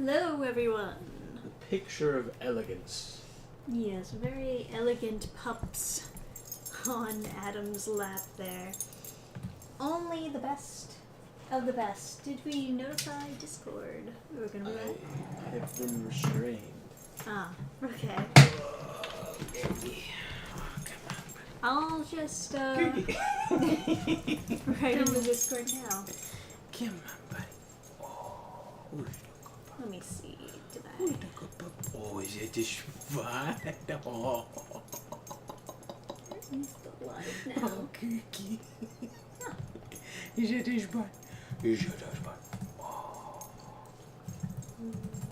Hello, everyone. The picture of elegance. Yes, very elegant pups on Adam's lap there. Only the best of the best. Did we notify Discord we were going to be live? I have been restrained. Ah, okay. I'll just write in the Discord now. Come on, buddy. Oh, Let me see. Did I? Oh, is it this fun? Oh, He's still alive now. oh, cookie. Is it this fun? Is it this fun? Oh.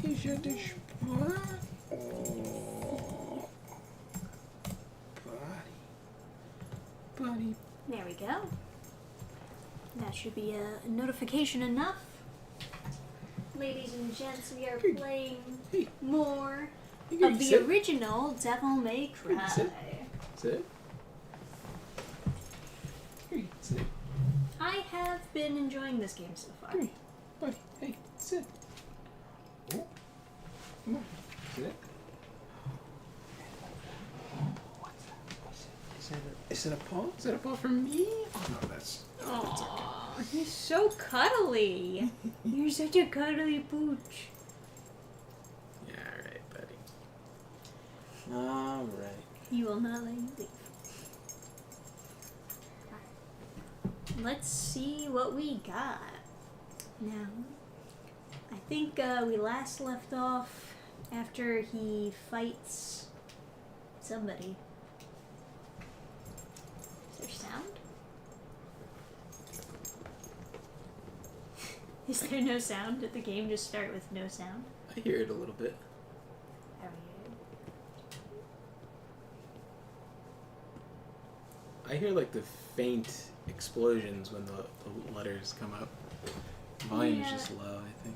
Is it this fun? Oh. Buddy. There we go. That should be a notification enough. Ladies and gents, we are playing more of the original Devil May Cry. Sit. Sit. I have been enjoying this game so far. Hey, buddy. Hey, sit. Oh. Come on. Sit. Is it a paw? Is that a paw from me? Oh, no, that's Aww, he's so cuddly. You're such a cuddly pooch. Yeah, alright, buddy. Alright. He will not let you leave. Let's see what we got. Now, I think we last left off after he fights somebody. Is there sound? Is there no sound? Did the game just start with no sound? I hear it a little bit. I hear like the faint explosions when the letters come up. Volume's just low, I think.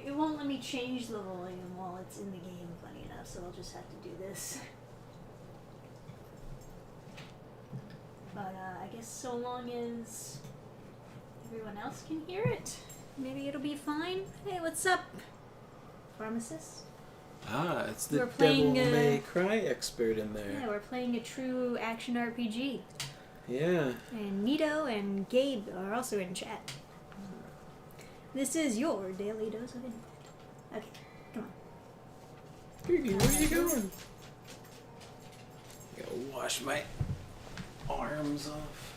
It won't let me change the volume while it's in the game, funny enough, so I'll just have to do this. But I guess so long as everyone else can hear it, maybe it'll be fine. Hey, what's up, pharmacist? Ah, it's the We're playing, Devil May Cry expert in there. Yeah, we're playing a true action RPG. Yeah. And Nito and Gabe are also in chat. This is your daily dose of internet. Okay, come on. Kirby, where are you going? I gotta wash my arms off.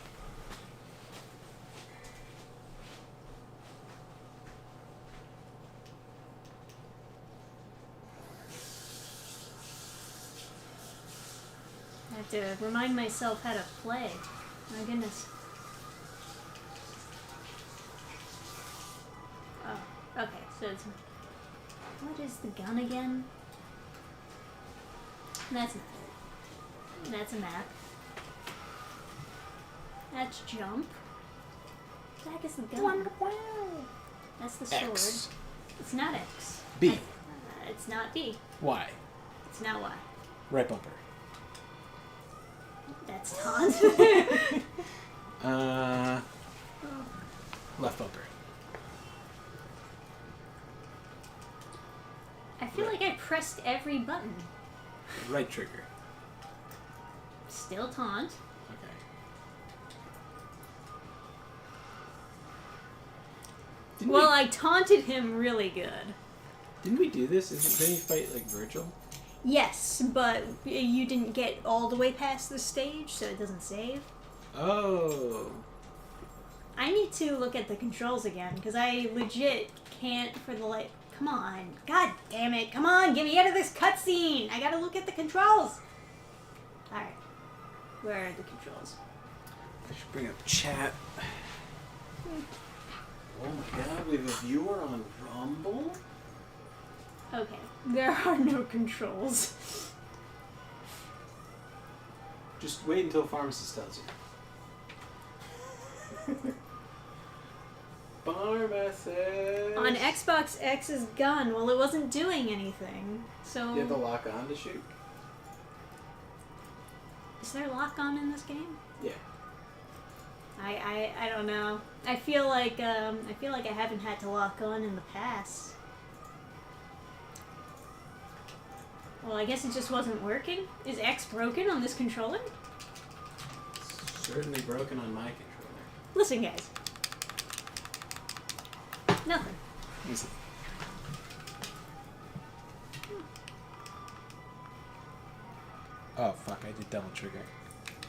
I have to remind myself how to play. My goodness. Oh, okay, so it's... What is the gun again? That's not it. That's a map. That's jump. What the heck is the gun? That's the sword. X. It's not X. B. It's not B. Y. It's not Y. Right bumper. That's taunt. Left bumper. I feel like I pressed every button. Right trigger. Still taunt. Okay. Well, I taunted him really good. Didn't we do this? Didn't he fight like Virgil? Yes, but you didn't get all the way past the stage, so it doesn't save. Oh. I need to look at the controls again, because I legit can't for the life. Come on. God damn it. Come on, get me out of this cutscene. I gotta look at the controls. Alright. Where are the controls? I should bring up chat. Oh my god, we have a viewer on Rumble? Okay. There are no controls. Just wait until pharmacist tells you. Pharmacist! On Xbox X's gun, well, it wasn't doing anything, so... You have to lock on to shoot? Is there lock on in this game? Yeah. I don't know. I feel like I haven't had to lock on in the past. Well, I guess it just wasn't working. Is X broken on this controller? It's certainly broken on my controller. Listen, guys. Nothing. Listen. Oh, fuck, I did double trigger.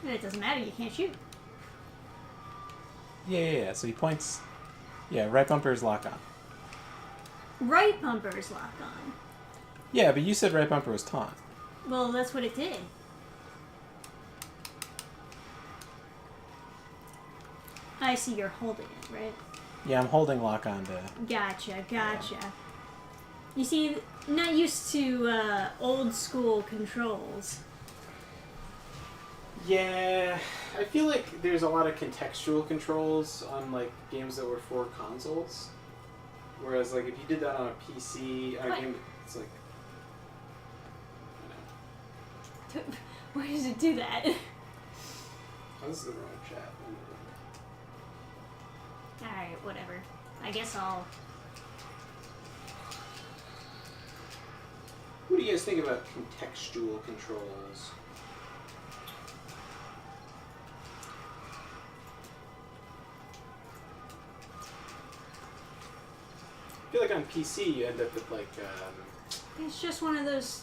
It doesn't matter, you can't shoot. Yeah. So he points... Yeah, right bumper is lock on. Right bumper is lock on. Yeah, but you said right bumper was taunt. Well, that's what it did. I see you're holding it, right? Yeah, I'm holding lock on to... Gotcha. You see, not used to old school controls. Yeah, I feel like there's a lot of contextual controls on, like, games that were for consoles. Whereas, like, if you did that on a PC, on a game, it's like... Why does it do that? Oh, this is the wrong chat. Alright, whatever. I guess I'll... What do you guys think about contextual controls? I feel like on PC you end up with like It's just one of those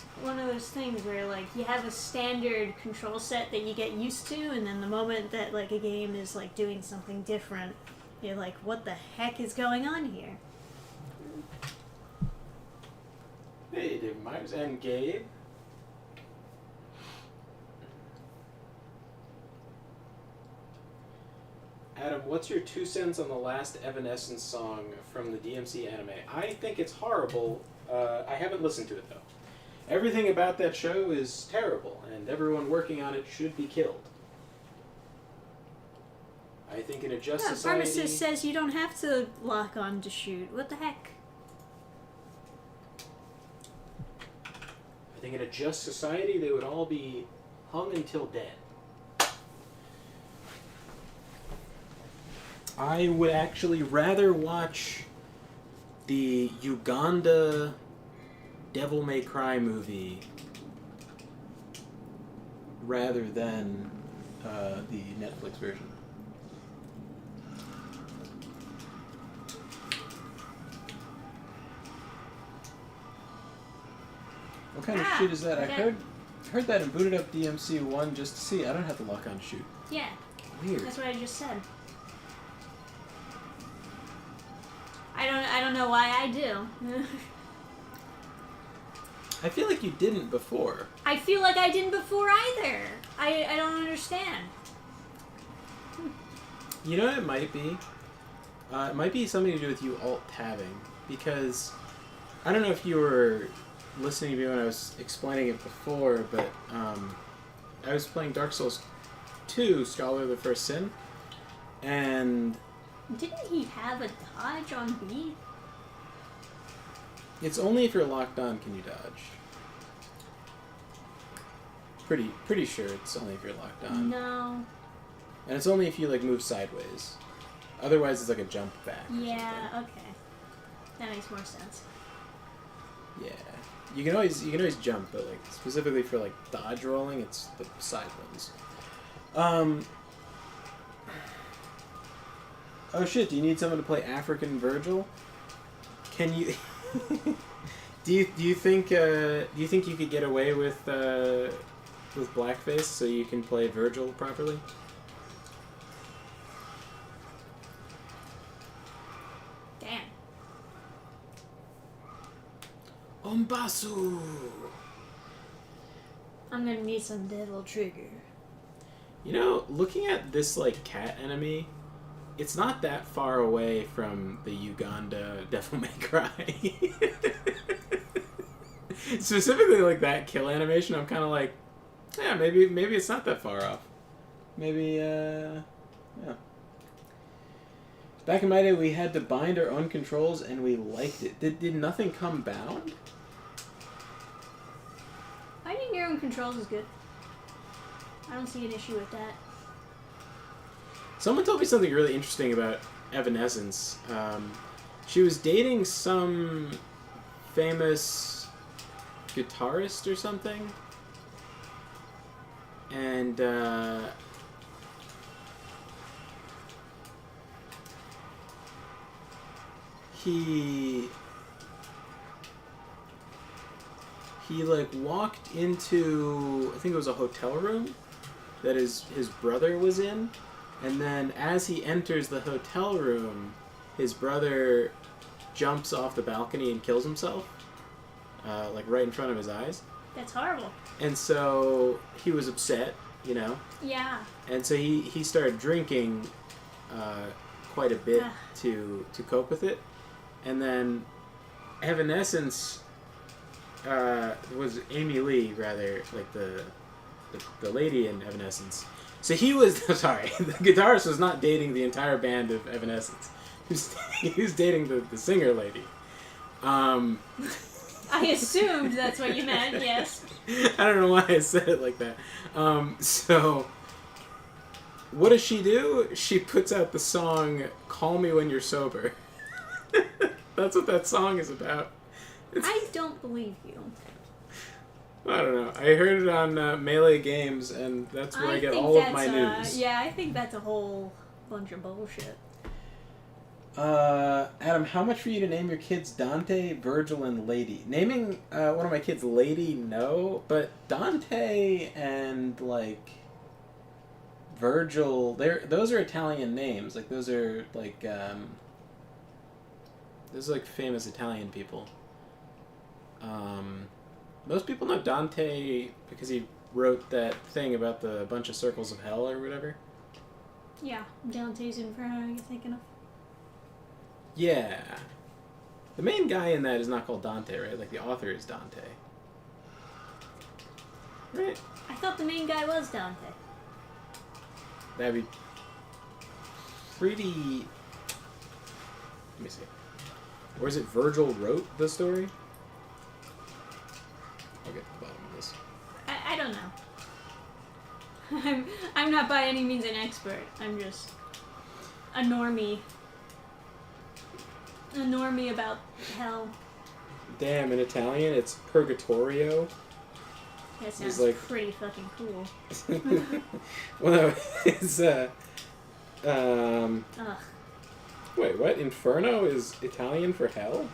things where like you have a standard control set that you get used to, and then the moment that like a game is like doing something different, you're like, what the heck is going on here? Hey, Dave Myers and Gabe. Adam, what's your 2 cents on the last Evanescence song from the DMC anime? I think it's horrible. I haven't listened to it, though. Everything about that show is terrible, and everyone working on it should be killed. I think in a just society... Pharmacist says you don't have to lock on to shoot. What the heck? I think in a just society, they would all be hung until dead. I would actually rather watch the Uganda Devil May Cry movie rather than the Netflix version. What kind of shit is that? Okay. I heard that and booted up DMC 1 just to see. I don't have to lock on shoot. Yeah. Weird. That's what I just said. I don't know why I do. I feel like you didn't before. I feel like I didn't before either. I don't understand. You know what it might be? It might be something to do with you alt-tabbing. Because, I don't know if you were listening to me when I was explaining it before, but I was playing Dark Souls 2, Scholar of the First Sin, and... Didn't he have a dodge on B? It's only if you're locked on can you dodge. Pretty sure it's only if you're locked on. No. And it's only if you like move sideways. Otherwise, it's like a jump back. Yeah. Okay. That makes more sense. Yeah. You can always jump, but like specifically for like dodge rolling, it's the side ones. Oh shit! Do you need someone to play African Virgil? Can you? do you think you could get away with blackface so you can play Virgil properly? Damn. Ombasu. I'm gonna need some Devil Trigger. You know, looking at this like cat enemy, it's not that far away from the Uganda Devil May Cry. Specifically, like that kill animation, I'm kind of like, yeah, maybe it's not that far off. Maybe, yeah. Back in my day, we had to bind our own controls, and we liked it. Did nothing come bound? Binding your own controls is good. I don't see an issue with that. Someone told me something really interesting about Evanescence. She was dating some famous guitarist or something. And he like walked into, I think it was a hotel room that his brother was in, and then as he enters the hotel room, his brother jumps off the balcony and kills himself, like right in front of his eyes. That's horrible. And so he was upset, you know. Yeah. And so he started drinking quite a bit to cope with it. And then Evanescence was Amy Lee, rather, like the lady in Evanescence. So he was, sorry, the guitarist was not dating the entire band of Evanescence. He was dating the singer lady. I assumed that's what you meant, yes. I don't know why I said it like that. So, what does she do? She puts out the song "Call Me When You're Sober." That's what that song is about. I don't believe you. I don't know. I heard it on Melee Games, and that's where I get all of my news. Yeah, I think that's a whole bunch of bullshit. Adam, how much for you to name your kids Dante, Virgil, and Lady? Naming one of my kids Lady, no, but Dante and like Virgil, those are Italian names. Like those are like famous Italian people. Most people know Dante because he wrote that thing about the bunch of circles of hell or whatever. Yeah, Dante's Inferno. You're thinking of. Yeah. The main guy in that is not called Dante, right? Like, the author is Dante. Right? I thought the main guy was Dante. That'd be pretty... Let me see. Or is it Virgil wrote the story? I'll get to the bottom of this. I don't know. I'm not by any means an expert. I'm just a normie. A normie about hell. Damn, in Italian, it's Purgatorio. That sounds like... pretty fucking cool. Well, no, it's, Ugh. Wait, what? Inferno is Italian for hell?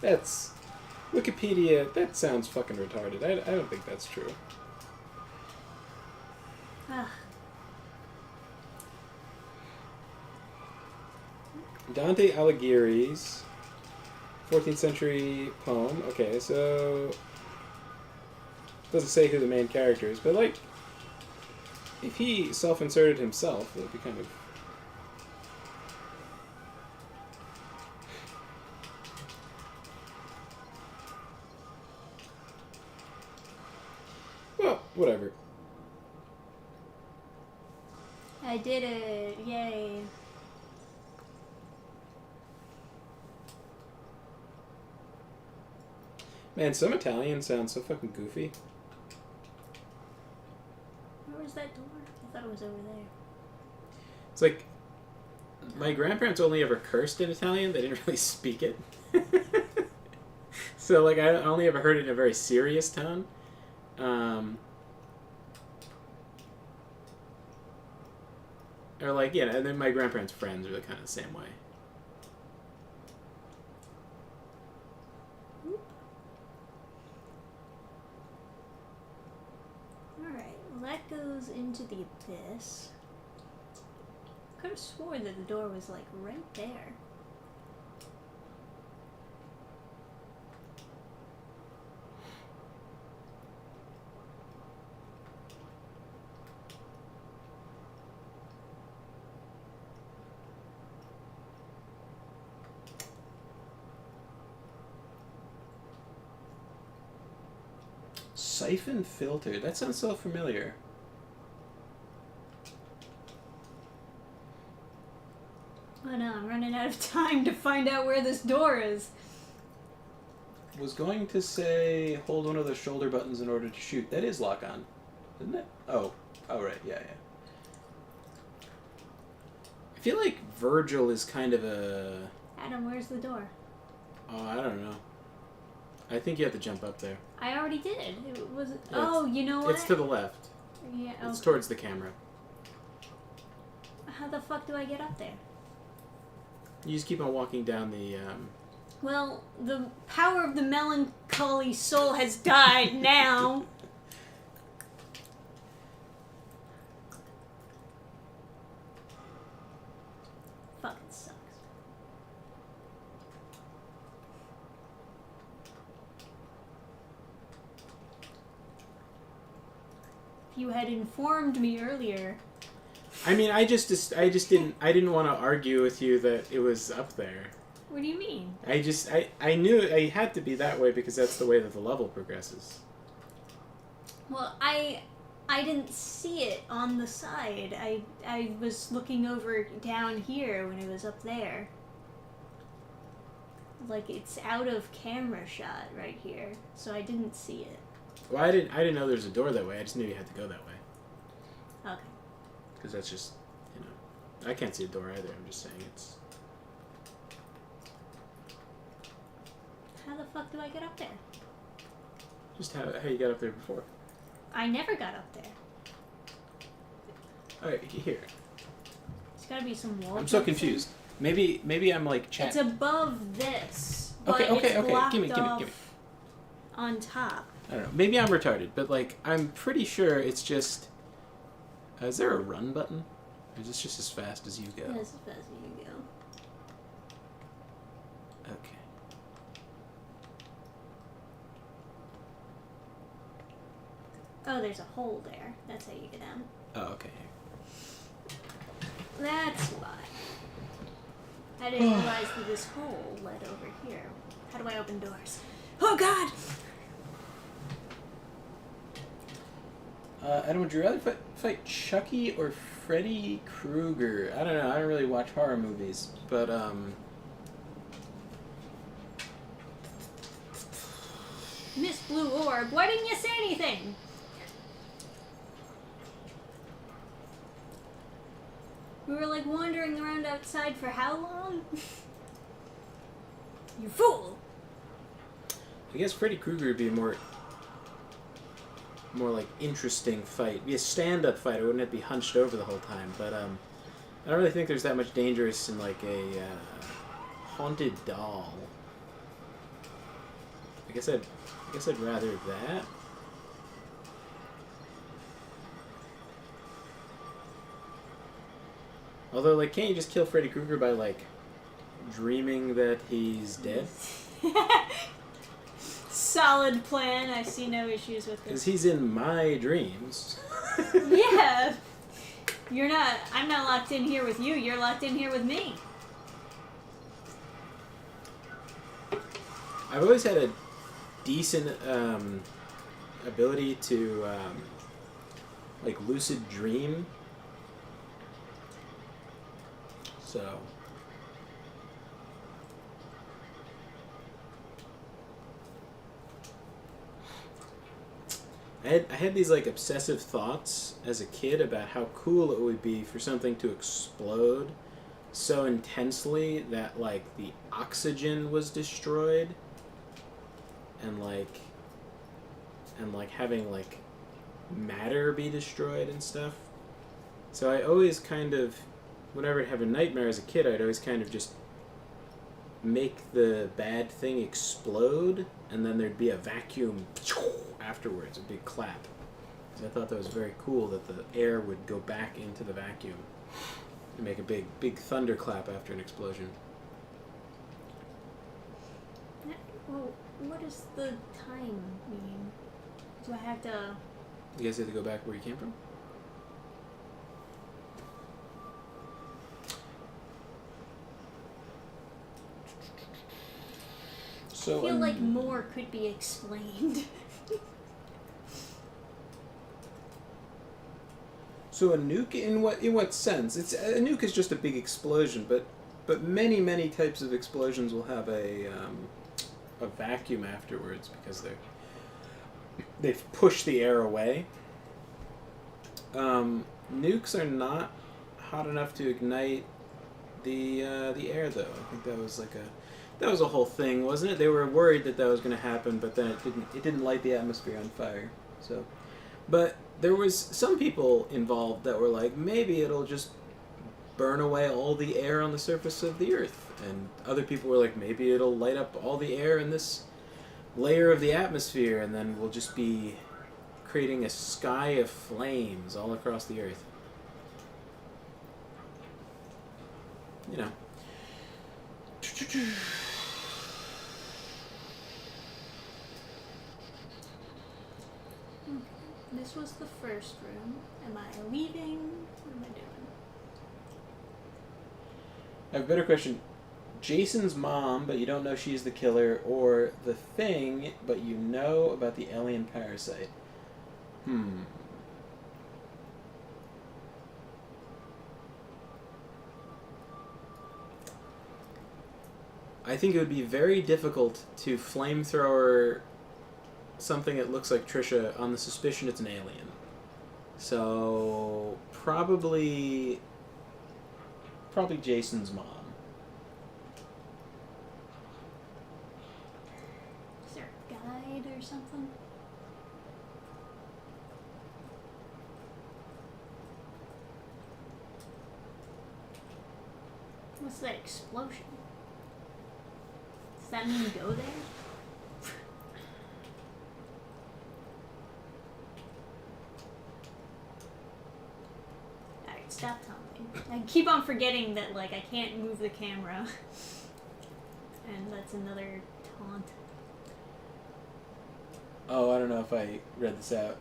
That's... Wikipedia, that sounds fucking retarded. I don't think that's true. Ugh. Dante Alighieri's 14th century poem. Okay, so... Doesn't say who the main character is, but, like, if he self-inserted himself, it would be kind of... Well, whatever. I did it. Yay. Man, some Italian sounds so fucking goofy. Where was that door? I thought it was over there. It's like, my grandparents only ever cursed in Italian. They didn't really speak it. So, like, I only ever heard it in a very serious tone. Or, like, yeah, and then my grandparents' friends are kind of the same way. Alright, well that goes into the abyss. Could have swore that the door was, like, right there. Siphon filter. That sounds so familiar. Oh no, I'm running out of time to find out where this door is. Was going to say hold one of the shoulder buttons in order to shoot. That is lock on, isn't it? Oh, right, yeah. I feel like Virgil is kind of a... Adam, where's the door? Oh, I don't know. I think you have to jump up there. I already did. It was. Yeah, Oh, you know what? It's to the left. Yeah. It's Okay. towards the camera. How the fuck do I get up there? You just keep on walking down the. Well, the power of the melancholy soul has died now. Fucking sucks. If you had informed me earlier. I mean, I just didn't want to argue with you that it was up there. What do you mean? I knew it had to be that way because that's the way that the level progresses. Well, I didn't see it on the side. I was looking over down here when it was up there. Like, it's out of camera shot right here, so I didn't see it. Well, I didn't know there was a door that way. I just knew you had to go that way. Okay. Because that's just, you know, I can't see a door either. I'm just saying it's. How the fuck do I get up there? Just how you got up there before. I never got up there. All right, here. There's gotta be some wall. I'm so something. confused. Maybe I'm like It's above this, but Okay. it's blocked Gimme. off on top. I don't know. Maybe I'm retarded, but like I'm pretty sure it's just. Is there a run button? Or is this just as fast as you go? That's as fast as you go. Okay. Oh, there's a hole there. That's how you get down. Oh, okay. That's why. I didn't realize that this hole led over here. How do I open doors? Oh God! Adam, would you rather fight Chucky or Freddy Krueger? I don't know. I don't really watch horror movies, but Miss Blue Orb, why didn't you say anything? We were like wandering around outside for how long? You fool! I guess Freddy Krueger would be a more like interesting fight. Be a stand-up fight. It wouldn't have to be hunched over the whole time. But I don't really think there's that much dangerous in like a haunted doll. I guess I'd rather that. Although, like, can't you just kill Freddy Krueger by like dreaming that he's dead? Solid plan. I see no issues with Because this. he's in my dreams. Yeah. You're not. I'm not locked in here with you. You're locked in here with me. I've always had a decent ability to like lucid dream. So I had these like obsessive thoughts as a kid about how cool it would be for something to explode so intensely that like the oxygen was destroyed and like having like matter be destroyed and stuff. So I always kind of, whenever I'd have a nightmare as a kid, I'd always kind of just make the bad thing explode, and then there'd be a vacuum afterwards, a big clap. Because I thought that was very cool that the air would go back into the vacuum and make a big thunderclap after an explosion. Well, what does the time mean? Do I have to... You guys have to go back where you came from? So, I feel like more could be explained. So a nuke, in what sense? It's a nuke is just a big explosion, but many types of explosions will have a vacuum afterwards because they've pushed the air away. Nukes are not hot enough to ignite the air, though. I think that was like That was a whole thing, wasn't it? They were worried that was going to happen, but then it didn't light the atmosphere on fire. So, but there was some people involved that were like, maybe it'll just burn away all the air on the surface of the Earth, and other people were like, maybe it'll light up all the air in this layer of the atmosphere, and then we'll just be creating a sky of flames all across the Earth. You know. This was the first room. Am I leaving? What am I doing? I have a better question. Jason's mom, but you don't know she's the killer, or the Thing, but you know about the alien parasite? I think it would be very difficult to flamethrower something that looks like Trisha on the suspicion it's an alien. So probably Jason's mom. Is there a guide or something? What's that explosion? Does that mean go there? Alright, stop tumbling. I keep on forgetting that, like, I can't move the camera. And that's another taunt. Oh, I don't know if I read this out.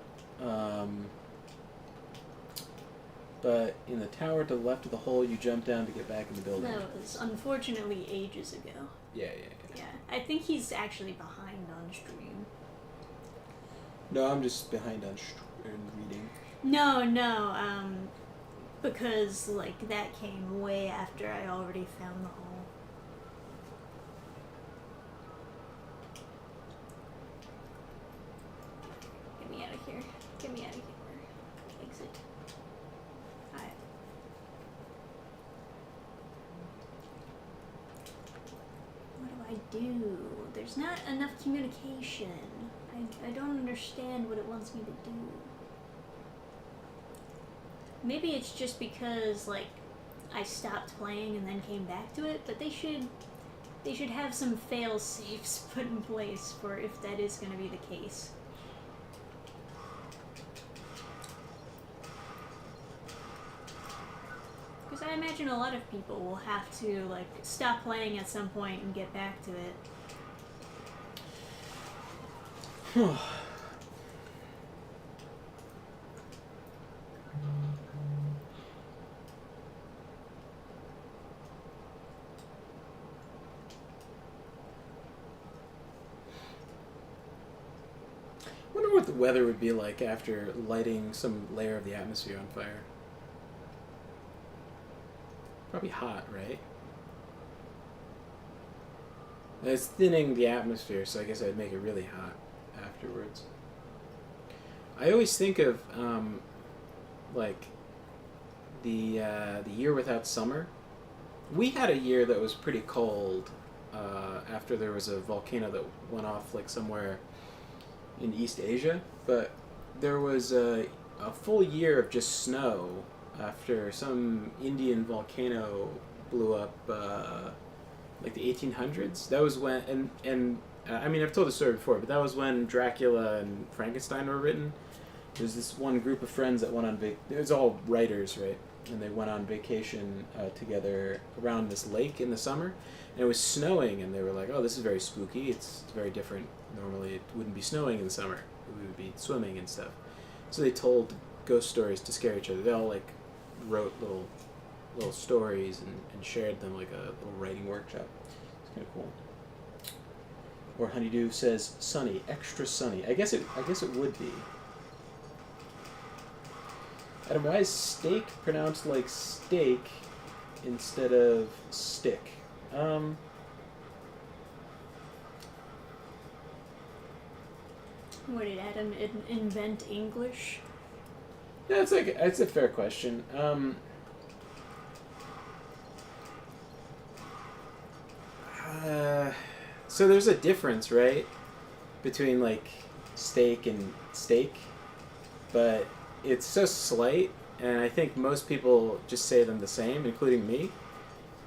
But in the tower to the left of the hole, you jump down to get back in the building. That was unfortunately ages ago. Yeah. Yeah, I think he's actually behind on stream. No, I'm just behind on reading. No, because, like, that came way after I already found the hole. Get me out of here. Get me out of here. Exit. Alright. What do I do? There's not enough communication. I don't understand what it wants me to do. Maybe it's just because, like, I stopped playing and then came back to it, but they should have some fail-safes put in place for if that is going to be the case. Because I imagine a lot of people will have to, like, stop playing at some point and get back to it. I wonder what the weather would be like after lighting some layer of the atmosphere on fire. Probably hot, right? And it's thinning the atmosphere, so I guess I'd make it really hot afterwards. I always think of like the year without summer. We had a year that was pretty cold after there was a volcano that went off like somewhere in East Asia, but there was a full year of just snow after some Indian volcano blew up like the 1800s. That was when, and I mean, I've told this story before, but that was when Dracula and Frankenstein were written. There's this one group of friends that went on it was all writers, right? And they went on vacation together around this lake in the summer, and it was snowing, and they were like, oh, this is very spooky. It's very different. Normally it wouldn't be snowing in the summer. We would be swimming and stuff. So they told ghost stories to scare each other. They all like wrote little stories and shared them like a little writing workshop. It's kind of cool. Or Honeydew says sunny, extra sunny. I guess it would be. Adam, why is steak pronounced like steak instead of stick? What, did Adam invent English? Yeah, it's a fair question. So there's a difference, right, between like steak and steak, but it's so slight, and I think most people just say them the same, including me.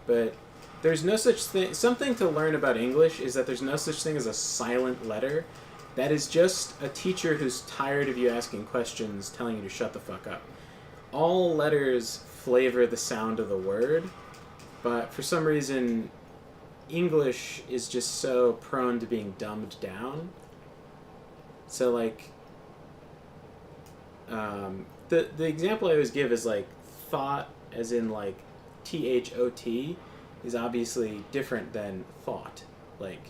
But there's no such thing. Something to learn about English is that there's no such thing as a silent letter. That is just a teacher who's tired of you asking questions telling you to shut the fuck up. All letters flavor the sound of the word, but for some reason, English is just so prone to being dumbed down. So, like, the example I always give is, like, thought, as in, like, THOT, is obviously different than thought, like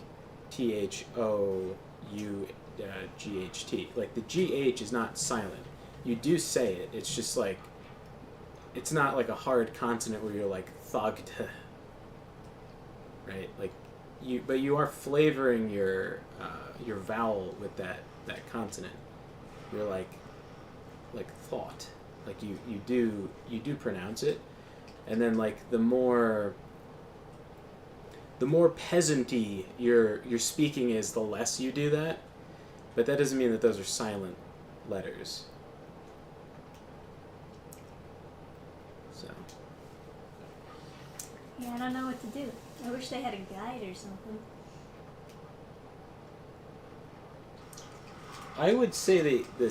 THOUGHT. Like, the GH is not silent. You do say it, it's just, like, it's not like a hard consonant where you're like thugged, right? Like but you are flavoring your vowel with that consonant. You're like thought, like you do pronounce it, and then like the more peasanty your speaking is, the less you do that. But that doesn't mean that those are silent letters. So. Yeah, I don't know what to do. I wish they had a guide or something. I would say the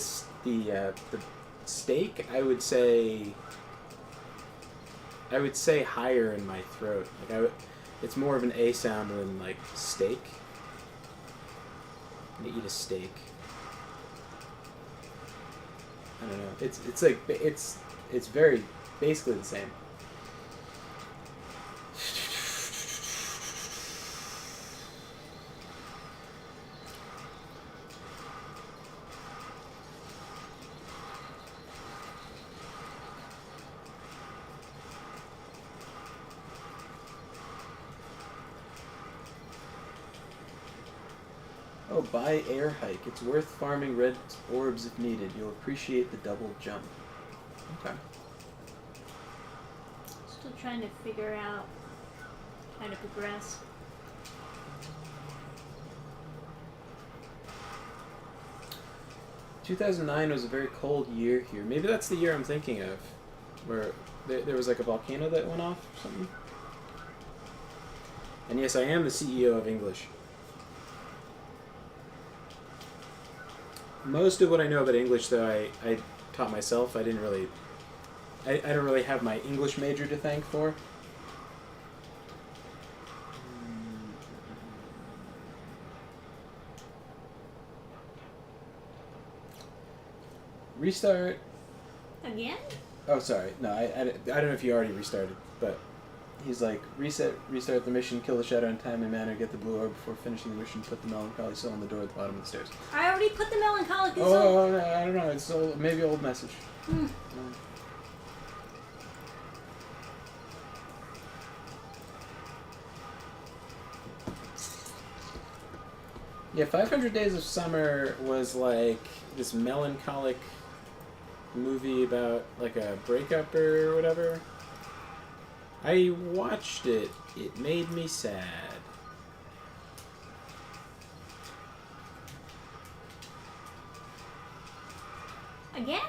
steak. I would say higher in my throat. Like it's more of an A sound than like steak. I'm gonna eat a steak. I don't know. It's like it's very basically the same. Oh, buy air hike. It's worth farming red orbs if needed. You'll appreciate the double jump. Okay. Still trying to figure out how to progress. "2009 was a very cold year here." Maybe that's the year I'm thinking of, where there was like a volcano that went off or something. And yes, I am the CEO of English. Most of what I know about English, though, I taught myself. I don't really have my English major to thank for. Restart. Again? Oh, sorry. No, I don't know if you already restarted, but he's like, restart the mission, kill the shadow in a timely manner, get the blue orb before finishing the mission, put the melancholy soul on the door at the bottom of the stairs. I already put the melancholic soul. Oh, no, I don't know. It's maybe old message. Yeah, 500 Days of Summer was like this melancholic movie about like a breakup or whatever. I watched it. It made me sad. Again?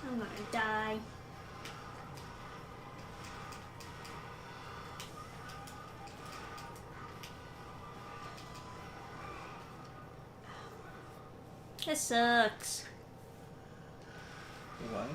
I'm gonna die. This sucks. Why?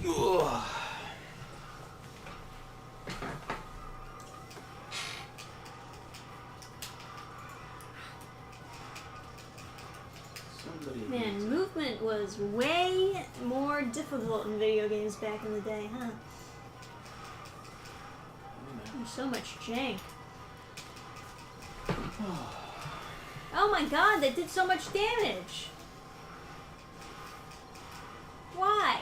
Ugh. Man, movement was way more difficult in video games back in the day, huh? There's so much jank. Oh, Oh my god, that did so much damage. Why?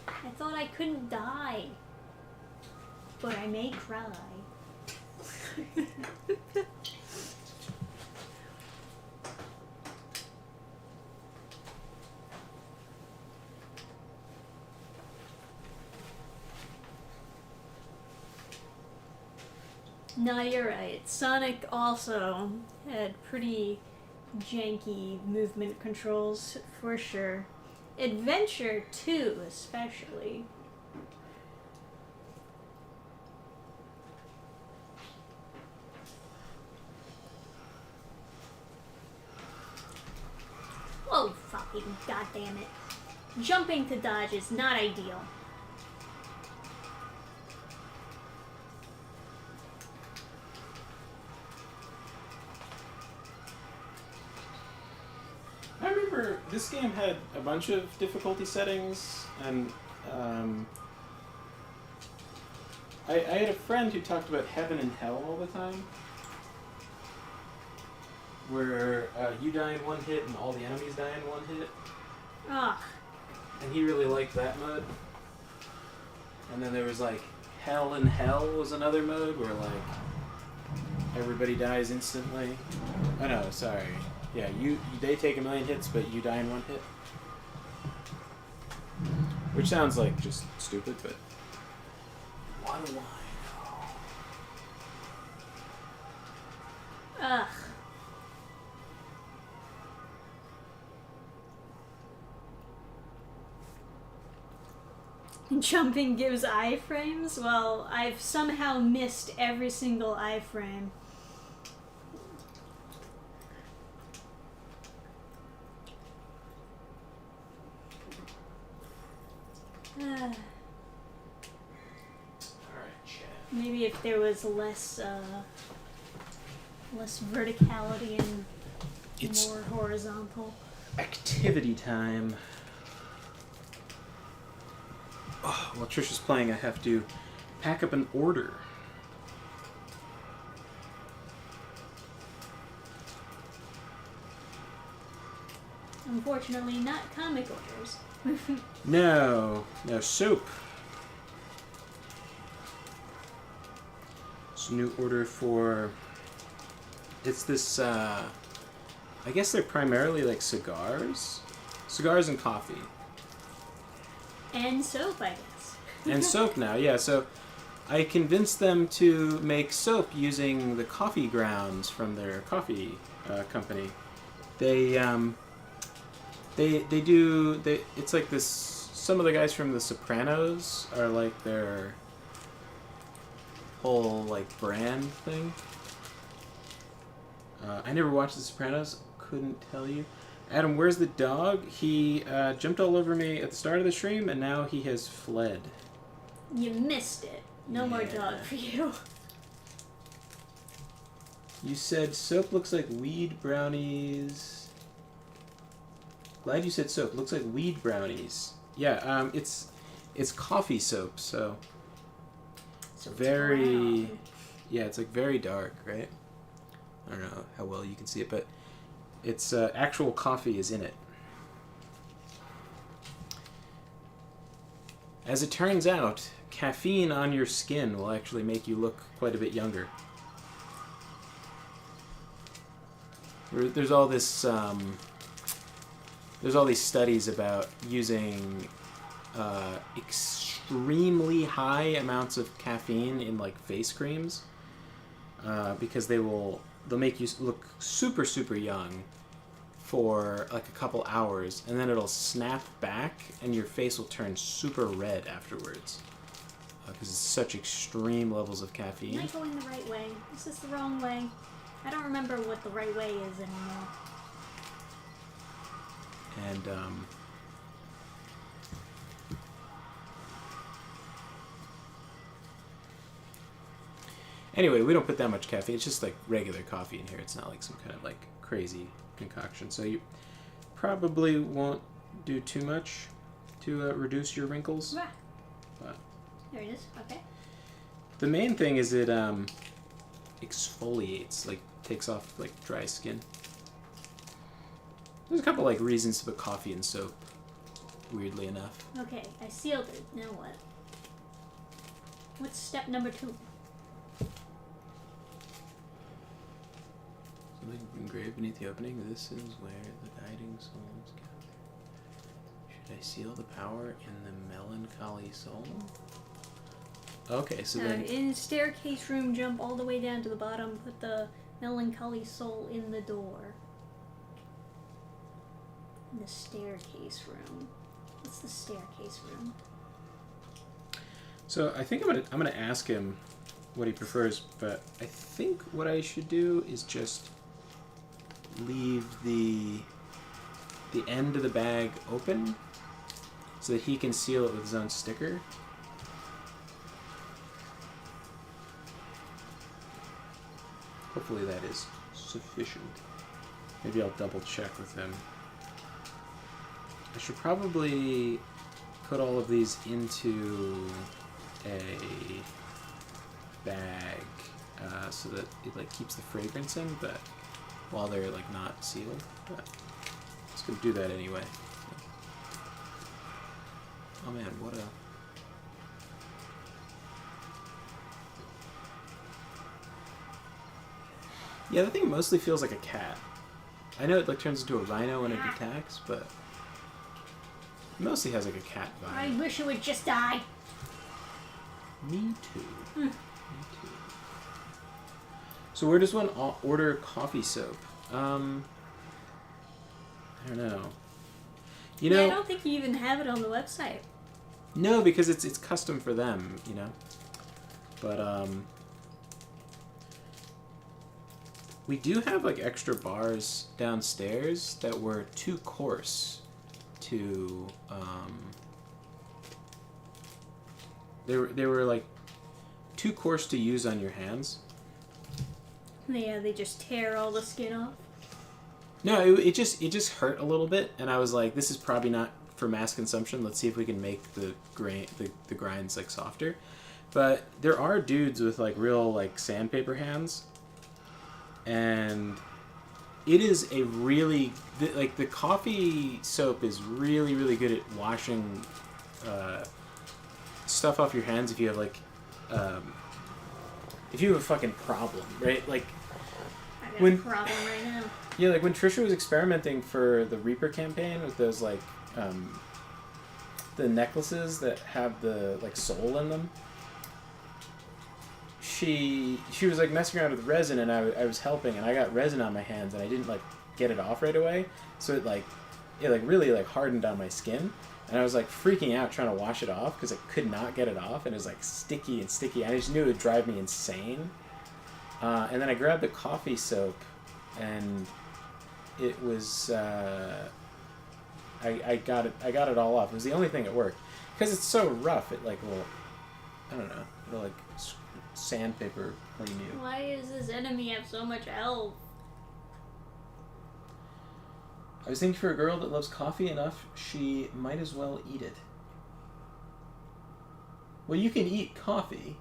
I thought I couldn't die. But I may cry. No, you're right. Sonic also had pretty janky movement controls, for sure. Adventure 2, especially. Oh, fucking goddamn it. Jumping to dodge is not ideal. I remember this game had a bunch of difficulty settings, and I had a friend who talked about heaven and hell all the time, where you die in one hit and all the enemies die in one hit. Ugh. And he really liked that mode. And then there was like Hell in Hell was another mode where like everybody dies instantly. Oh no, sorry. Yeah, they take 1,000,000 hits, but you die in one hit. Which sounds like just stupid, but what do I know? Ugh. Jumping gives iframes? Well, I've somehow missed every single iframe. Alright, chat. Maybe if there was less verticality and It's more horizontal. activity time. Oh, while Trisha's playing, I have to pack up an order. Unfortunately, not comic orders. No soap. It's a new order for. It's this. I guess they're primarily like cigars and coffee. And soap, I guess. And soap now, yeah. So I convinced them to make soap using the coffee grounds from their coffee company. It's like this. Some of the guys from The Sopranos are like their whole like brand thing. I never watched The Sopranos. Couldn't tell you. Adam, where's the dog? He jumped all over me at the start of the stream, and now he has fled. You missed it. No more dog for you. You said soap looks like weed brownies. Glad you said soap. Looks like weed brownies. Yeah, it's coffee soap, so it's very brown. Yeah, it's like very dark, right? I don't know how well you can see it, but it's actual coffee is in it. As it turns out, caffeine on your skin will actually make you look quite a bit younger. There's all this. There's all these studies about using extremely high amounts of caffeine in like face creams because they'll make you look super super young for like a couple hours, and then it'll snap back and your face will turn super red afterwards because it's such extreme levels of caffeine. Am I going the right way? Is this the wrong way? I don't remember what the right way is anymore. And Anyway, we don't put that much caffeine. It's just like regular coffee in here. It's not like some kind of like crazy concoction. So you probably won't do too much to reduce your wrinkles. Ah. But There it is. Okay. the main thing is it exfoliates, like takes off like dry skin. There's a couple like reasons to put coffee in soap. Weirdly enough. Okay, I sealed it. Now what? What's step number 2? Something engraved beneath the opening. This is where the guiding souls gather. Should I seal the power in the melancholy soul? Okay, so then... in staircase room, jump all the way down to the bottom. Put the melancholy soul in the door. In the staircase room. What's the staircase room? So I think I'm gonna ask him what he prefers, but I think what I should do is just leave the end of the bag open so that he can seal it with his own sticker. Hopefully that is sufficient. Maybe I'll double check with him. I should probably put all of these into a bag so that it like keeps the fragrance in, but while they're like not sealed. But I'm just gonna do that anyway. Oh man, what a... Yeah, the thing mostly feels like a cat. I know it like turns into a rhino when it attacks, but it mostly has like a cat vibe. I wish it would just die. Me too. Me too. So where does one order coffee soap? I don't know. You know, I don't think you even have it on the website. No, because it's custom for them, you know. But we do have like extra bars downstairs that were too coarse to they were like too coarse to use on your hands. Yeah, they just tear all the skin off. No, it just hurt a little bit, and I was like, this is probably not for mass consumption. Let's see if we can make the grinds like softer. But there are dudes with like real like sandpaper hands, and it is a really like the coffee soap is really really good at washing stuff off your hands if you have like if you have a fucking problem, right? Like I got a problem right now. Yeah, like when Trisha was experimenting for the Reaper campaign with those like the necklaces that have the like soul in them. She was like messing around with resin, and I was helping, and I got resin on my hands, and I didn't like get it off right away, so it really like hardened on my skin, and I was like freaking out trying to wash it off because I could not get it off, and it was like sticky and sticky. I just knew it would drive me insane. And then I grabbed the coffee soap, and it was I got it all off. It was the only thing that worked because it's so rough. It like will, I don't know, it'll like sandpaper clean you. Why does this enemy have so much health? I was thinking for a girl that loves coffee enough, she might as well eat it. Well, you can eat coffee.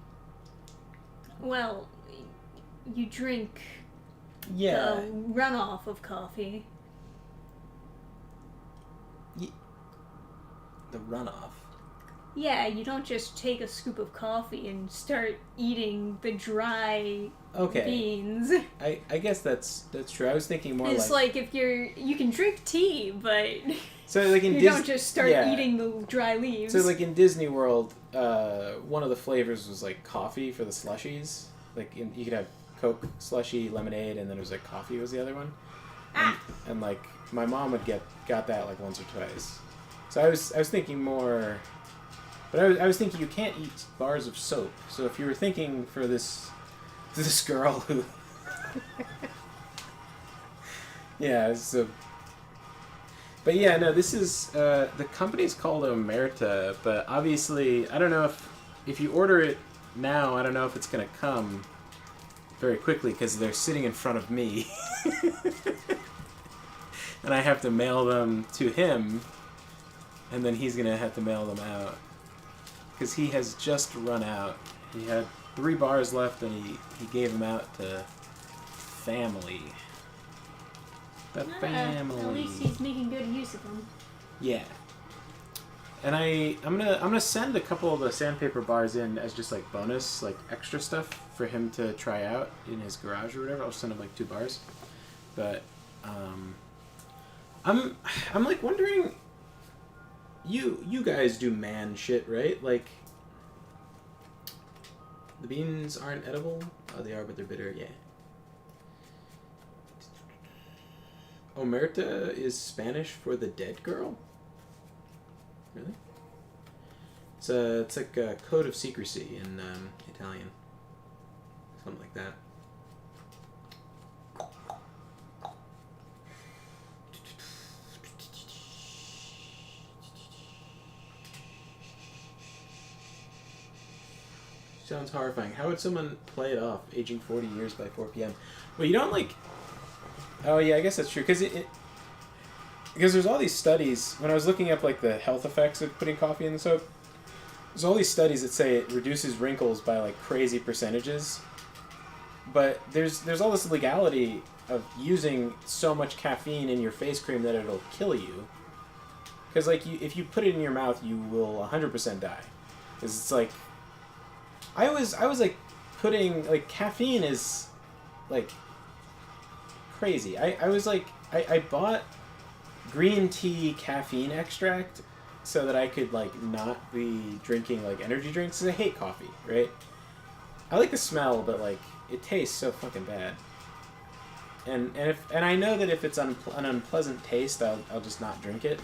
Well, you drink Yeah. the runoff of coffee. The runoff. Yeah, you don't just take a scoop of coffee and start eating the dry beans. I guess that's true. I was thinking more It's like if you can drink tea, but so like in you don't just start eating the dry leaves. So like in Disney World, one of the flavors was like coffee for the slushies. Like you could have Coke slushy, lemonade, and then it was like coffee was the other one. And like my mom would got that like once or twice. So I was thinking more, but I was thinking you can't eat bars of soap. So if you were thinking for this girl who, yeah, so. But yeah, no, this is the company's called Omerta, but obviously I don't know if you order it now, I don't know if it's gonna come. very quickly because they're sitting in front of me. And I have to mail them to him, and then he's going to have to mail them out. Because he has just run out. He had 3 bars left, and he gave them out to family. The family. At least he's making good use of them. Yeah. And I'm gonna send a couple of the sandpaper bars in as just like bonus, like extra stuff for him to try out in his garage or whatever. I'll send him like 2 bars. But I'm like wondering, you guys do man shit, right? Like the beans aren't edible? Oh, they are, but they're bitter, yeah. Omerta is Spanish for the dead girl? Really? It's like a code of secrecy in Italian. Something like that. Sounds horrifying. How would someone play it off, aging 40 years by 4 p.m.? Well, you don't like... Oh, yeah, I guess that's true. Because there's all these studies, when I was looking up like the health effects of putting coffee in the soap, there's all these studies that say it reduces wrinkles by like crazy percentages. But there's all this legality of using so much caffeine in your face cream that it'll kill you. Because like if you put it in your mouth, you will 100% die. Because it's like... I was like putting... Like caffeine is like crazy. I was like... I bought green tea caffeine extract so that I could like not be drinking like energy drinks. 'Cause I hate coffee, right? I like the smell, but like it tastes so fucking bad. And I know that if it's an unpleasant taste, I'll just not drink it.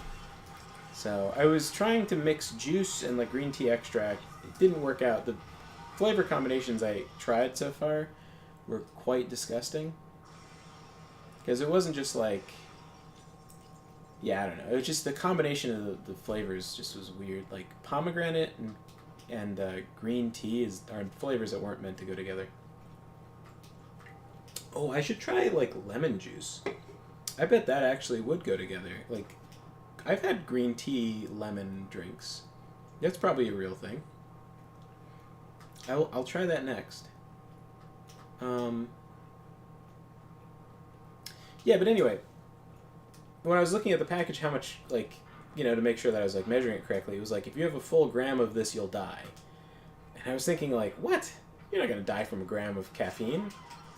So I was trying to mix juice and like green tea extract. It didn't work out. The flavor combinations I tried so far were quite disgusting. Because it wasn't just like... Yeah, I don't know. It was just the combination of the flavors just was weird. Like pomegranate and green tea are flavors that weren't meant to go together. Oh, I should try like lemon juice. I bet that actually would go together. Like, I've had green tea lemon drinks. That's probably a real thing. I'll try that next. Yeah, but anyway, when I was looking at the package, how much, like, you know, to make sure that I was, like, measuring it correctly, it was like, if you have a full gram of this, you'll die. And I was thinking, like, what? You're not going to die from a gram of caffeine.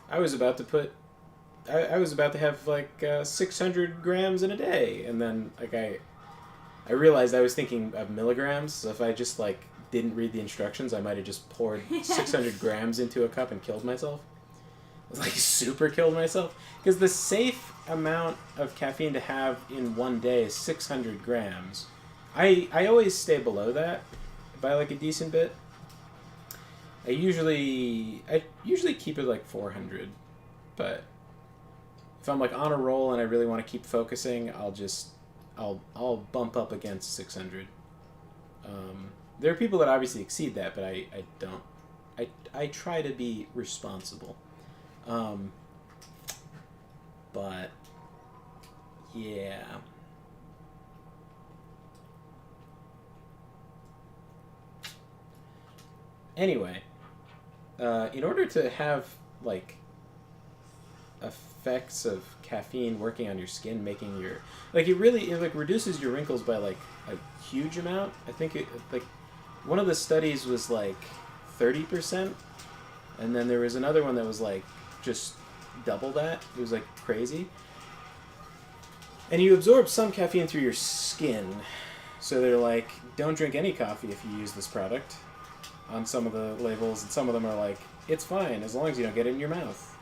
I was about to have, like, 600 grams in a day. And then, like, I realized I was thinking of milligrams, so if I just, like, didn't read the instructions, I might have just poured 600 grams into a cup and killed myself. Like super killed myself, because the safe amount of caffeine to have in one day is 600 grams. I always stay below that by like a decent bit. I usually keep it like 400, but if I'm like on a roll and I really want to keep focusing, I'll bump up against 600. There are people that obviously exceed that, but I don't. I try to be responsible. But yeah. Anyway, in order to have like effects of caffeine working on your skin, making your it like reduces your wrinkles by like a huge amount. I think it like one of the studies was like 30%, and then there was another one that was like just double that. It was like crazy. And you absorb some caffeine through your skin. So they're like, don't drink any coffee if you use this product on some of the labels, and some of them are like, it's fine as long as you don't get it in your mouth,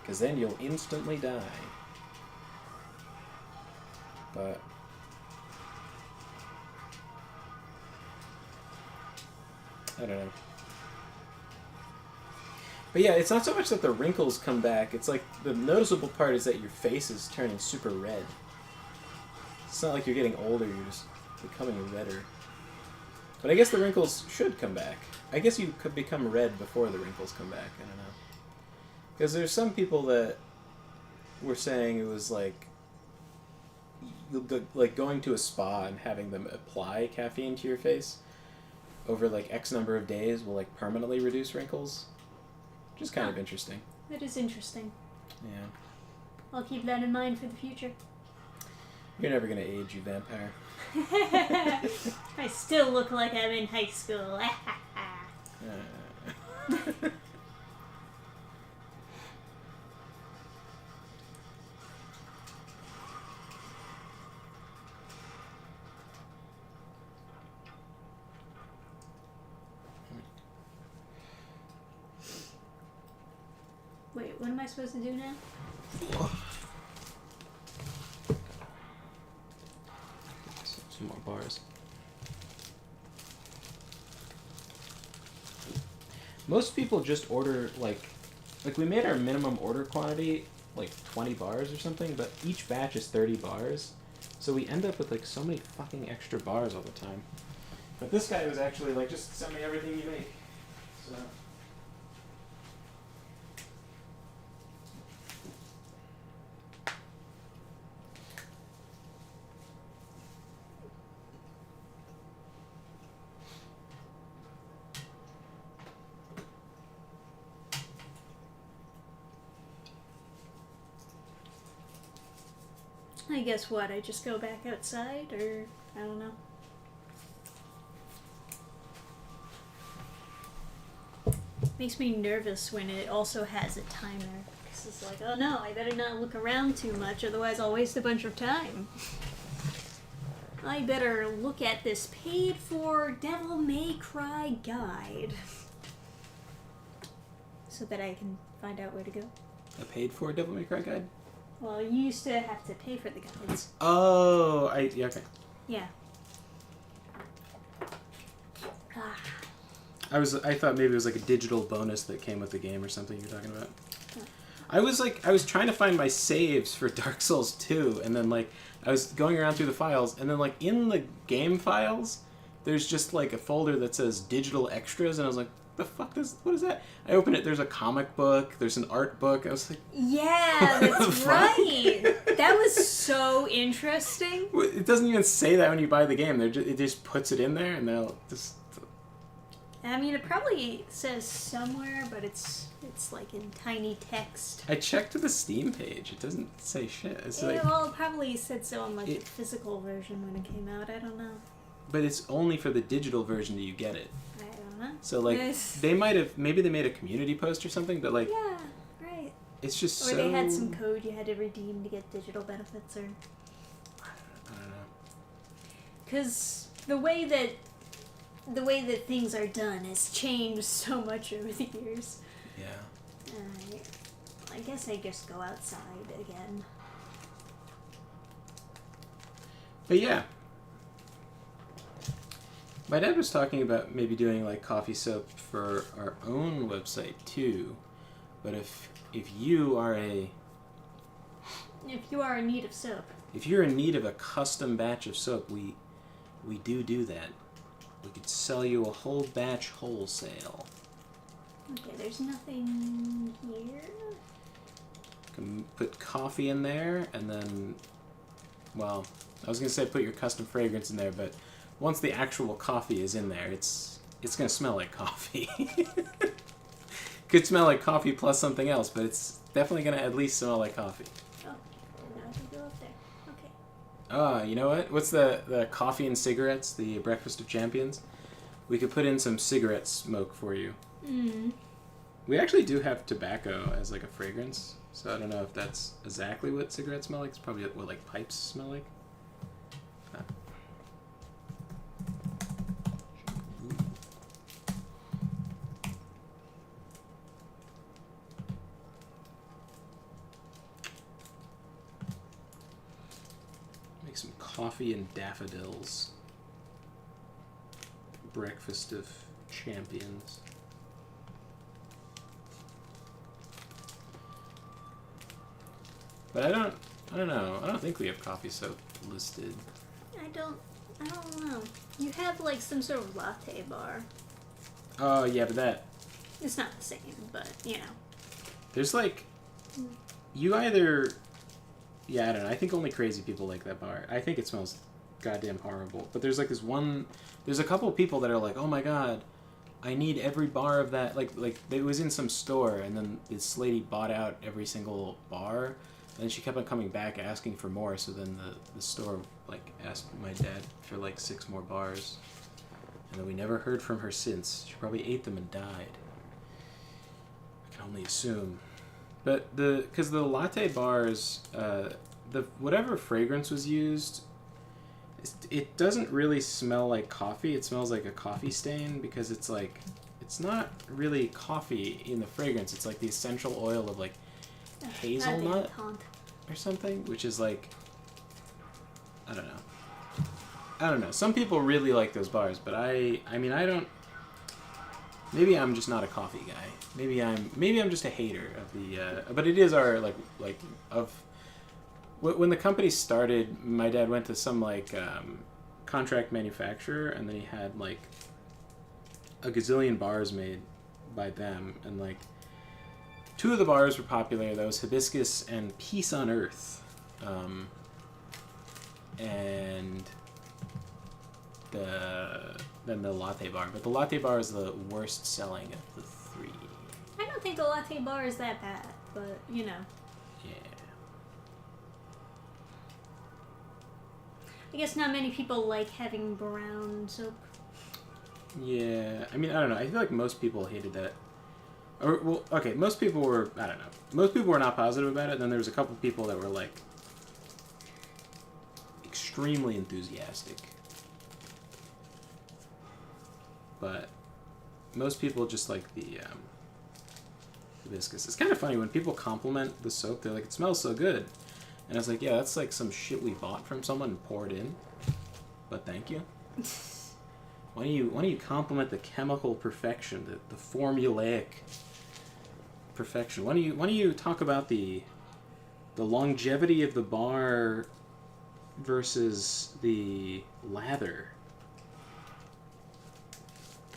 because then you'll instantly die. But I don't know. But yeah, it's not so much that the wrinkles come back. It's like the noticeable part is that your face is turning super red. It's not like you're getting older, you're just becoming redder. But I guess the wrinkles should come back. I guess you could become red before the wrinkles come back. I don't know. Because there's some people that were saying it was like going to a spa and having them apply caffeine to your face over like X number of days will like permanently reduce wrinkles, which is kind of interesting. That is interesting. Yeah. I'll keep that in mind for the future. You're never gonna age, you vampire. I still look like I'm in high school. Wait, what am I supposed to do now? Some more bars. Most people just order like we made our minimum order quantity like 20 bars or something, but each batch is 30 bars. So we end up with like so many fucking extra bars all the time. But this guy was actually like, just send me everything you make. So I guess what? I just go back outside, or I don't know. Makes me nervous when it also has a timer. Because it's like, oh no, I better not look around too much, otherwise I'll waste a bunch of time. I better look at this paid-for Devil May Cry guide. So that I can find out where to go. a paid-for Devil May Cry guide? Well, you used to have to pay for the guides. Oh, yeah, okay. Yeah. Ah. I thought maybe it was like a digital bonus that came with the game or something you're talking about. Huh. I was trying to find my saves for Dark Souls 2, and then like I was going around through the files, and then like in the game files, there's just like a folder that says digital extras, and I was like, what is that? I open it, there's a comic book, there's an art book. I was like, yeah, that's right. That was so interesting. It doesn't even say that when you buy the game. It just puts it in there, and they'll just. I mean, it probably says somewhere, but it's like in tiny text. I checked the Steam page. It doesn't say shit. It's like, well, it probably said so on like the physical version when it came out. I don't know. But it's only for the digital version that you get it. I don't know. So like maybe they made a community post or something, but like yeah, right. It's just or they had some code you had to redeem to get digital benefits, or I don't know. Because the way that things are done has changed so much over the years. Yeah. I guess I just go outside again. But yeah. My dad was talking about maybe doing like coffee soap for our own website too. But if you are in need of soap. If you're in need of a custom batch of soap, we do that. We could sell you a whole batch wholesale. Okay, there's nothing here. Can put coffee in there, and then, well, I was gonna say put your custom fragrance in there, but once the actual coffee is in there, it's gonna smell like coffee. Could smell like coffee plus something else, but it's definitely gonna at least smell like coffee. Oh, now I can go up there. Okay. You know what? What's the coffee and cigarettes, the breakfast of champions? We could put in some cigarette smoke for you. Mm. We actually do have tobacco as like a fragrance, so I don't know if that's exactly what cigarettes smell like. It's probably what like pipes smell like. Make some coffee and daffodils. Breakfast of champions. But I don't know. I don't think we have coffee soap listed. I don't know. You have like some sort of latte bar. Oh, yeah, but that... It's not the same, but you know. There's like, you either, yeah, I don't know. I think only crazy people like that bar. I think it smells goddamn horrible. But there's like this one, there's a couple of people that are like, oh my god, I need every bar of that. Like it was in some store, and then this lady bought out every single bar, and she kept on coming back asking for more. So then the store like asked my dad for like 6 more bars, and then we never heard from her since. She probably ate them and died. I can only assume. But because the latte bars, the whatever fragrance was used, it doesn't really smell like coffee. It smells like a coffee stain because it's like, it's not really coffee in the fragrance. It's like the essential oil of like hazelnut or something, which is like, I don't know. Some people really like those bars, but I mean, I don't. Maybe I'm just not a coffee guy. Maybe I'm just a hater of the. But it is our like of. When the company started, my dad went to some like contract manufacturer, and then he had like a gazillion bars made by them, and like 2 of the bars were popular. That was Hibiscus and Peace on Earth, and then the latte bar. But the latte bar is the worst selling of the 3. I don't think the latte bar is that bad, but you know. Yeah. I guess not many people like having brown soap. Yeah, I mean, I don't know. I feel like most people hated that. Or, well, okay, most people were, I don't know. Most people were not positive about it, and then there was a couple people that were, like, extremely enthusiastic. But most people just like the hibiscus. It's kind of funny when people compliment the soap. They're like, it smells so good. And I was like, yeah, that's like some shit we bought from someone and poured in. But thank you. Why don't you compliment the chemical perfection, the formulaic perfection? Why don't you talk about the longevity of the bar versus the lather?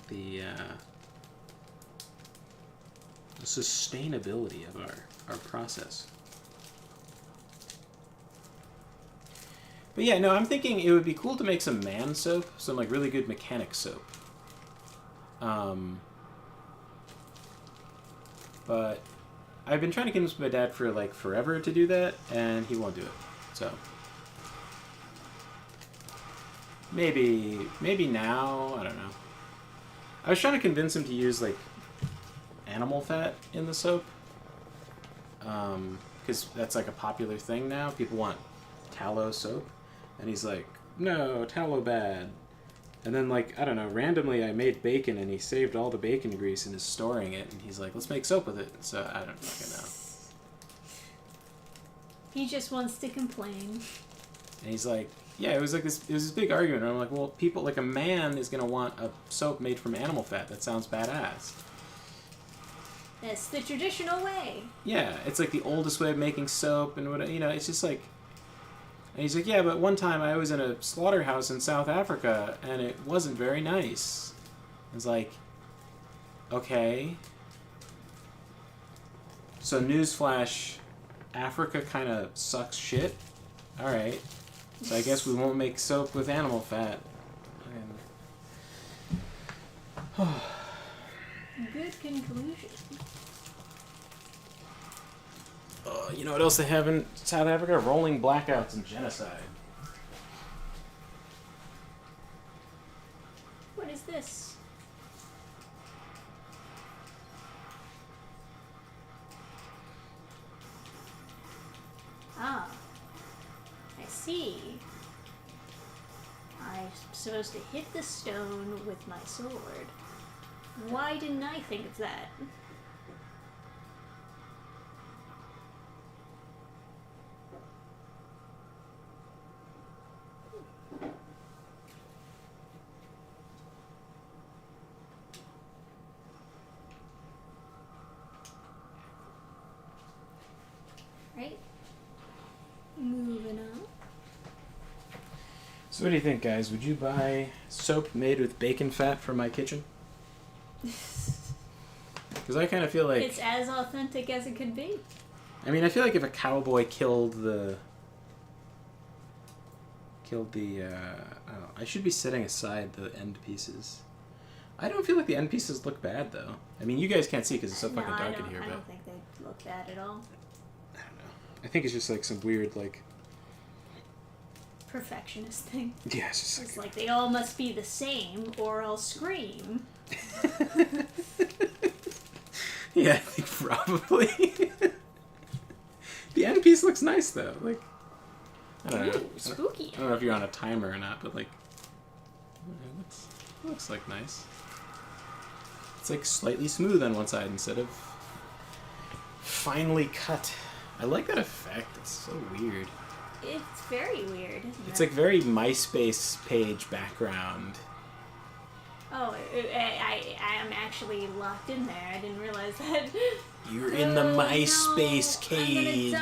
The sustainability of our process. But yeah, no, I'm thinking it would be cool to make some man soap, some like really good mechanic soap. But I've been trying to convince my dad for like forever to do that, and he won't do it. So maybe now, I don't know. I was trying to convince him to use like animal fat in the soap, because that's like a popular thing now. People want tallow soap. And he's like, no, tallow bad. And then, like, I don't know, randomly I made bacon, and he saved all the bacon grease and is storing it. And he's like, let's make soap with it. So I don't fucking know. He just wants to complain. And he's like, yeah, it was this big argument. And I'm like, well, people, like a man is going to want a soap made from animal fat. That sounds badass. That's the traditional way. Yeah, it's like the oldest way of making soap and what, you know, it's just like. And he's like, yeah, but one time I was in a slaughterhouse in South Africa, and it wasn't very nice. It's like, okay. So newsflash, Africa kind of sucks shit. All right. So I guess we won't make soap with animal fat. Good conclusion. You know what else they have in South Africa? Rolling blackouts and genocide. What is this? Ah. I see. I'm supposed to hit the stone with my sword. Why didn't I think of that? Right? Moving on. So what do you think, guys? Would you buy soap made with bacon fat for my kitchen? Because I kind of feel like... It's as authentic as it could be. I mean, I feel like if a cowboy killed the... oh, I should be setting aside the end pieces. I don't feel like the end pieces look bad, though. I mean, you guys can't see because it's so fucking dark in here, I but... don't think they look bad at all. I don't know. I think it's just like some weird, like... Perfectionist thing. Yeah, it's just It's like they all must be the same or I'll scream. Yeah, I think probably. The end piece looks nice, though. Like, I don't know. Ooh, spooky. I don't know if you're on a timer or not, but like, it looks like nice. It's like slightly smooth on one side instead of finely cut. I like that effect. It's so weird. It's very weird, isn't it? It's like very MySpace page background. Oh, I'm actually locked in there. I didn't realize that. You're in the MySpace cage. I'm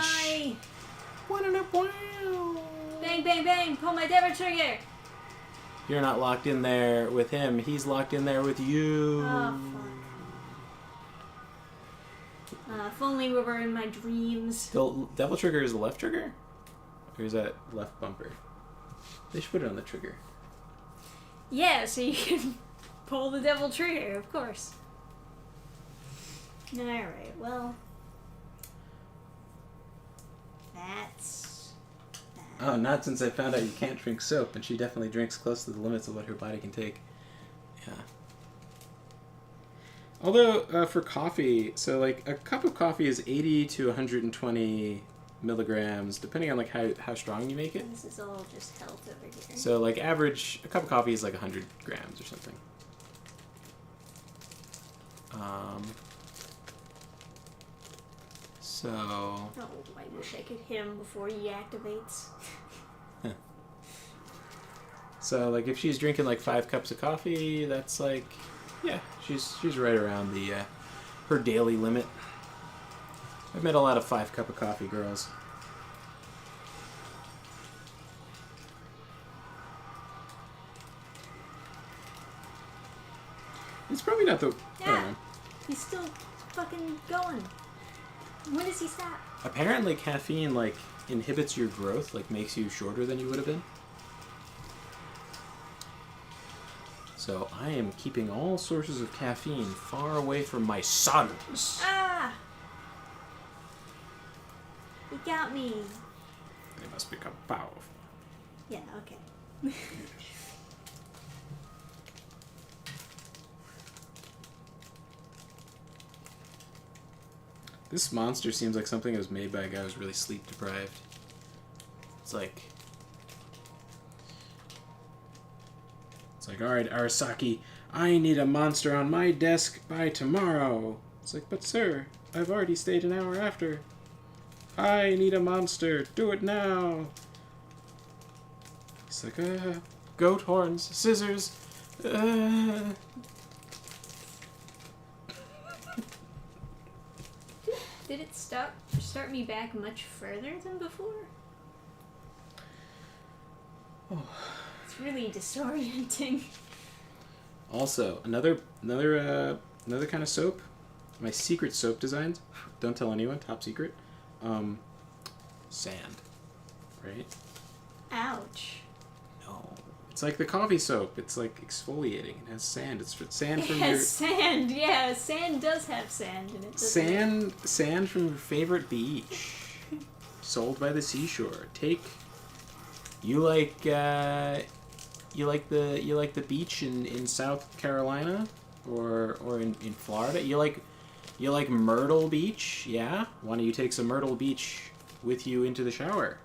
gonna die. Bang, bang, bang. Pull my devil trigger. You're not locked in there with him. He's locked in there with you. Oh, fuck. If only we were in my dreams. The devil trigger is the left trigger? Or is that left bumper? They should put it on the trigger. Yeah, so you can pull the devil trigger, of course. Alright, well. That's that. Oh, not since I found out you can't drink soap, and she definitely drinks close to the limits of what her body can take. Yeah. Although, for coffee, so like a cup of coffee is 80 to 120 milligrams, depending on like how strong you make it. This is all just health over here. So like average, a cup of coffee is like 100 grams or something. So... Oh, I wish I could hit him before he activates. So like if she's drinking like 5 cups of coffee, that's like, yeah, she's right around the her daily limit. I've met a lot of 5 cup of coffee girls. It's probably not the... I don't know. He's still fucking going. When does he stop? Apparently caffeine, like, inhibits your growth, like, makes you shorter than you would have been. So I am keeping all sources of caffeine far away from my sons. Ah! He got me. They must become powerful. Yeah, okay. This monster seems like something that was made by a guy who was really sleep deprived. It's like, alright, Arasaki, I need a monster on my desk by tomorrow. It's like, but sir, I've already stayed an hour after. I need a monster. Do it now. It's like, goat horns, scissors. Did it start me back much further than before? Oh. It's really disorienting. Also, another kind of soap. My secret soap designs. Don't tell anyone. Top secret. Sand. Right? Ouch. No. It's like the coffee soap. It's like exfoliating. It has sand. It's sand from It has sand. Yeah, sand does have sand in it. Sand from your favorite beach. Sold by the seashore. You like the beach in South Carolina or in Florida? You like Myrtle Beach? Yeah? Why don't you take some Myrtle Beach with you into the shower?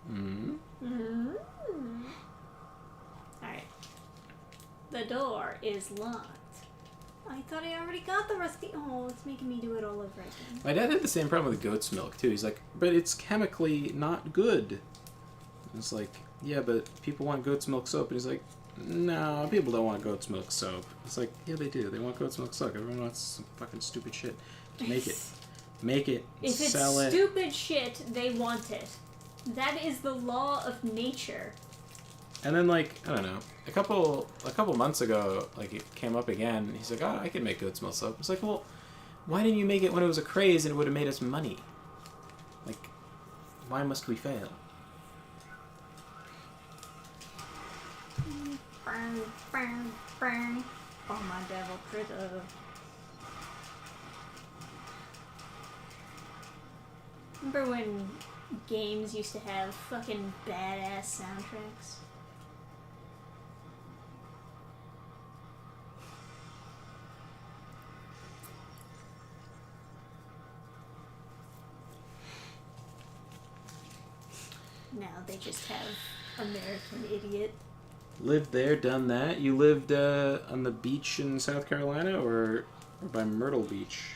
Mm-hmm. Mm-hmm. Alright. The door is locked. I thought I already got the recipe. Oh, it's making me do it all over again. My dad had the same problem with goat's milk, too. He's like, but it's chemically not good. It's like, yeah, but people want goat's milk soap. And he's like, no, people don't want goat's milk soap. It's like, yeah, they do. They want goat's milk soap. Everyone wants some fucking stupid shit. Make it. Make it. If Sell it's it. stupid shit, they want it. That is the law of nature. And then, like, I don't know, a couple months ago, like, it came up again. And he's like, oh, I can make goat smell soap. It's like, well, why didn't you make it when it was a craze and it would have made us money? Like, why must we fail? Burn, burn, burn. Oh, my devil critter. Remember when games used to have fucking badass soundtracks? Now they just have American Idiot. Lived there, done that. You lived on the beach in South Carolina or by Myrtle Beach?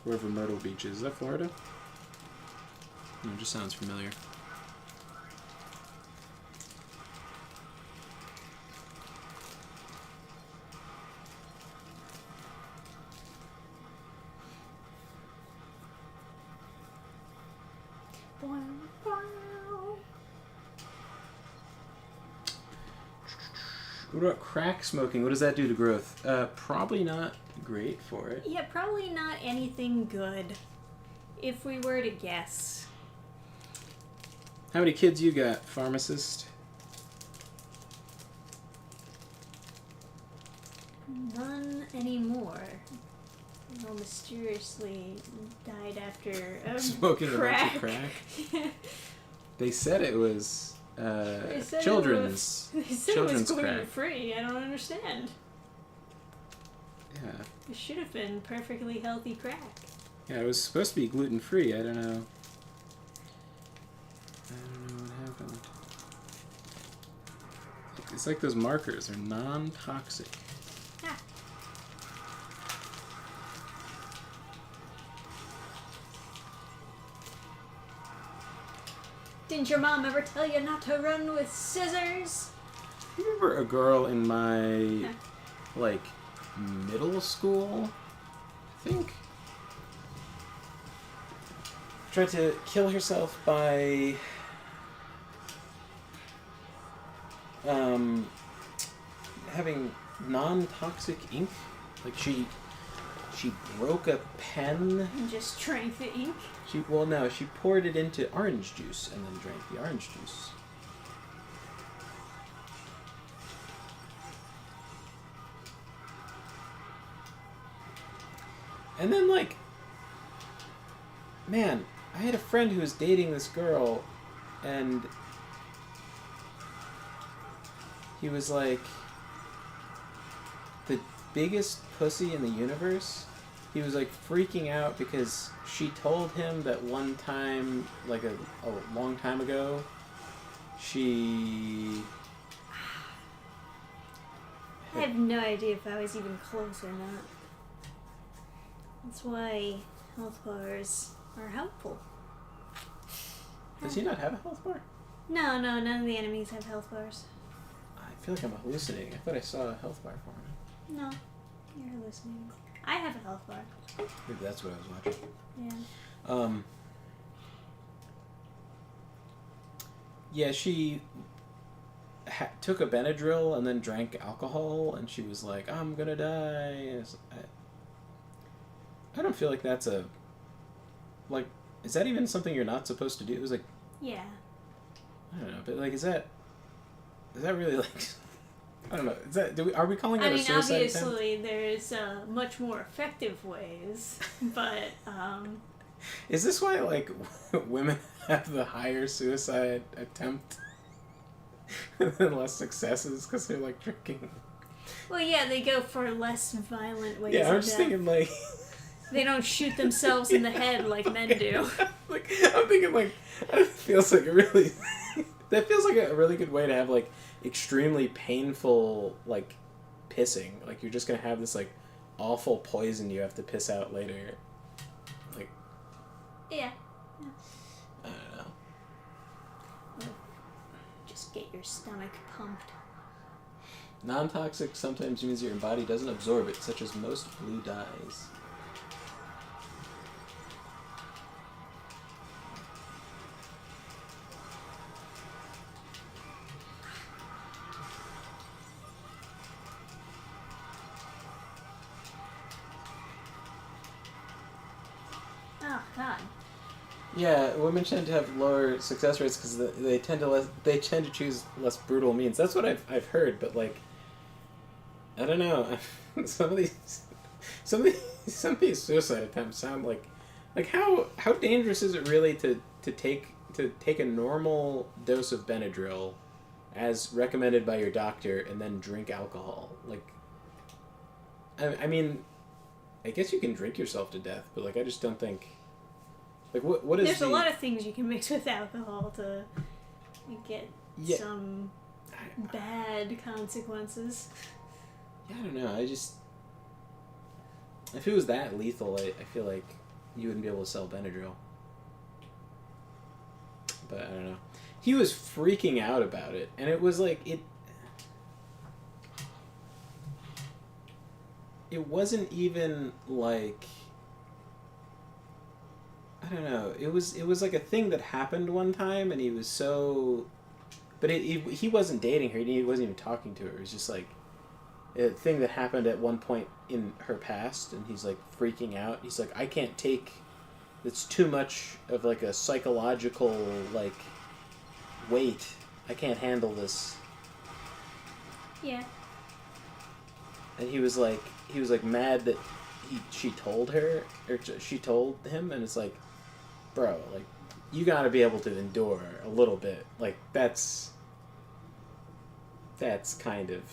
Wherever Myrtle Beach is. Is that Florida? No, it just sounds familiar. What about crack smoking? What does that do to growth? Probably not great for it. Yeah, probably not anything good. If we were to guess. How many kids you got, pharmacist? None anymore. Well, mysteriously died after Smoking crack. a bunch of crack? They said it was They said children's They said children's it was crack. gluten-free. I don't understand. Yeah. It should have been perfectly healthy crack. Yeah, it was supposed to be gluten-free. I don't know. I don't know what happened. It's like those markers. They're non-toxic. Ah. Didn't your mom ever tell you not to run with scissors? I remember a girl in my, like, middle school, I think, tried to kill herself by having non-toxic ink. Like, she broke a pen. And just drank the ink? She poured it into orange juice and then drank the orange juice. And then, like, man, I had a friend who was dating this girl, and he was like the biggest pussy in the universe. He was like freaking out because she told him that one time, like a long time ago, she... I have no idea if I was even close or not. That's why health bars are helpful. Does he not have a health bar? No, none of the enemies have health bars. I feel like I'm hallucinating. I thought I saw a health bar for him. No, you're hallucinating. I have a health bar. Maybe that's what I was watching. Yeah. Yeah, she took a Benadryl and then drank alcohol, and she was like, I'm gonna die. I don't feel like that's a... Like, is that even something you're not supposed to do? It was like... Yeah. I don't know, but like, is that really like... I don't know. Is that... are we calling it a suicide obviously attempt? there's much more effective ways, but, Is this why, like, women have the higher suicide attempt than less successes? Because they're, like, drinking... Well, yeah, they go for less violent ways Yeah, I'm of just death. thinking, like... They don't shoot themselves in the head like men do. Like, I'm thinking, like, that feels like a really... that feels like a really good way to have, like, extremely painful, like, pissing. Like, you're just gonna have this, like, awful poison you have to piss out later. Like... Yeah. I don't know. Just get your stomach pumped. Non-toxic sometimes means your body doesn't absorb it, such as most blue dyes. Oh, God. Yeah, women tend to have lower success rates because they tend to choose less brutal means. That's what I've heard, but like, I don't know. some of these suicide attempts sound like how dangerous is it really to take a normal dose of Benadryl as recommended by your doctor and then drink alcohol? Like, I mean, I guess you can drink yourself to death, but like, I just don't think. Like, what is There's a lot of things you can mix with alcohol to get some bad consequences. Yeah, I don't know. If it was that lethal, I feel like you wouldn't be able to sell Benadryl. But I don't know. He was freaking out about it, and it was like it wasn't even like, I don't know. It was like a thing that happened one time, and he was so, but he wasn't dating her. He wasn't even talking to her. It was just like a thing that happened at one point in her past, and he's like freaking out. He's like, I can't take. It's too much of like a psychological like weight. I can't handle this. Yeah. And he was like mad that she told her, or she told him, and it's like, bro, like, you gotta be able to endure a little bit. Like, that's kind of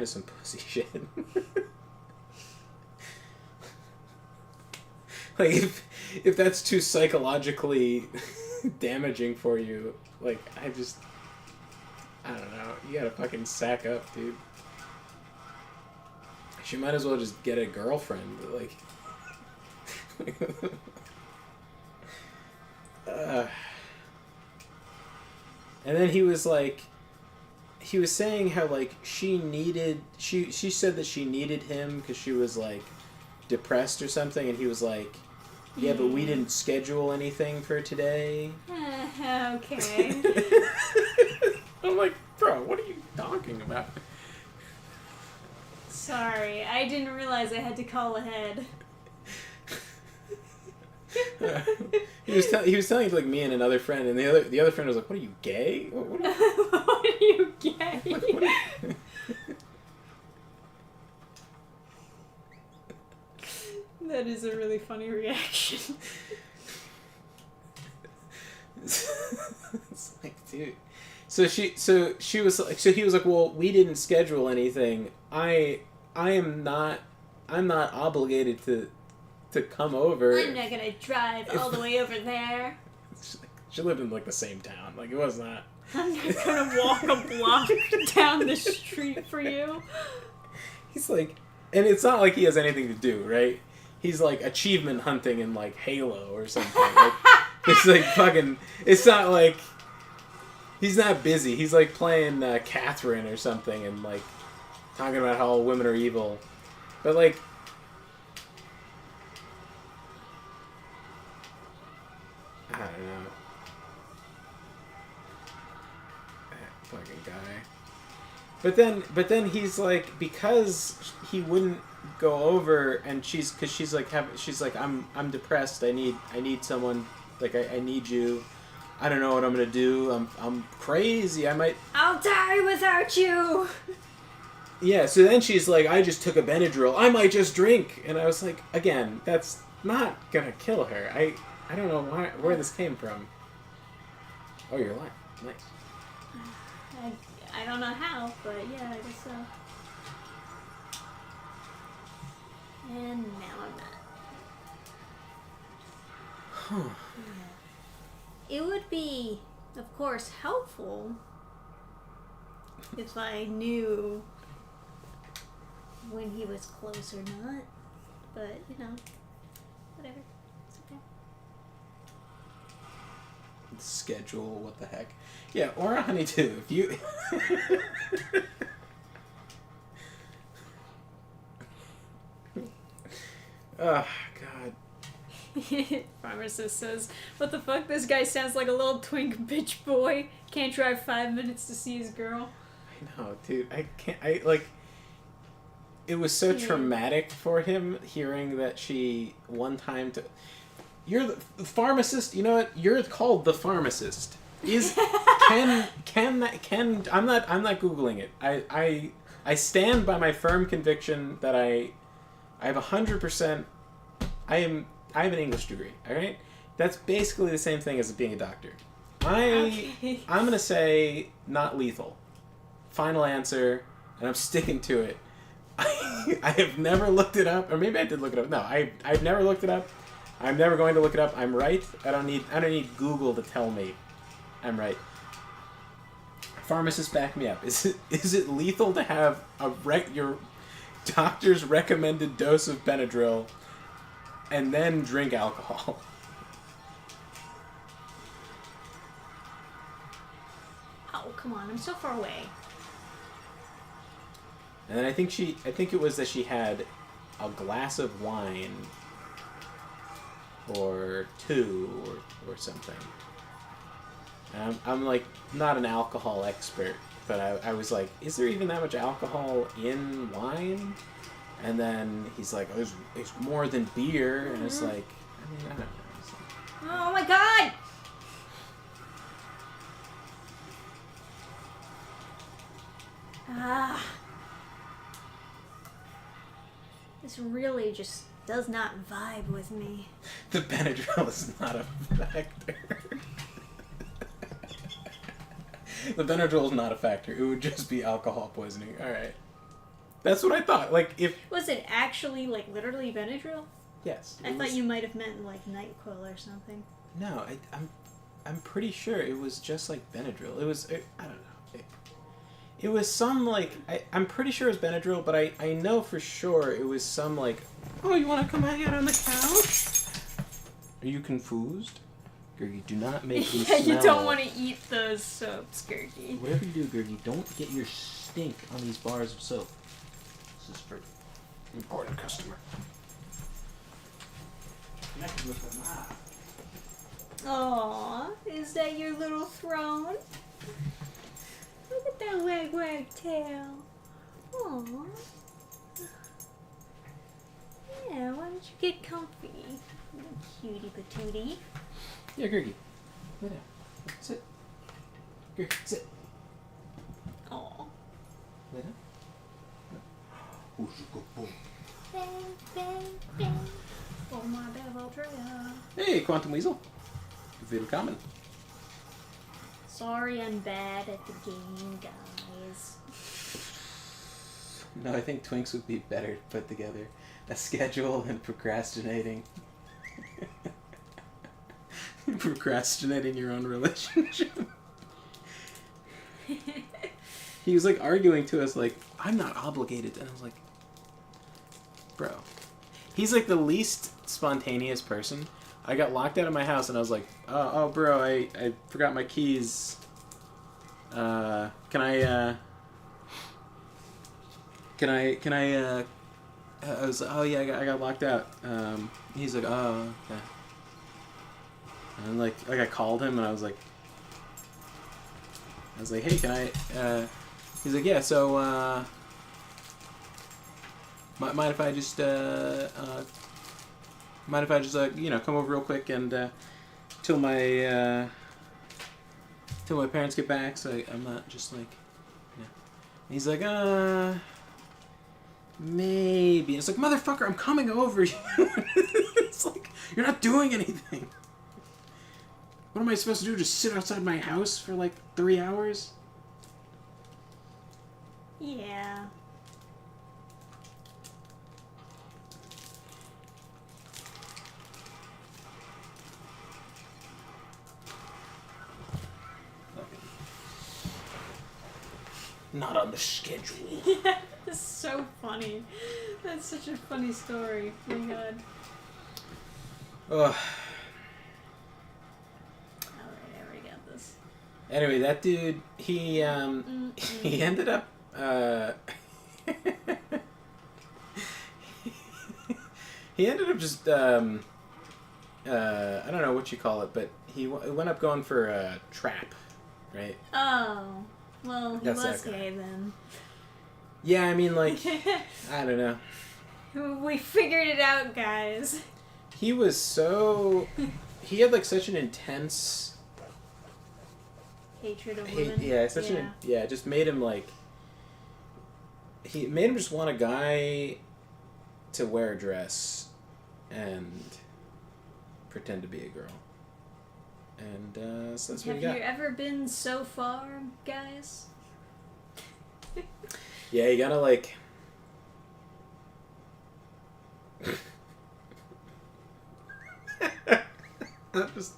some pussy shit. Like, if that's too psychologically damaging for you, like, I don't know. You gotta fucking sack up, dude. She might as well just get a girlfriend, like. And then he was saying how like she said that she needed him because she was like depressed or something, and he was like, yeah, but we didn't schedule anything for today. Okay. I'm like, bro, what are you talking about? Sorry, I didn't realize I had to call ahead. He was telling it to like me and another friend, and the other friend was like, "What are you, gay? What are you... What are you, gay?" What are you... That is a really funny reaction. It's like, dude. So he was like, well, we didn't schedule anything. I'm not obligated to come over. I'm not gonna drive all the way over there. She lived in like the same town. Like, it was not. I'm not gonna walk a block down the street for you. He's like, and it's not like he has anything to do, right? He's like achievement hunting in like Halo or something. Like, it's like fucking. It's not like he's not busy. He's like playing Catherine or something and like talking about how all women are evil, but like. I don't know. That fucking guy. But then he's like, because he wouldn't go over, and she's like, I'm depressed. I need someone. Like, I need you. I don't know what I'm gonna do. I'm crazy. I'll die without you. Yeah. So then she's like, I just took a Benadryl. I might just drink. And I was like, again, that's not gonna kill her. I don't know where this came from. Oh, you're alive. Nice. I don't know how, but yeah, I guess so. And now I'm not. Huh. It would be, of course, helpful if I knew when he was close or not. But, you know, whatever. It's okay. Schedule, what the heck? Yeah, or a honeydew. If you... Oh, God. Pharmacist says, what the fuck? This guy sounds like a little twink bitch boy. Can't drive 5 minutes to see his girl. I know, dude. It was so traumatic for him hearing that she one time You're the pharmacist. You know what? You're called the pharmacist. Can I'm not Googling it. I stand by my firm conviction that I have 100%. I have an English degree. All right, that's basically the same thing as being a doctor. I'm gonna say not lethal. Final answer, and I'm sticking to it. I have never looked it up, or maybe I did look it up. No, I've never looked it up. I'm never going to look it up. I'm right. I don't need Google to tell me I'm right. Pharmacists, back me up. Is it lethal to have your doctor's recommended dose of Benadryl and then drink alcohol? Oh, come on. I'm so far away. And then I think it was that she had a glass of wine or two or something. And I'm like not an alcohol expert, but I was like, is there even that much alcohol in wine? And then he's like, oh, there's more than beer, and it's like, I mean, I don't know. Oh my god! Ah. This really just does not vibe with me. The Benadryl is not a factor. The Benadryl is not a factor. It would just be alcohol poisoning. All right. That's what I thought. Like, if... Was it actually, like, literally Benadryl? Yes. I thought you might have meant, like, NyQuil or something. No, I'm pretty sure it was just, like, Benadryl. I don't know. It was some, like... I'm pretty sure it was Benadryl, but I know for sure it was some, like... Oh, you want to come hang out on the couch? Are you confused? Gergie, do not make me smell. You don't want to eat those soaps, Gergie. Whatever you do, Gergie, don't get your stink on these bars of soap. This is for an important customer. Connected with the map. Aww, is that your little throne? Look at that wag tail. Aww. Yeah, why don't you get comfy? Cutie patootie. Yeah, Gergie. Lay down. Sit. Gergie, sit. Aw. Lay down. Who's your good boy? Bang, bang, bang. Oh, my devil trigger. Hey, Quantum Weasel. Willkommen. Sorry I'm bad at the game, guys. No, I think Twinks would be better to put together a schedule and procrastinating. Procrastinating your own relationship. He was like arguing to us like, I'm not obligated. And I was like, bro. He's like the least spontaneous person. I got locked out of my house and I was like, oh bro, I forgot my keys. Can I I was like, oh yeah, I got locked out. He's like, oh, okay. And like I called him and I was like, hey, can I, he's like, yeah, so, mind if I just, come over real quick and, till my parents get back, so I'm not just like, yeah. And he's like, maybe. It's like, motherfucker, I'm coming over. It's like, you're not doing anything. What am I supposed to do? Just sit outside my house for like 3 hours? Yeah. Not on the schedule. Yeah, that's so funny. That's such a funny story. Oh my god. Ugh. Alright, I already got this. Anyway, that dude, he ended up, he ended up just, I don't know what you call it, but he went up going for a trap, right? Oh. Well, he That's was that guy. gay then. Yeah, I mean, like, I don't know. We figured it out, guys. He was so... He had, like, such an intense... Hatred of women. It just made him, like... He made him just want a guy to wear a dress and pretend to be a girl. And so that's what he got. Have you ever been so far, guys? Yeah, you gotta, like... There's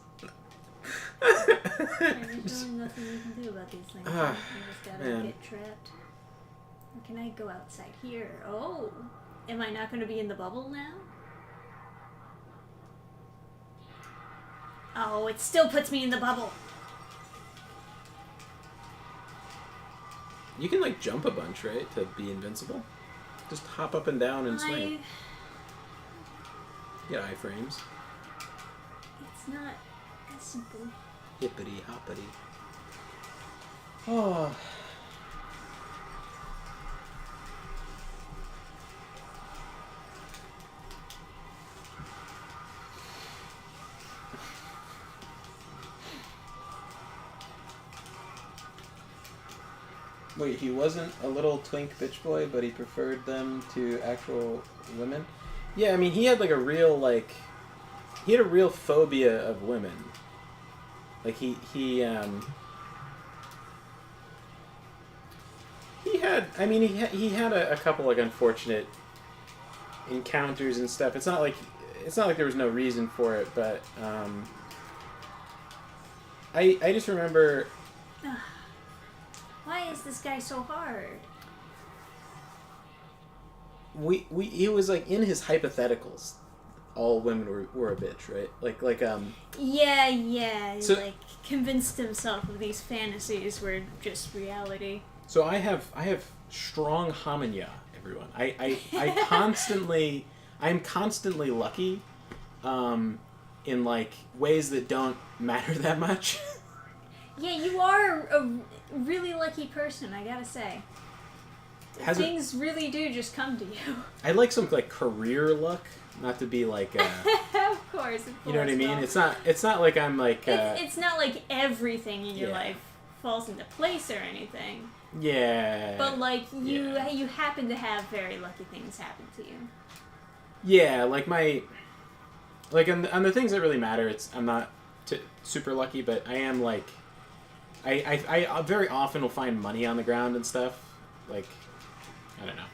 really nothing you can do about these things. You just gotta get trapped. Or can I go outside here? Oh! Am I not gonna be in the bubble now? Oh, it still puts me in the bubble! You can, like, jump a bunch, right? To be invincible? Just hop up and down and swing. You get iframes. It's not as simple. Hippity hoppity. Oh. Wait, he wasn't a little twink bitch boy, but he preferred them to actual women? Yeah, I mean, he had, like, a real, like... He had a real phobia of women. Like, he had... I mean, he had a couple, like, unfortunate encounters and stuff. It's not like there was no reason for it, but, I just remember... Why is this guy so hard? He was, like, in his hypotheticals. All women were a bitch, right? Like Yeah. So, like, convinced himself of these fantasies were just reality. So I have strong hamanya, everyone. I'm constantly lucky, in, like, ways that don't matter that much. Yeah, you are a really lucky person, I gotta say. Things really do just come to you. I like some, like, career luck, not to be like. Of course. You know what I mean? Well, it's not like I'm like. It's not like everything in your life falls into place or anything. Yeah. But, like, you happen to have very lucky things happen to you. Yeah, like on the things that really matter, I'm not super lucky, but I am, like, I very often will find money on the ground and stuff. Like, I don't know.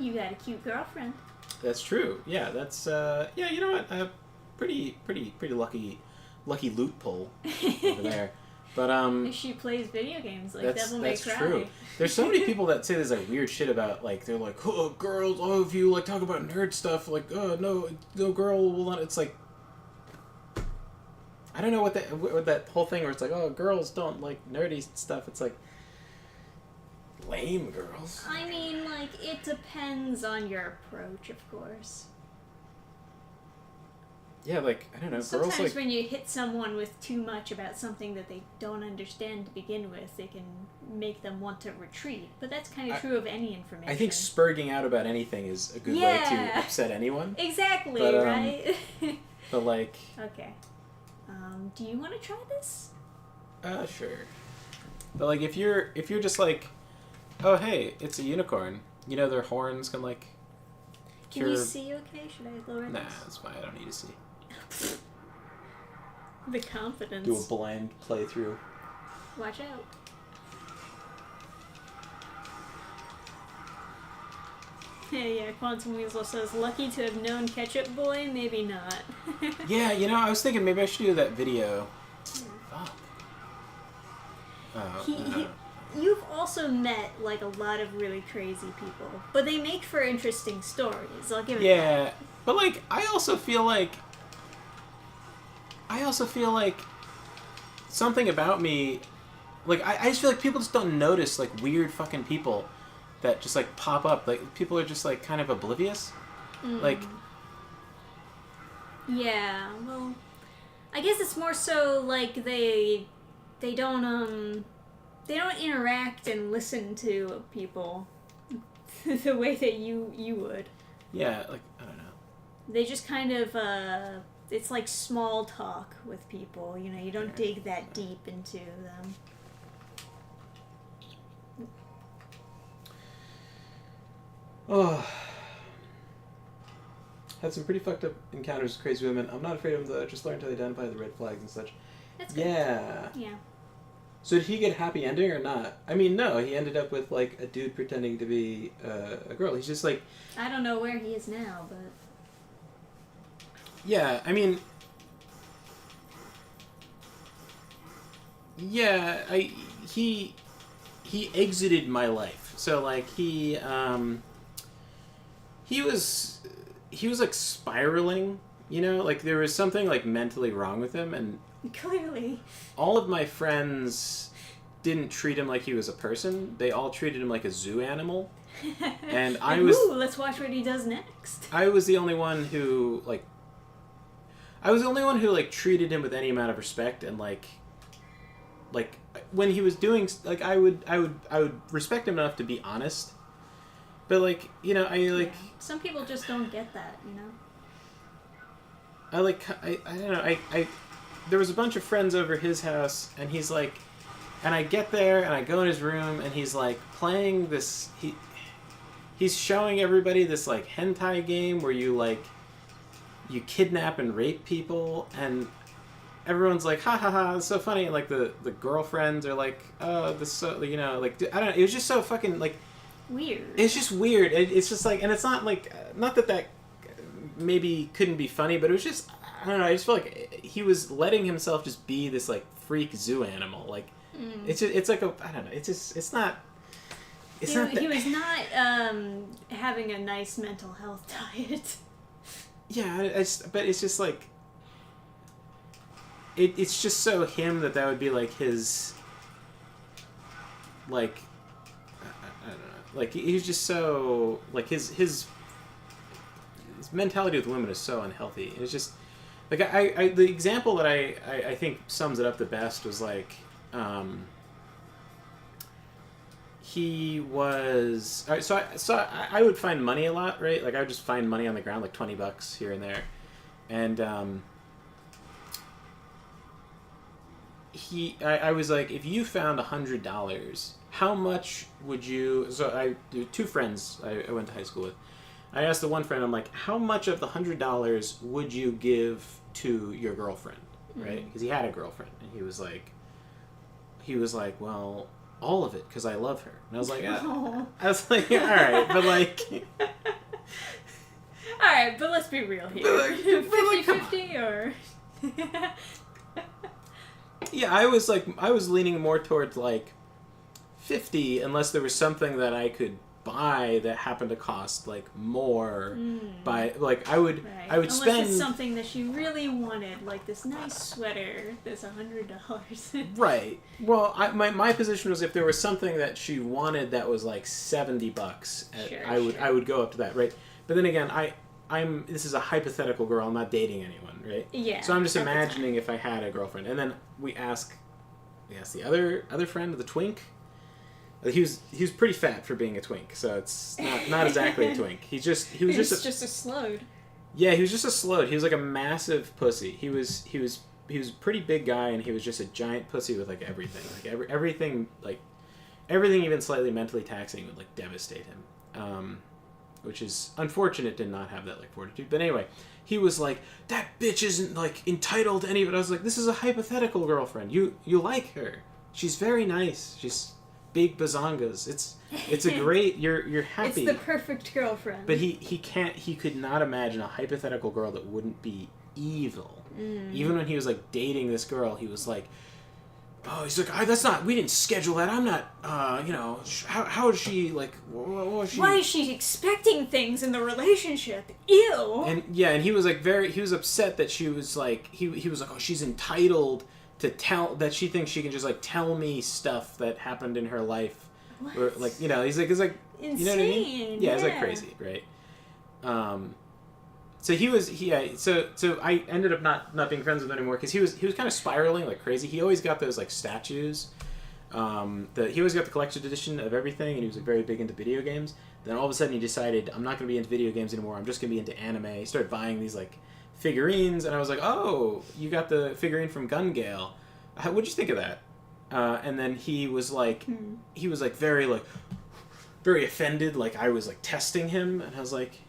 You got a cute girlfriend. That's true. Yeah, that's yeah. You know what? Pretty lucky loot pull over there. But she plays video games like Devil May Cry. That's true. There's so many people that say this, like, weird shit about, like, they're like, oh, girls, oh, if you, like, talk about nerd stuff, like, oh, no girl will not. It's like, I don't know what that whole thing where it's like, oh, girls don't like nerdy stuff. It's like, lame girls. I mean, like, it depends on your approach, of course. Yeah, like, I don't know. Sometimes girls, like, when you hit someone with too much about something that they don't understand to begin with, it can make them want to retreat. But that's kind of true of any information. I think spurging out about anything is a good way to upset anyone. Exactly, but, right? But, like... Okay. Do you want to try this? Sure. But, like, if you're just like, oh, hey, it's a unicorn. You know, their horns can, like, cure... Can you see okay? Should I lower this? Nah, that's fine. I don't need to see. The confidence. Do a blind playthrough. Watch out. Yeah, Quantum Weasel says, lucky to have known Ketchup Boy, maybe not. Yeah, you know, I was thinking maybe I should do that video. Fuck. You've also met, like, a lot of really crazy people, but they make for interesting stories, I'll give it that. Yeah, but, like, I also feel like something about me, like, I just feel like people just don't notice, like, weird fucking people that just, like, pop up. Like, people are just, like, kind of oblivious. Like... Yeah, well, I guess it's more so, like, they don't interact and listen to people the way that you would. Yeah, like, I don't know. They just kind of, it's like small talk with people, you know, you don't dig that deep into them. Oh. Had some pretty fucked up encounters with crazy women. I'm not afraid of them, though. Just learned to identify the red flags and such. That's good. Yeah. Yeah. So did he get a happy ending or not? I mean, no. He ended up with, like, a dude pretending to be a girl. He's just, like... I don't know where he is now, but... Yeah, I mean... Yeah, he exited my life. So, like, he was like spiraling, you know, like there was something like mentally wrong with him, and clearly all of my friends didn't treat him like he was a person. They all treated him like a zoo animal. And ooh, let's watch what he does next. I was the only one who treated him with any amount of respect, and like when he was doing, like, I would respect him enough to be honest. But, like, you know, Yeah. Some people just don't get that, you know? I don't know, there was a bunch of friends over his house, and he's like, and I get there, and I go in his room, and he's, like, playing this, he's showing everybody this, like, hentai game where you, like, you kidnap and rape people, and everyone's like, ha ha ha, it's so funny, and, like, the girlfriends are like, oh, this so, you know, like, I don't know, it was just so fucking, like, weird. It's just weird. It's just like, and it's not like, not that maybe couldn't be funny, but it was just, I don't know, I just feel like he was letting himself just be this, like, freak zoo animal. Like, it's just, it's like I don't know, it's just, it's not he was not having a nice mental health diet. Yeah, but it's just like, it's just so him that would be like his, like, I don't know. Like, he's just so, like, his mentality with women is so unhealthy. It's just, like, the example that I think sums it up the best was, like, he was, so I would find money a lot, right? Like, I would just find money on the ground, like $20 here and there. And, I was like, if you found $100, how much would you... So two friends I went to high school with. I asked the one friend, I'm like, how much of the $100 would you give to your girlfriend, right? Because he had a girlfriend, and he was like, well, all of it, because I love her. And I was like, all right, but like... All right, but let's be real here. 50-50 or... Yeah, I was leaning more towards, like, 50, unless there was something that I could buy that happened to cost, like, more by, like, I would Unless spend... it's something that she really wanted, like this nice sweater that's $100. Right. Well, my position was, if there was something that she wanted that was like $70, I would go up to that, right? But then again, this is a hypothetical girl. I'm not dating anyone, right? Yeah. So I'm just imagining if I had a girlfriend, and then we ask the other friend, the twink. He was pretty fat for being a twink, so it's not exactly a twink. He was just a slode. Yeah, he was just a slode. He was like a massive pussy. He was a pretty big guy, and he was just a giant pussy with like everything, like everything even slightly mentally taxing would like devastate him. Which is unfortunate, did not have that like fortitude. But anyway, he was like, that bitch isn't like entitled to any of it. I was like, this is a hypothetical girlfriend. You like her. She's very nice. She's big bazongas. It's a great, you're happy. It's the perfect girlfriend. But he could not imagine a hypothetical girl that wouldn't be evil. Even when he was like dating this girl, he was like, oh, he's like, we didn't schedule that. I'm not, how is she, like, what was she? Why is she expecting things in the relationship? Ew. And yeah, and he was like he was upset that she was like, he was like, oh, she's entitled to tell, that she thinks she can just like tell me stuff that happened in her life. What? Or like, you know, it's like, insane. You know what I mean? Yeah, it's like crazy, right? So so I ended up not being friends with him anymore because he was kind of spiraling like crazy. He always got those like statues He always got the collector's edition of everything, and he was like, very big into video games. Then all of a sudden he decided, I'm not going to be into video games anymore. I'm just going to be into anime. He started buying these like figurines, and I was like, oh, you got the figurine from Gun Gale. What'd you think of that? And then he was like, very offended, like I was like testing him, and I was like,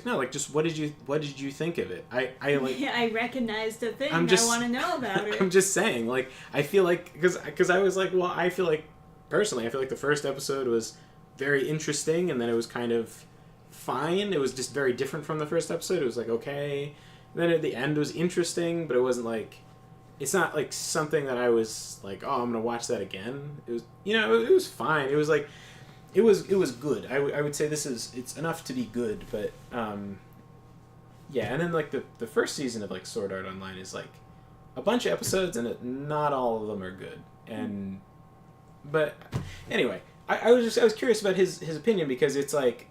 no, like, just what did you think of it? I like. Yeah, I recognized a thing. I want to know about it. I'm just saying, like, I feel like because I was like, well, I feel like personally, I feel like the first episode was very interesting, and then it was kind of fine. It was just very different from the first episode. It was like okay, and then at the end it was interesting, but it wasn't like. It's not like something that I was like, oh, I'm gonna watch that again. It was, it was fine. It was like. It was good. I would say it's enough to be good, but yeah. And then like the first season of like Sword Art Online is like a bunch of episodes, and not all of them are good. But anyway, I was curious about his opinion, because it's like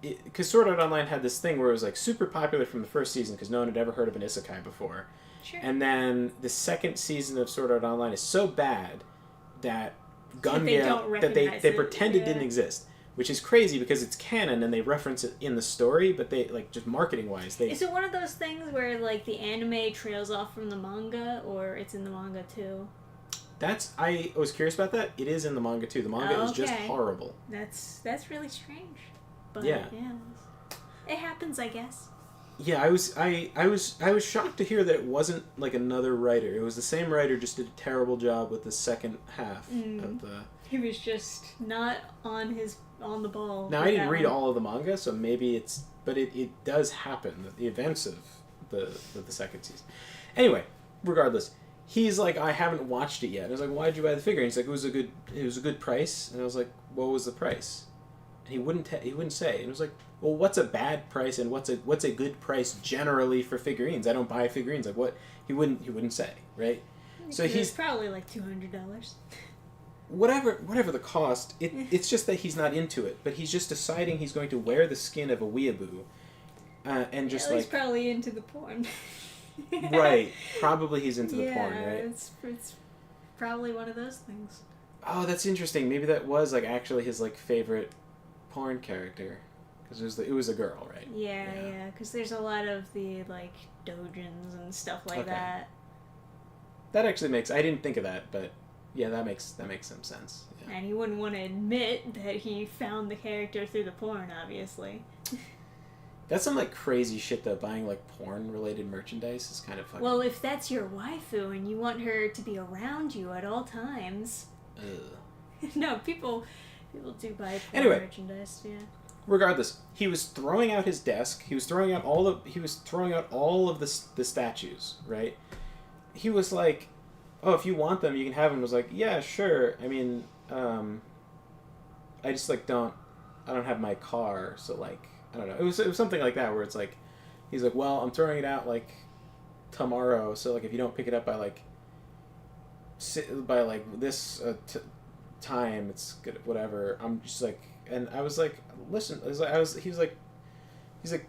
because Sword Art Online had this thing where it was like super popular from the first season because no one had ever heard of an isekai before, sure. And then the second season of Sword Art Online is so bad that Gun Gale that they pretend it didn't exist, which is crazy because it's canon and they reference it in the story, but they like just marketing wise they. Is it one of those things where like the anime trails off from the manga, or it's in the manga too? I was curious about that. It is in the manga too. The manga is just horrible. That's really strange. But yeah, it happens, I guess. Yeah, I was shocked to hear that it wasn't like another writer. It was the same writer, just did a terrible job with the second half of the. He was just not on the ball. Now I didn't read all of the manga, so maybe but it does happen. The events of the second season. Anyway, regardless, he's like, I haven't watched it yet. And I was like, why'd you buy the figure? And he's like, it was a good price. And I was like, what was the price? And he wouldn't say. And it was like, well, what's a bad price and what's a good price generally for figurines? I don't buy figurines. Like what? He wouldn't say, right? So he's probably like $200. Whatever the cost, it's just that he's not into it. But he's just deciding he's going to wear the skin of a weeaboo, and just like he's probably into the porn. Right, probably he's into the porn, right? It's probably one of those things. Oh, that's interesting. Maybe that was like actually his like favorite porn character. Because it was a girl, right? Yeah. Because there's a lot of the like dojins and stuff like that. That actually makes. I didn't think of that, but yeah, that makes some sense. Yeah. And he wouldn't want to admit that he found the character through the porn, obviously. That's some like crazy shit though. Buying like porn related merchandise is kind of fucking. Well, if that's your waifu and you want her to be around you at all times. No, people do buy porn merchandise. Yeah. Regardless, he was throwing out his desk. He was throwing out all of the statues. Right. He was like, "Oh, if you want them, you can have them." I was like, "Yeah, sure." I mean, I just like I don't have my car, so like I don't know. It was something like that where it's like, he's like, "Well, I'm throwing it out like tomorrow, so like if you don't pick it up by this time, it's good. Whatever." I'm just like. And I was like, listen, he's like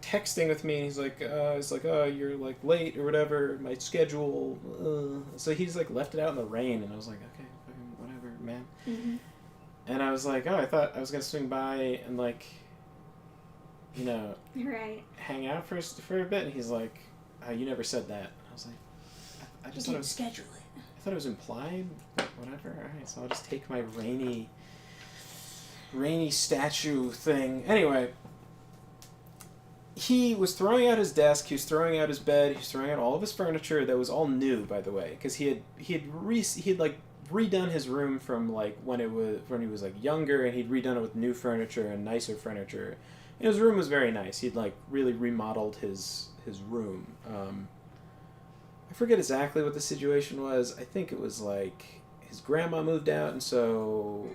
texting with me, and he's like, oh, you're like late or whatever, my schedule. So he's like left it out in the rain, and I was like, okay, fucking whatever, man. Mm-hmm. And I was like, oh, I thought I was gonna swing by and like, right, hang out for a bit. And he's like, oh, you never said that. And I was like, I just thought it was schedule it. I thought it was implied. Whatever. All right, so I'll just take my rainy statue thing. Anyway, he was throwing out his desk, he was throwing out his bed, he was throwing out all of his furniture that was all new, by the way, because he had like redone his room from like when he was like younger, and he'd redone it with new furniture and nicer furniture. And his room was very nice. He'd like really remodeled his room. I forget exactly what the situation was. I think it was like his grandma moved out, and so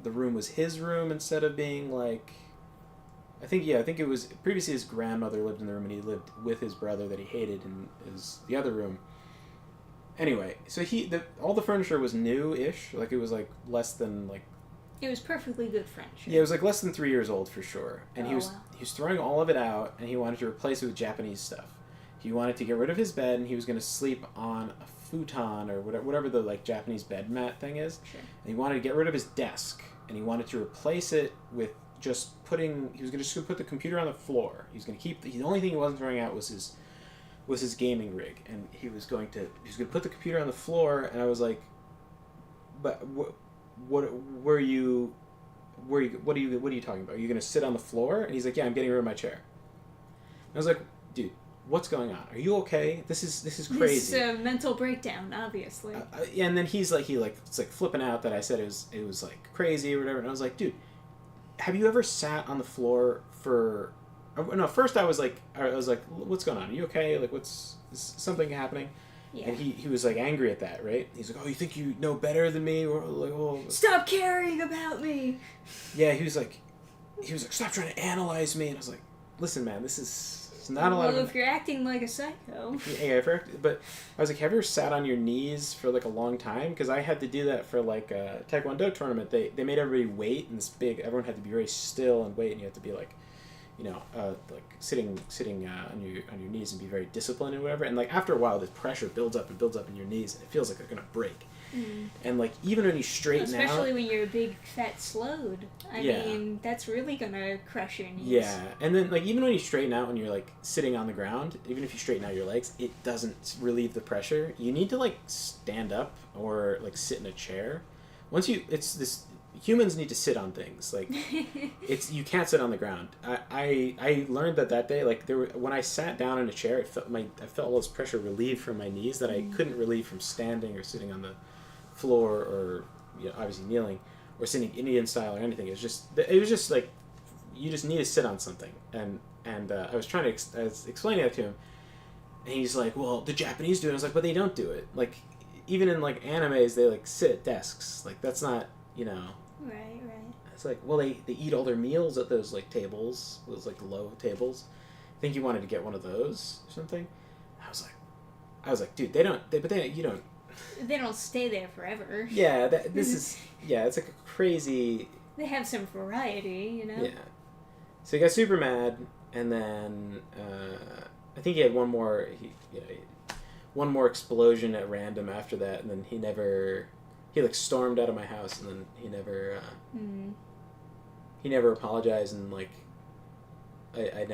the room was his room instead of being like. I think it was previously his grandmother lived in the room, and he lived with his brother that he hated in the other room. Anyway, so all the furniture was new-ish, like it was like less than like. It was perfectly good furniture. Yeah, it was like less than 3 years old for sure, and he was wow. throwing all of it out, and he wanted to replace it with Japanese stuff. He wanted to get rid of his bed, and he was going to sleep on a futon or whatever the like Japanese bed mat thing is. Sure. And he wanted to get rid of his desk, and he wanted to replace it with just putting. He was going to just put the computer on the floor. He was going to keep the only thing he wasn't throwing out was his gaming rig, and he was going to put the computer on the floor. And I was like, but what are you talking about? Are you going to sit on the floor? And he's like, yeah, I'm getting rid of my chair. And I was like, dude, what's going on? Are you okay? This is crazy. This is a mental breakdown, obviously. And then it's like flipping out that I said it was like crazy or whatever. And I was like, dude, have you ever sat on the floor for? No, first I was like, what's going on? Are you okay? Like, is something happening? Yeah. And he was like angry at that, right? He's like, oh, you think you know better than me? Or like, oh, stop caring about me. Yeah, he was like, stop trying to analyze me. And I was like, listen, man, this is not a lot of... Well, if you're acting like a psycho... Yeah, but I was like, have you ever sat on your knees for, like, a long time? Because I had to do that for, like, a Taekwondo tournament. They made everybody wait, and everyone had to be very still and wait, and you had to be, like, you know, like, sitting on your knees and be very disciplined and whatever. And, like, after a while, the pressure builds up in your knees, and it feels like they're going to break. Mm. And, like, even when you straighten out... Especially when you're a big, fat slode. I mean, that's really going to crush your knees. Yeah. And then, like, even when you straighten out when you're, like, sitting on the ground, even if you straighten out your legs, it doesn't relieve the pressure. You need to, like, stand up or, like, sit in a chair. Humans need to sit on things. Like, you can't sit on the ground. I learned that day, like, when I sat down in a chair, I felt all this pressure relieved from my knees that I couldn't relieve from standing or sitting on the floor or, you know, obviously kneeling or sitting Indian style or anything. It was just like you just need to sit on something. And I was explaining that to him, and he's like, well, the Japanese do it. I was like, but they don't do it. Like, even in, like, animes, they, like, sit at desks. Like, that's not, you know. Right. It's like, well, they eat all their meals at those, like, tables, those, like, low tables. I think you wanted to get one of those or something. I was like, dude, you don't. They don't stay there forever. Yeah, it's like a crazy... They have some variety, you know? Yeah. So he got super mad, and then I think he had one more explosion at random after that, and then he like stormed out of my house, and then he never apologized, and like I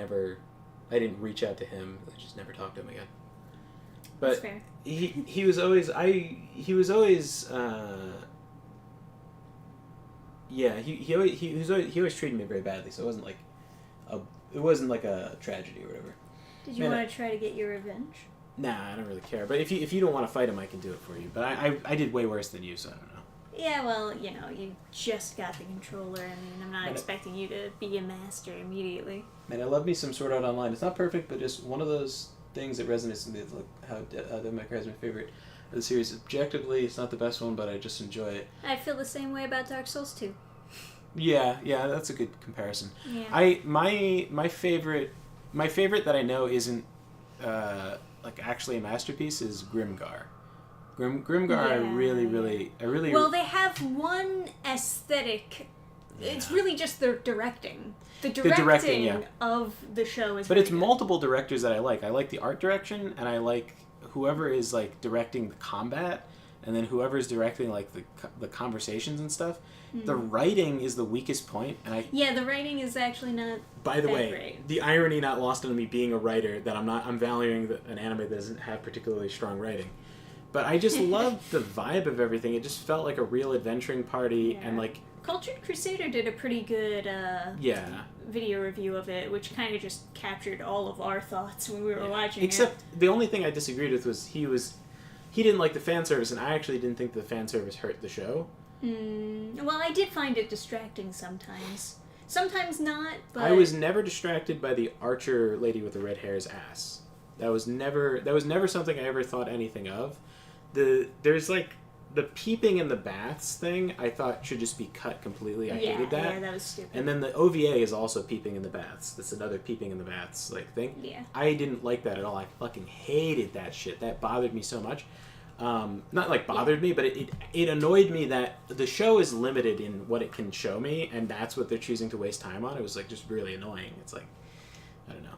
didn't reach out to him. I just never talked to him again. But that's fair. he was always he always treated me very badly, so it wasn't like a tragedy or whatever. Did you want to try to get your revenge? Nah, I don't really care. But if you don't want to fight him, I can do it for you. But I did way worse than you, so I don't know. Yeah, well, you know, you just got the controller. I mean, I'm not expecting you to be a master immediately. Man, I love me some Sword Art Online. It's not perfect, but just one of those things that resonates with me. Like how Devil May Cry is my favorite of the series. Objectively, it's not the best one, but I just enjoy it. I feel the same way about Dark Souls 2. Yeah, that's a good comparison. Yeah. My favorite that I know isn't like actually a masterpiece is Grimgar. Grimgar, yeah. I really. Well, they have one aesthetic. Yeah. It's really just their directing. The directing yeah. of the show is. But really it's good. Multiple directors that I like. I like the art direction, and I like whoever is like directing the combat, and then whoever's directing like the conversations and stuff. Mm-hmm. The writing is the weakest point, and the writing is actually not. By the way, great. The irony not lost on me being a writer that I'm valuing an anime that doesn't have particularly strong writing. But I just loved the vibe of everything. It just felt like a real adventuring party, yeah. and like Cultured Crusader did a pretty good video review of it, which kind of just captured all of our thoughts when we were watching Except the only thing I disagreed with was he didn't like the fan service, and I actually didn't think the fan service hurt the show. Well, I did find it distracting sometimes. Sometimes not, but... I was never distracted by the archer lady with the red hair's ass. That was never something I ever thought anything of. There's like the peeping in the baths thing I thought should just be cut completely. I hated that. Yeah, that was stupid. And then the OVA is also peeping in the baths. That's another peeping in the baths like thing. Yeah. I didn't like that at all. I fucking hated that shit. That bothered me so much. Not like bothered me, but it annoyed me that the show is limited in what it can show me, and that's what they're choosing to waste time on. It was like just really annoying. It's like, I don't know.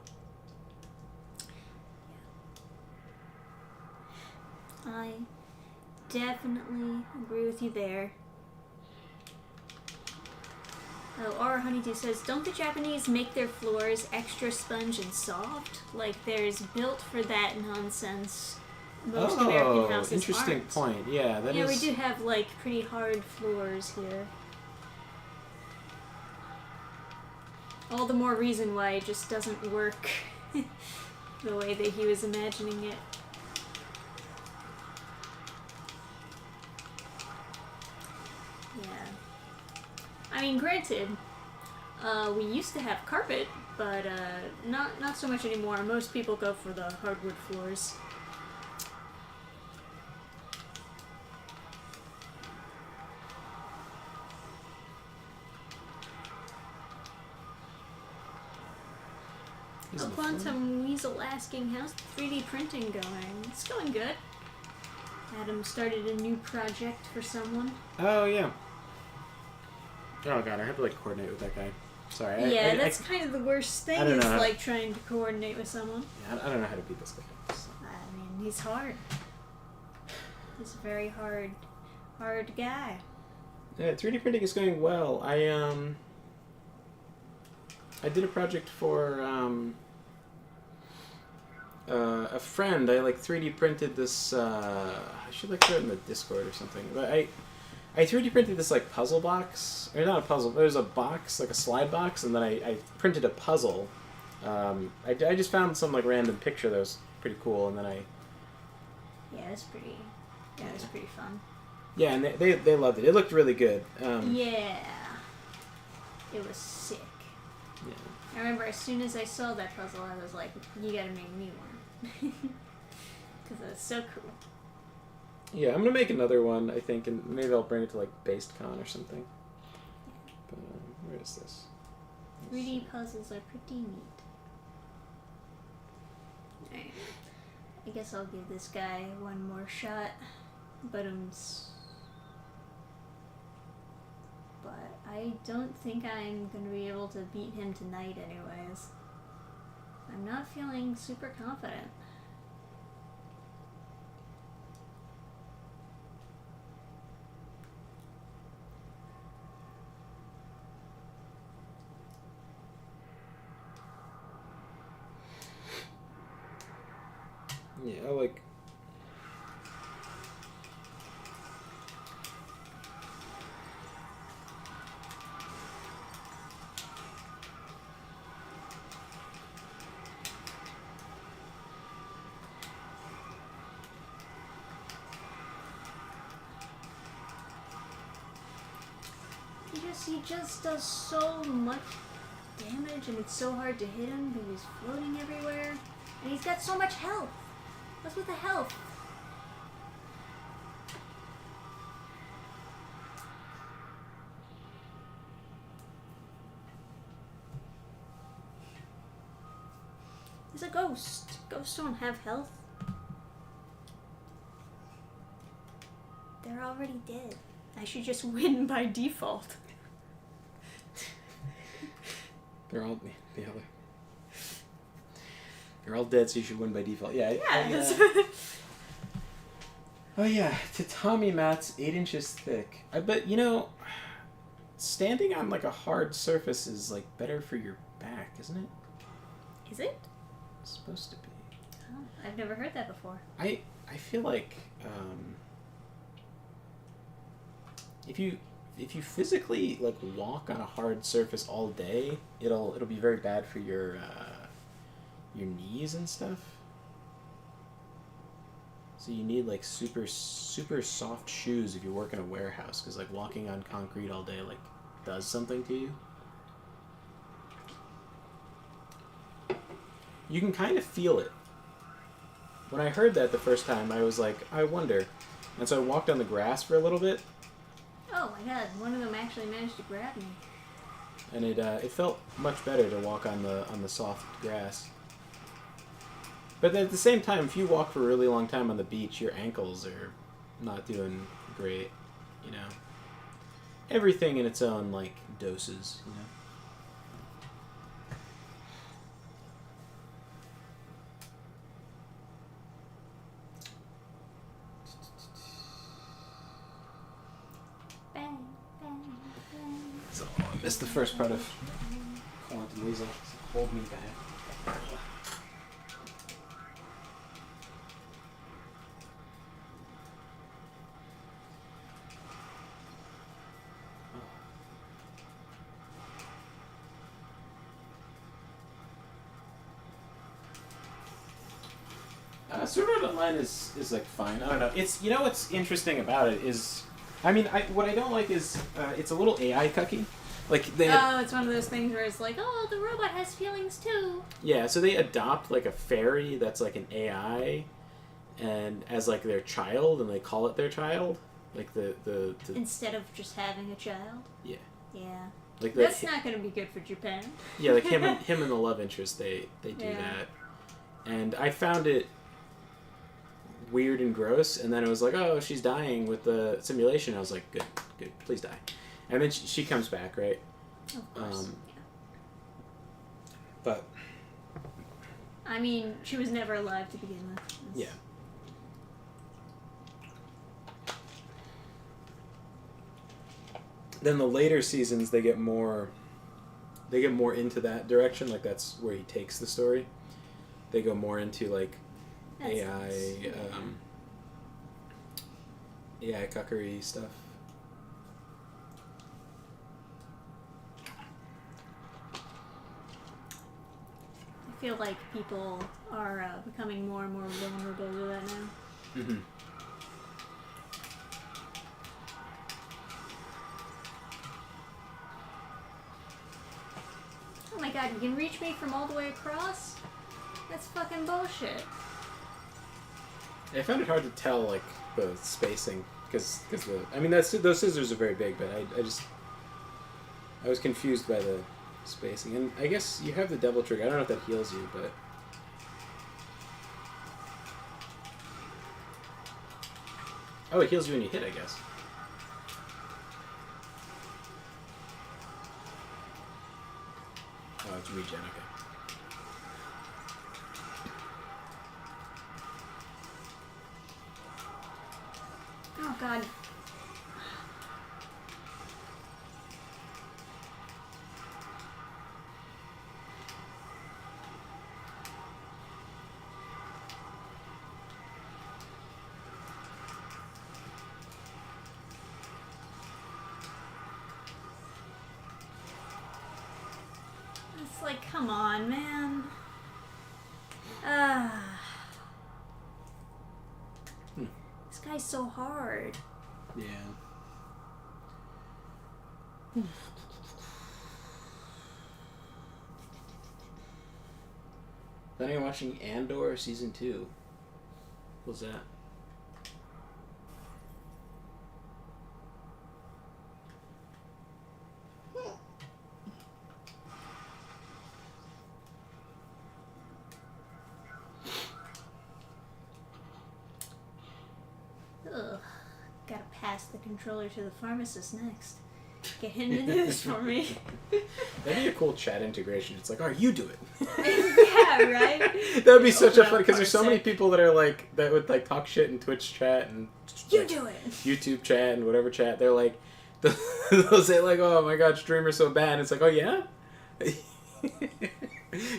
I definitely agree with you there. Oh, Aura Honeydew says, don't the Japanese make their floors extra sponge and soft? Like there's built for that nonsense. Most American houses interesting aren't. point. Yeah, that is. Yeah, we do have like pretty hard floors here. All the more reason why it just doesn't work the way that he was imagining it. Yeah. I mean, granted, we used to have carpet, but not so much anymore. Most people go for the hardwood floors. Oh, Quantum Weasel asking, how's the 3D printing going? It's going good. Adam started a new project for someone. Oh, yeah. Oh, God, I have to, like, coordinate with that guy. Sorry. Yeah, that's kind of the worst thing, is, like, trying to coordinate with someone. Yeah, I don't know how to beat this guy. So. I mean, he's hard. He's a very hard guy. Yeah, 3D printing is going well. I did a project for, a friend. I, like, 3D printed this, I should, like, throw it in the Discord or something. But I 3D printed this, like, puzzle box. Or not a puzzle, but it was a box, like a slide box, and then I printed a puzzle. I just found some, like, random picture that was pretty cool, and then Yeah, it was pretty fun. Yeah, and they loved it. It looked really good. Yeah. It was sick. Yeah. I remember as soon as I saw that puzzle, I was like, you gotta make me one. Because it's so cool. Yeah, I'm gonna make another one, I think, and maybe I'll bring it to, like, BasedCon or something. Yeah. But, where is this? 3D puzzles are pretty neat. Alright. I guess I'll give this guy one more shot. But I don't think I'm gonna be able to beat him tonight anyways. I'm not feeling super confident. Yeah, like... He just does so much damage, and it's so hard to hit him because he's floating everywhere. And he's got so much health. What's with the health? He's a ghost. Ghosts don't have health. They're already dead. I should just win by default. They're all They're all dead, so you should win by default. Yeah. Oh yeah, tatami mats 8 inches thick. I bet, you know, standing on, like, a hard surface is, like, better for your back, isn't it? Is it? It's supposed to be. Oh, I've never heard that before. I feel like if you physically, like, walk on a hard surface all day, it'll be very bad for your knees and stuff. So you need, like, super soft shoes if you work in a warehouse, because, like, walking on concrete all day, like, does something to you. You can kind of feel it. When I heard that the first time, I was like, I wonder. And so I walked on the grass for a little bit. Oh my god, one of them actually managed to grab me. And it felt much better to walk on the soft grass. But at the same time, if you walk for a really long time on the beach, your ankles are not doing great, you know. Everything in its own, like, doses, you know. missed the first part of Quantum Weasel. Hold me back. Sword Art Online is like fine. I don't know. It's, you know, what's interesting about it is, I mean, what I don't like is it's a little AI cucky. Like it's one of those things where it's like, oh, the robot has feelings too. Yeah, so they adopt like a fairy that's like an AI, and as like their child, and they call it their child, like the instead of just having a child. Yeah. Yeah. Like that's not going to be good for Japan. Yeah, like him and the love interest, they do that, and I found it weird and gross, and then it was like, oh, she's dying with the simulation. I was like, good, please die. And then she comes back, right? Of course. But I mean, she was never alive to begin with. Yeah. Then the later seasons, they get more into that direction. Like that's where he takes the story. They go more into like AI, nice. AI cuckery stuff. I feel like people are becoming more and more vulnerable to that now. Mm-hmm. Oh my god, you can reach me from all the way across? That's fucking bullshit. I found it hard to tell, like, the spacing, because I mean, those scissors are very big, but I was confused by the spacing. And I guess you have the double trigger. I don't know if that heals you, but oh, it heals you when you hit, I guess. Oh, it's regen, okay. Oh god. It's like, come on, man. This guy's so hard. Yeah. Then I'm watching Andor season 2. What's that? Ugh. Gotta pass the controller to the pharmacist next. Get him to do this for me. That'd be a cool chat integration. It's like, alright, you do it. Yeah, right? That would be such a fun, because there's so many Parsec. people that are like, that would like talk shit in Twitch chat and You like, do it! YouTube chat and whatever chat. They're like, they'll say like, oh my god, streamer's so bad. And it's like, oh yeah?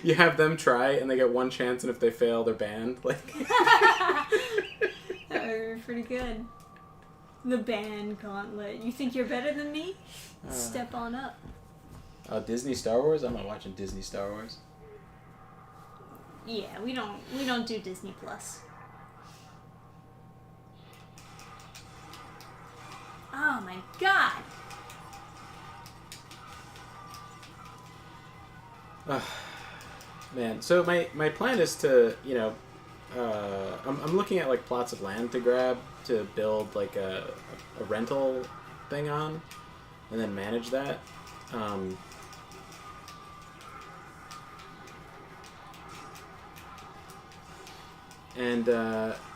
You have them try and they get one chance, and if they fail, they're banned. Like, That would be pretty good. The ban gauntlet. You think you're better than me? Step on up. oh, Disney Star Wars? I'm not watching Disney Star Wars. Yeah, we don't do Disney Plus. Oh my god. Man, so my plan is to, you know, I'm looking at like plots of land to grab to build like a rental thing on, and then manage that.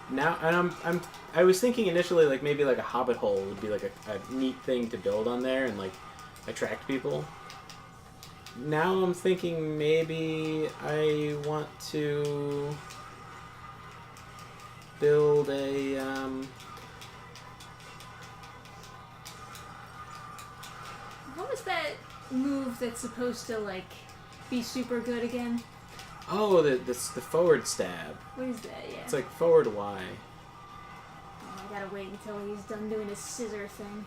Now, and I was thinking initially like maybe like a hobbit hole would be like a neat thing to build on there and like attract people. Now I'm thinking maybe I want to build a What was that move that's supposed to, like, be super good again? Oh, the forward stab. What is that? Yeah. It's like forward Y. Oh, I gotta wait until he's done doing his scissor thing.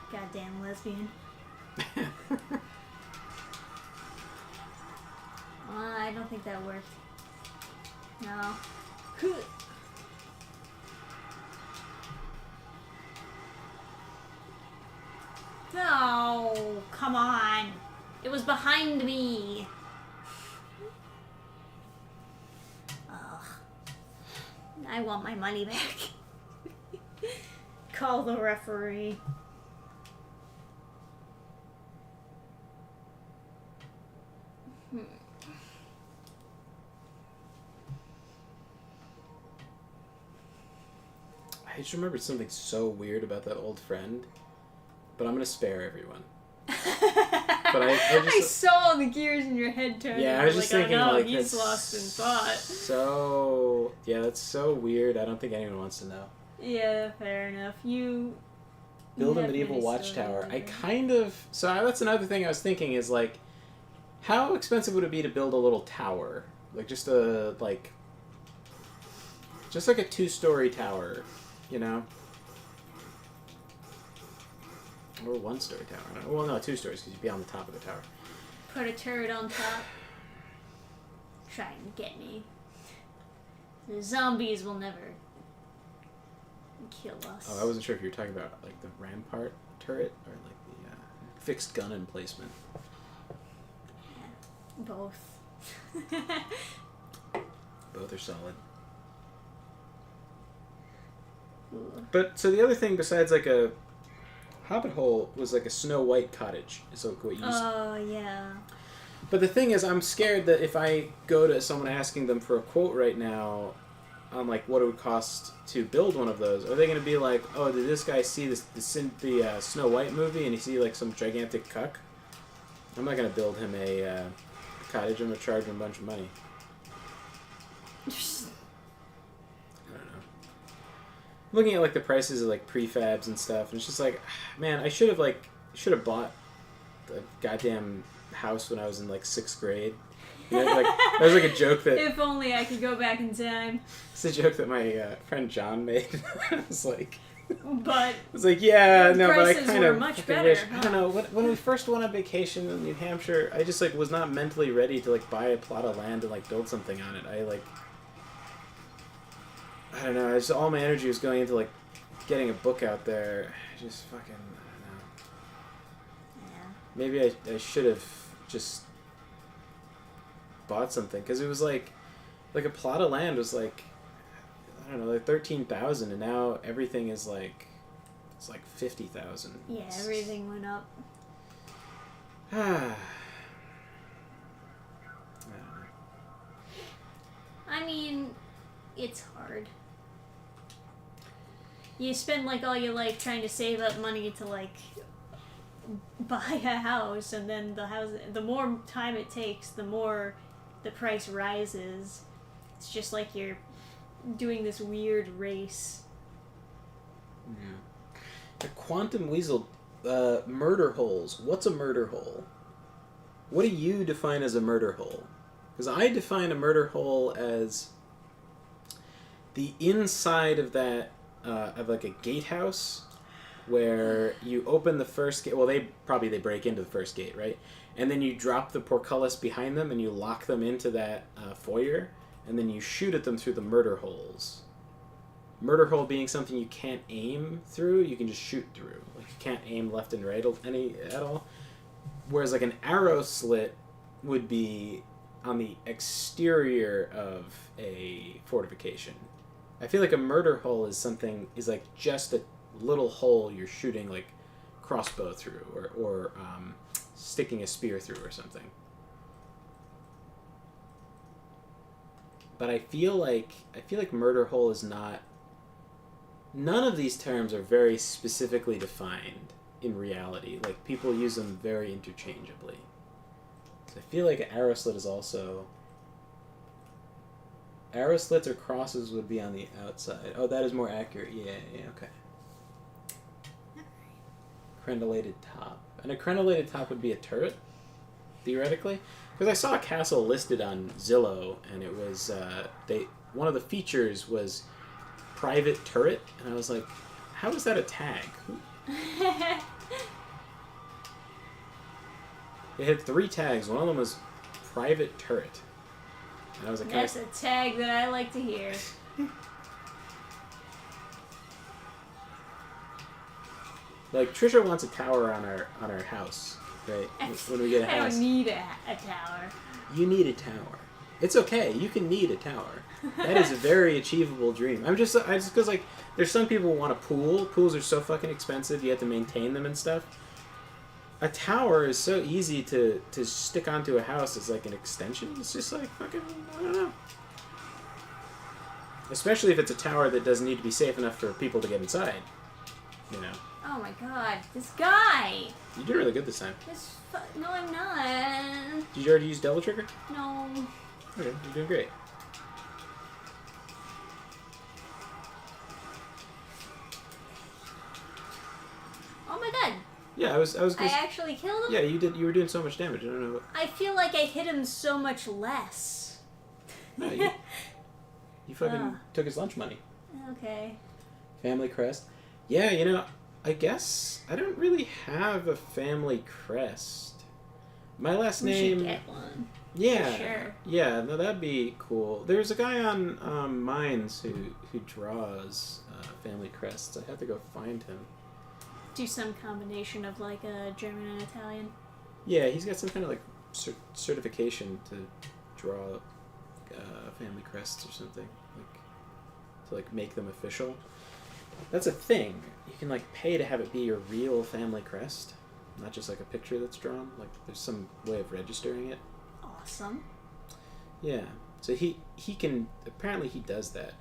Goddamn lesbian. I don't think that worked. No. No, come on. It was behind me. Ugh. I want my money back. Call the referee. I just remembered something so weird about that old friend, but I'm gonna spare everyone. But I saw the gears in your head turn. Yeah, I was just thinking, oh no, like, he's that's lost in thought. So yeah, that's so weird. I don't think anyone wants to know. Yeah, fair enough. You Build a have medieval many watchtower. stories I there. kind of that's another thing I was thinking is like, how expensive would it be to build a little tower, like just a like a 2-story tower, you know? Or a 1-story tower. I don't know. Well, no, 2 stories because you'd be on the top of the tower. Put a turret on top. Try and get me. The zombies will never kill us. Oh, I wasn't sure if you were talking about like the rampart turret or like the fixed gun emplacement. Yeah, both. Both are solid. Ooh. But so the other thing besides like a hobbit hole was like a Snow White cottage. Is like what you. Oh yeah. But the thing is, I'm scared that if I go to someone asking them for a quote right now on like what it would cost to build one of those, are they going to be like, "Oh, did this guy see the Snow White movie and he see like some gigantic cuck?" I'm not going to build him a cottage. I'm going to charge him a bunch of money. I don't know. I'm looking at like the prices of like prefabs and stuff, and it's just like, man, I should have bought the goddamn house when I was in like 6th grade. You know, like that was like a joke that. If only I could go back in time. It's a joke that my friend John made. I was like. But It's like, yeah, no, but I prices kind were of much fucking better, wish. huh? I don't know. When we first went on vacation in New Hampshire, I just like was not mentally ready to like buy a plot of land and like build something on it. I don't know. All my energy was going into like getting a book out there. Just fucking, I don't know. yeah. Maybe I should have just bought something because it was like a plot of land was like, I don't know, like 13,000, and now everything is like it's like 50,000. Yeah, everything went up. I don't know. I mean, it's hard. You spend like all your life trying to save up money to like buy a house, and then the more time it takes, the more the price rises. It's just like you're doing this weird race. Yeah. The Quantum Weasel, murder holes. What's a murder hole? What do you define as a murder hole? Because I define a murder hole as the inside of that, of like a gatehouse, where you open the first gate. Well, they break into the first gate, right? And then you drop the portcullis behind them and you lock them into that foyer, and then you shoot at them through the murder holes. Murder hole being something you can't aim through, you can just shoot through. Like you can't aim left and right at all. Whereas like an arrow slit would be on the exterior of a fortification. I feel like a murder hole is like just a little hole you're shooting like crossbow through or sticking a spear through or something. But I feel like murder hole is not. None of these terms are very specifically defined in reality. Like people use them very interchangeably. So I feel like arrow slit is also. Arrow slits or crosses would be on the outside. Oh, that is more accurate. Yeah, okay. crenellated top. And a crenellated top would be a turret, theoretically. Because I saw a castle listed on Zillow, and it was one of the features was private turret, and I was like, how is that a tag? It had 3 tags. One of them was private turret. And I was like, that's a tag that I like to hear. Like Trisha wants a tower on our house, right? When we get a house. I don't need a tower. You need a tower. It's okay. You can need a tower. That is a very achievable dream. I just because like there's some people who want a pool. Pools are so fucking expensive. You have to maintain them and stuff. A tower is so easy to stick onto a house as like an extension. It's just like fucking, I don't know. Especially if it's a tower that doesn't need to be safe enough for people to get inside. You know. Oh my god, this guy! You did really good this time. No, I'm not. Did you already use Devil Trigger? No. Okay, you're doing great. Oh my god. Yeah, I was. I actually killed him? Yeah, you did. You were doing so much damage. I don't know. I feel like I hit him so much less. No, you fucking took his lunch money. Okay. Family crest. Yeah, you know, I guess I don't really have a family crest. My last name. We should get one. Yeah. For sure. Yeah, no, that'd be cool. There's a guy on Mines who draws family crests. I have to go find him. Do some combination of like a German and Italian. Yeah, he's got some kind of like certification to draw family crests or something, like to like make them official. That's a thing. You can like pay to have it be your real family crest, not just like a picture that's drawn. Like there's some way of registering it. Awesome. Yeah. So he can, apparently he does that.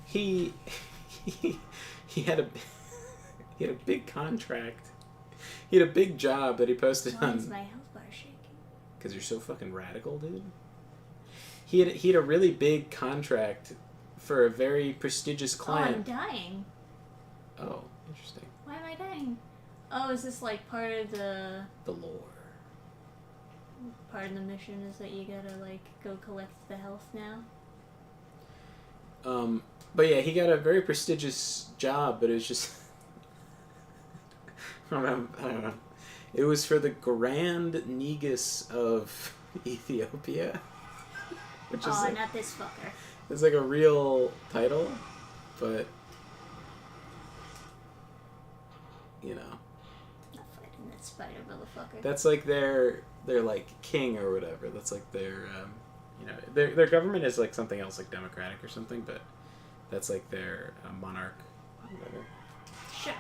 He had a he had a big contract. He had a big job that he posted Why on. is my health bar shaking? Because you're so fucking radical, dude. He had a really big contract for a very prestigious client. Oh, I'm dying. Oh, interesting. Why am I dying? Oh, is this like part of the lore? Part of the mission is that you gotta like go collect the health now? But yeah, he got a very prestigious job, but it was just I don't know. It was for the Grand Negus of Ethiopia. Which is like, not this fucker. it's like a real title, but you know. Not fighting that spider motherfucker. That's like their like king or whatever. That's like their you know, their government is like something else, like democratic or something, but that's like their monarch, whatever. Sure.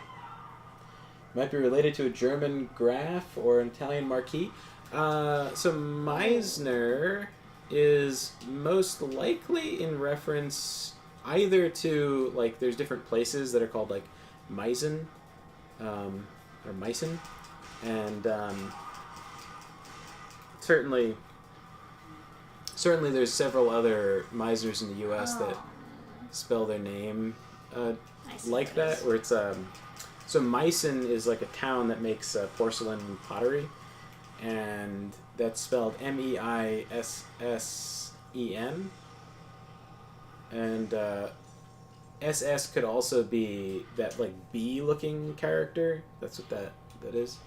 Might be related to a German graph or an Italian marquis. So Meisner is most likely in reference either to, like, there's different places that are called, like, Meissen, or Meissen, and certainly there's several other Meisners in the U.S. that spell their name like that, where it's so Meissen is like a town that makes porcelain pottery, and that's spelled Meisssen, and SS could also be that like bee looking character. That's what that is,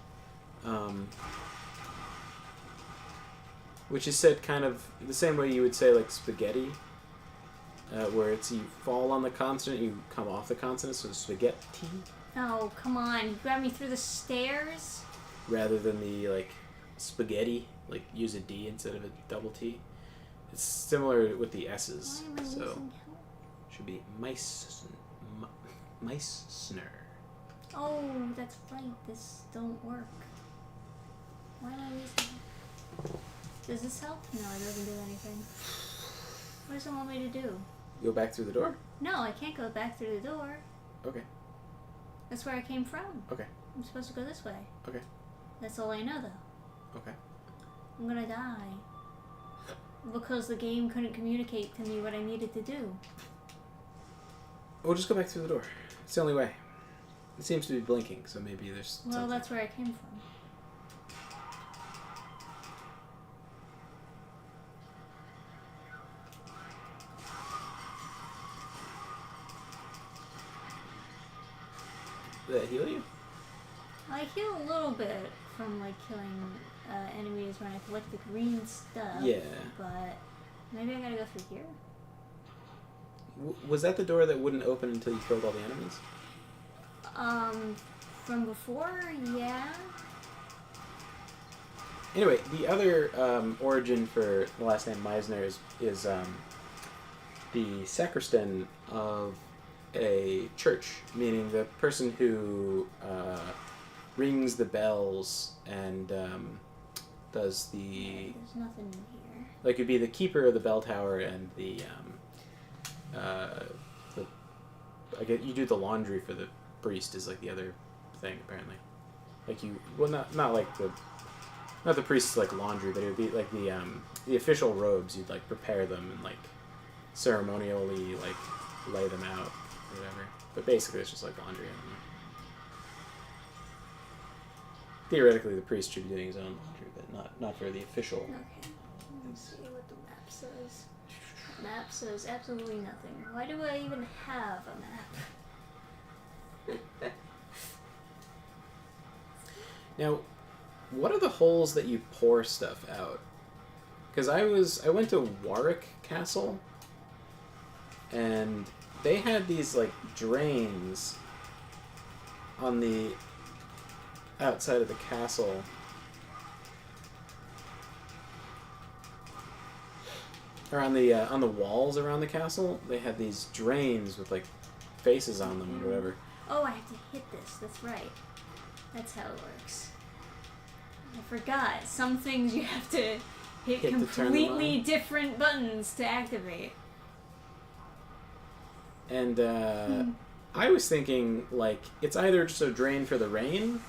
which is said kind of the same way you would say like spaghetti. Where it's you fall on the consonant, you come off the consonant, so spaghetti. Oh, come on. You grabbed me through the stairs? Rather than the, like, spaghetti, like, use a D instead of a double T. It's similar with the S's, Why am I so losing should be Meissner. Oh, that's right. This don't work. Why am I losing? Does this help? No, it doesn't do anything. What does it want me to do? Go back through the door? No, I can't go back through the door. Okay. That's where I came from. Okay. I'm supposed to go this way. Okay. That's all I know, though. Okay. I'm gonna die. Because the game couldn't communicate to me what I needed to do. We'll just go back through the door. It's the only way. It seems to be blinking, so maybe there's Well, something. that's where I came from. Did that heal you? I heal a little bit from like killing enemies when I collect the green stuff. Yeah. But maybe I gotta go through here. Was that the door that wouldn't open until you killed all the enemies? From before, yeah. Anyway, the other origin for the last name Meisner is the sacristan of a church, meaning the person who rings the bells and does the... Yeah, there's nothing in here. Like, you'd be the keeper of the bell tower and the I get you do the laundry for the priest is like the other thing apparently. Like you, well, not like not the priest's like laundry, but it would be like the official robes. You'd like prepare them and like ceremonially like lay them out or whatever. But basically, it's just like laundry. I don't know. Theoretically, the priest should be doing his own laundry, but not for the official. Okay, let me see what the map says. The map says absolutely nothing. Why do I even have a map? Now, what are the holes that you pour stuff out? Because I went to Warwick Castle, and they had these like drains on the outside of the castle. Or on the walls around the castle, they had these drains with like faces on them or whatever. Oh, I have to hit this. That's right. That's how it works. I forgot. Some things you have to hit To turn them completely on. different buttons to activate. And I was thinking like it's either just a drain for the rain,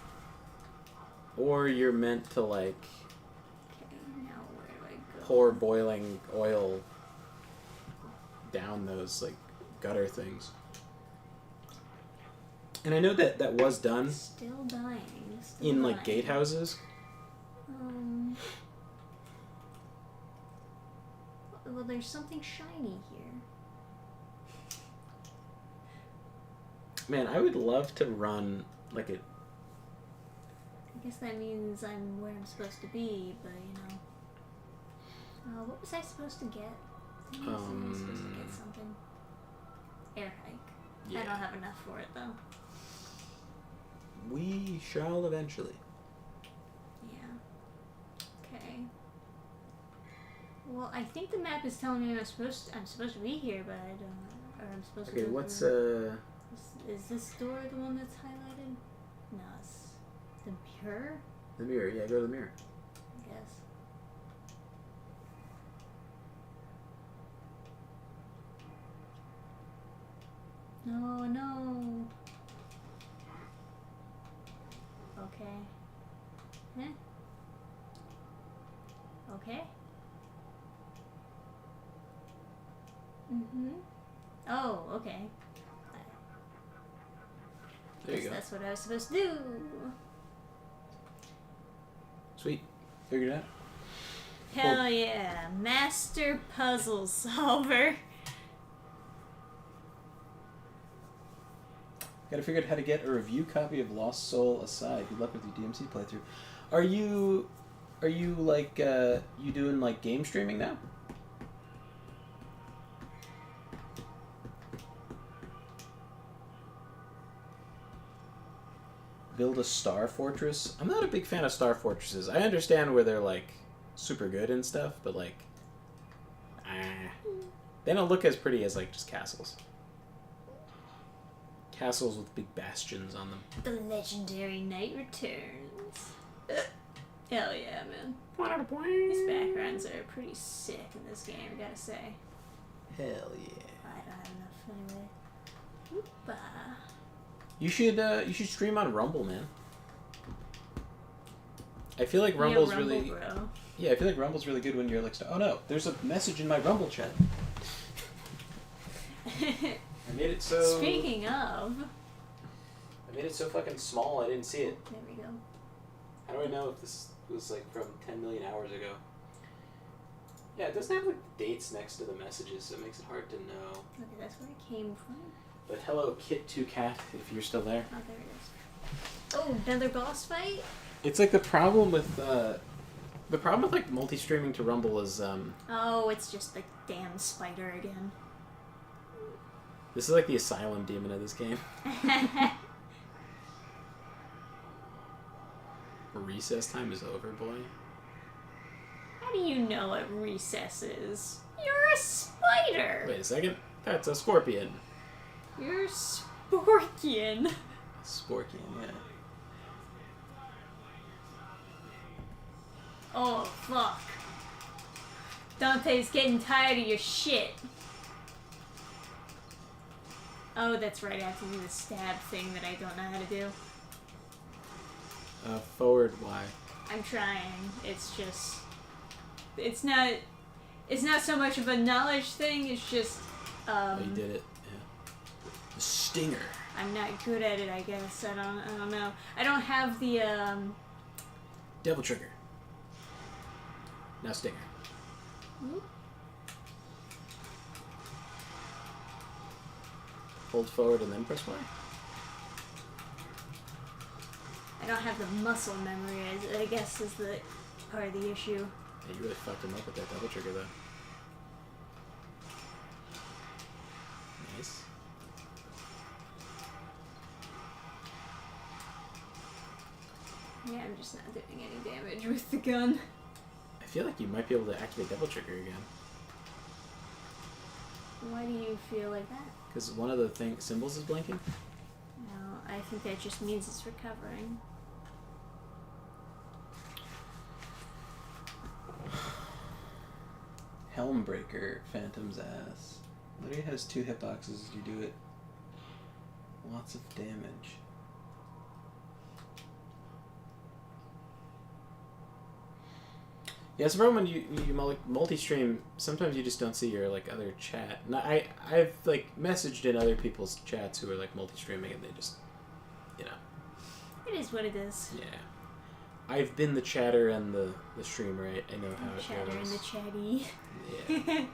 or you're meant to like Okay, now where do I go? pour boiling oil down those like gutter things. And I know that was done Still dying. Still in like dying. gatehouses. Well, there's something shiny here. Man, I would love to run like a. I guess that means I'm where I'm supposed to be, but you know. What was I supposed to get? I was supposed to get something. Air hike. Yeah. I don't have enough for it though. We shall eventually. Yeah. Okay. Well, I think the map is telling me I'm supposed to be here, but I don't. Or I'm supposed to. Okay, go what's through. Is this door the one that's highlighted? No, it's the mirror. the mirror? Yeah, go to the mirror. I guess. No. Okay. Eh? Okay. Mm-hmm. Oh, okay. There you Guess go. that's what I was supposed to do. Sweet. Figured it out. Hell yeah. Master puzzle solver. Gotta figure out how to get a review copy of Lost Soul Aside. Good luck with your DMC playthrough. Are you like you doing like game streaming now? Build a Star Fortress. I'm not a big fan of Star Fortresses. I understand where they're like super good and stuff, but like they don't look as pretty as like just castles. Castles with big bastions on them. The legendary knight returns. Hell yeah, man. These backgrounds are pretty sick in this game, I gotta say. Hell yeah. I don't have enough anyway. Oop-ah. You should stream on Rumble, man. I feel like Rumble's Rumble, really bro. yeah. I feel like Rumble's really good when you're like, oh no, there's a message in my Rumble chat. I made it so. Speaking of, I I made it so fucking small I didn't see it. There we go. How do I know if this was like from 10 million hours ago? Yeah, it doesn't have like dates next to the messages, so it makes it hard to know. Okay, that's where it came from. But hello, Kit2Cat, if you're still there. Oh, there it is. Oh, another boss fight? It's like the problem with like multi-streaming to Rumble is Oh, it's just the damn spider again. this is like the asylum demon of this game. Recess time is over, boy. How do you know what recess is? You're a spider! Wait a second. That's a scorpion. You're a sporkian. Sporkian, yeah. Oh, fuck. Dante's getting tired of your shit. Oh, that's right, I have to do the stab thing that I don't know how to do. Forward Y. I'm trying. It's just... It's not so much of a knowledge thing, it's just, Oh, you did it. Yeah. The stinger. I'm not good at it, I guess. I don't know. I don't have the, Devil trigger. Now stinger. Whoop. Hold forward and then press Y. I don't have the muscle memory, I guess is the part of the issue. Yeah, you really fucked him up with that double trigger, though. Nice. Yeah, I'm just not doing any damage with the gun. I feel like you might be able to activate double trigger again. Why do you feel like that? Because one of the symbols is blinking. No, I think that just means it's recovering. Helmbreaker, Phantom's ass. Literally has 2 hitboxes as you do it. Lots of damage. Yeah, it's a problem when you multi-stream. Sometimes you just don't see your like other chat. And I've like messaged in other people's chats who are like multi-streaming, and they just, you know. It is what it is. Yeah. I've been the chatter and the streamer. I know how it Chatter goes. and the chatty. Yeah.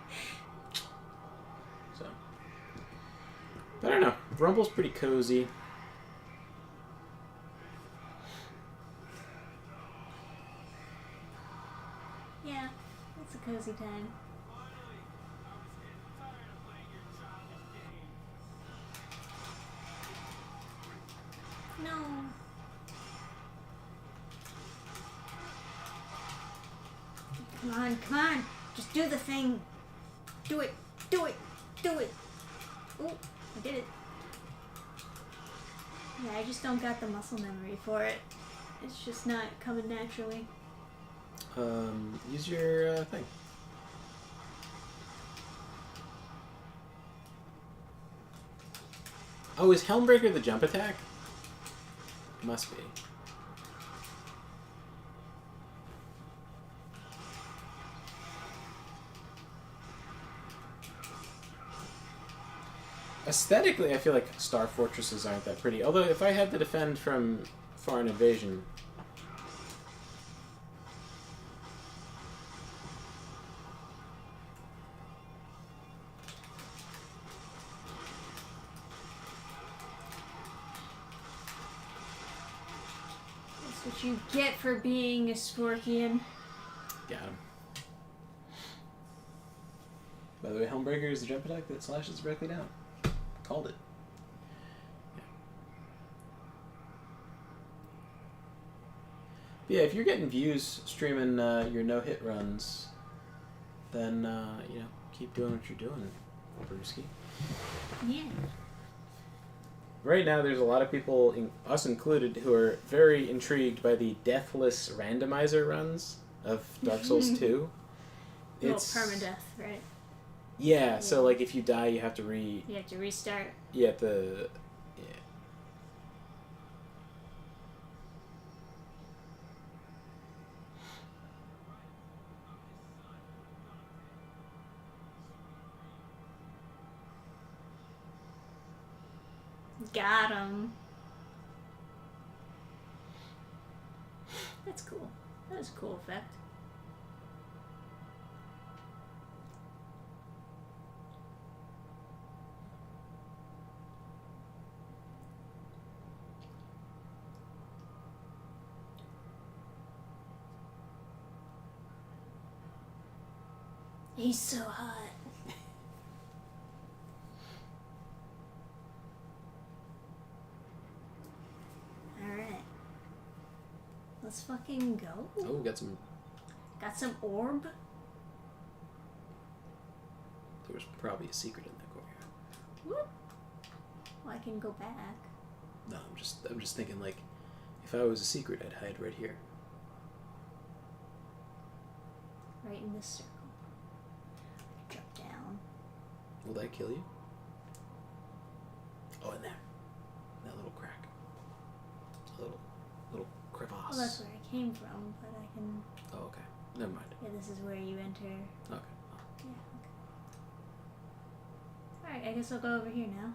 So. But I don't know. Rumble's pretty cozy. Yeah, it's a cozy time. No. Come on. Just do the thing. Do it. Do it. Do it. Oh, I did it. Yeah, I just don't got the muscle memory for it. It's just not coming naturally. Use your thing. Oh, is Helmbreaker the jump attack? Must be. Aesthetically, I feel like Star Fortresses aren't that pretty. Although, if I had to defend from foreign invasion... That's what you get for being a Sporkian. Got him. By the way, Helmbreaker is the jump attack that slashes directly down. Called it. Yeah, if you're getting views streaming your no-hit runs, then, you know, keep doing what you're doing, Brewski. Yeah. Right now, there's a lot of people, us included, who are very intrigued by the deathless randomizer runs of Dark Souls 2. It's permadeath, right? Yeah, so, like, if you die, you have to You have to restart. You have to... Yeah. Got him. That's cool. That was a cool effect. He's so hot. Alright. Let's fucking go. Oh, got some. Got some orb? There was probably a secret in that courtyard. Whoop. Well, I can go back. No, I'm just thinking like, if I was a secret, I'd hide right here. Right in this circle. Drop down. Will that kill you? Oh, in there. That little crack. A little crevasse. Well, that's where I came from, but I can... Oh, okay. Never mind. Yeah, this is where you enter. Okay. Oh. Yeah, okay. Alright, I guess I'll go over here now.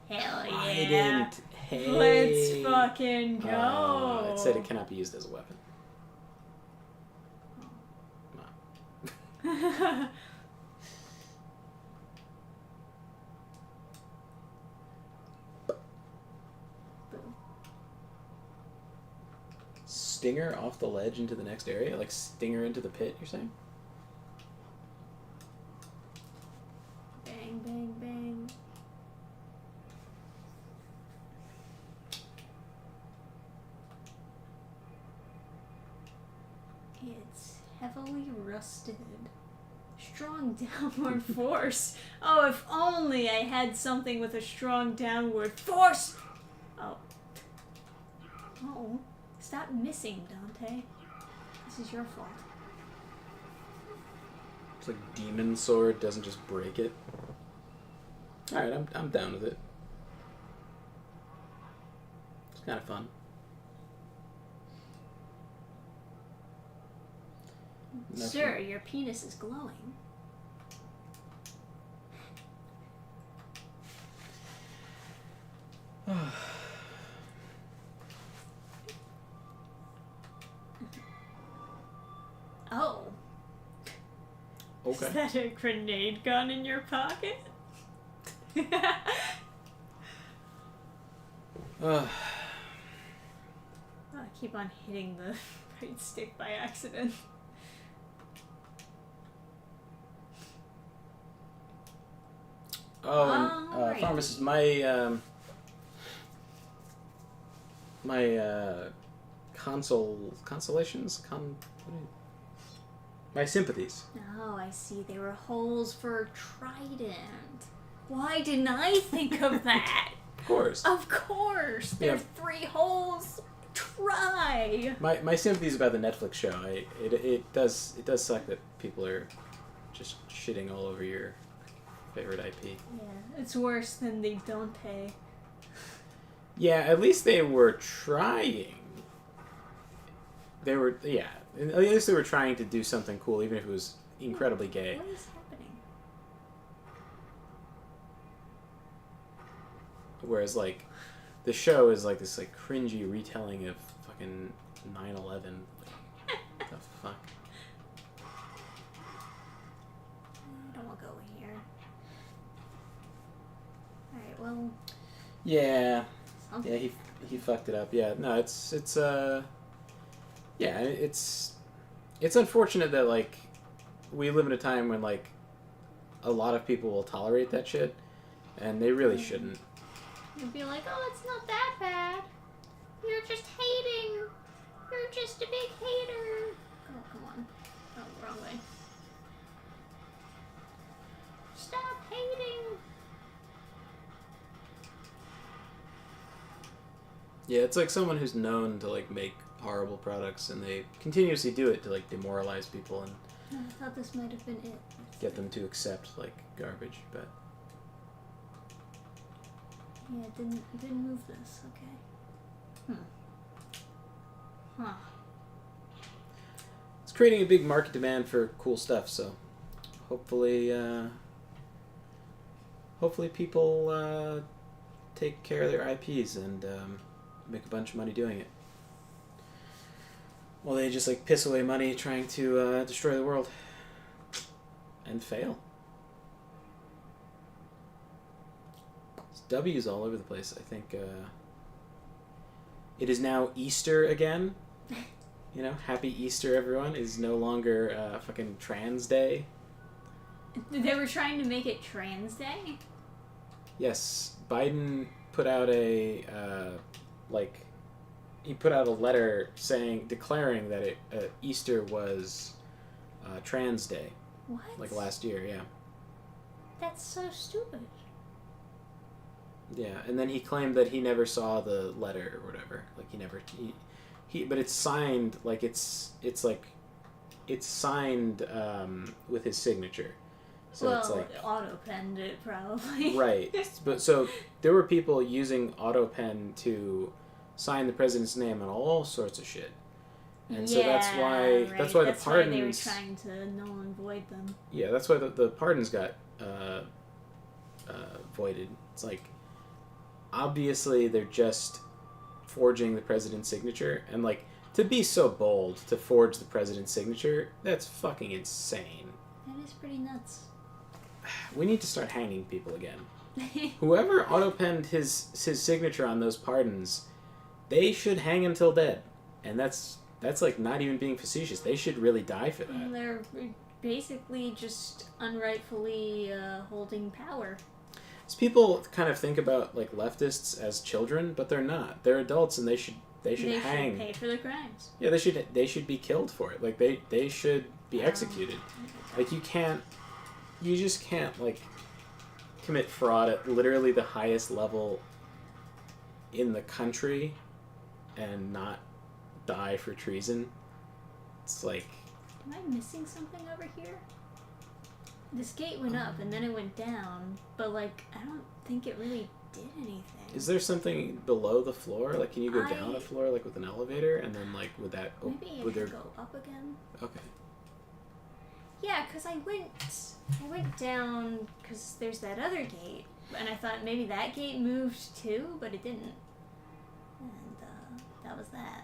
Hell yeah. I didn't. Hey. Let's fucking go. It said it cannot be used as a weapon. No. Stinger off the ledge into the next area? Like stinger into the pit, you're saying? Bang, bang, bang. It's heavily rusted. Strong downward force. Oh, if only I had something with a strong downward force. Oh. Oh. Stop missing, Dante. This is your fault. It's like demon sword doesn't just break it. Alright, I'm down with it. It's kind of fun. Sir, your penis is glowing. Oh. Okay. Is that a grenade gun in your pocket? I keep on hitting the right stick by accident. Oh, and Alright. pharmacist, my consolations, my sympathies. Oh, I see. They were holes for trident. Why didn't I think of that? Of course. Of course. There's Yeah. 3 holes. Try. My sympathies about the Netflix show. It does suck that people are just shitting all over your favorite IP. Yeah, it's worse than the Dante. Yeah, at least they were trying. They were, yeah. At least they were trying to do something cool, even if it was incredibly gay. What is happening? Whereas, like, the show is like this like cringy retelling of fucking 9/11. Like, what the fuck? I don't want to go here. Alright, well... Yeah. something. Yeah, he fucked it up. Yeah, no, it's yeah, it's unfortunate that like we live in a time when like a lot of people will tolerate that shit, and they really shouldn't. You'd be like, oh, it's not that bad. You're just hating. You're just a big hater. Oh, come on. Oh, wrong way. Stop hating. Yeah, it's like someone who's known to like make horrible products, and they continuously do it to like demoralize people and I thought this might have been it. get them to accept like garbage. But Yeah, it didn't move this. Okay. Huh. it's creating a big market demand for cool stuff. So hopefully people take care of their IPs and make a bunch of money doing it. Well, they just like piss away money trying to destroy the world and fail. It's W's all over the place. I think it is now Easter again. You know, happy Easter, everyone. It is no longer fucking Trans Day. They were trying to make it Trans Day? Yes, Biden put out a he put out a letter declaring that Easter was Trans Day. What? Like last year, yeah. That's so stupid. Yeah, and then he claimed that he never saw the letter or whatever. Like he but it's signed like it's signed with his signature. So well, it's like auto-penned it probably. Right. But so there were people using AutoPen to sign the president's name on all sorts of shit. And so that's why right. that's why the pardons. Why they were trying to null and void them. Yeah, that's why the pardons got voided. It's like obviously they're just forging the president's signature, and like to be so bold to forge the president's signature, that's fucking insane. That is pretty nuts. We need to start hanging people again. Whoever auto-penned his signature on those pardons, they should hang until dead. And that's like not even being facetious. They should really die for that. They're basically just unrightfully holding power. So people kind of think about like leftists as children, but they're not. They're adults, and they should hang. Should pay for their crimes. Yeah, they should be killed for it. Like they should be executed. Like you just can't like commit fraud at literally the highest level in the country and not die for treason. It's like, am I missing something over here? This gate went up and then it went down, but like I don't think it really did anything. Is there something below the floor? Like, can you go down a floor like with an elevator, and then like would that maybe it could go up again? Okay. Yeah, because I went down because there's that other gate, and I thought maybe that gate moved too, but it didn't. And that was that.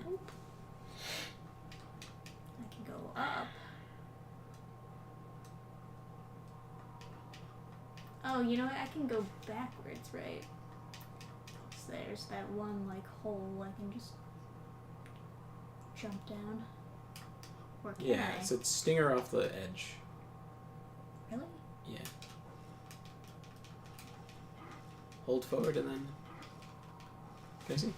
Nope. I can go up. Oh, you know what? I can go backwards, right? So there's that one like hole I can just jump down. Or can I? So it's stinger off the edge. Really? Yeah. Hold forward and then. Can I see?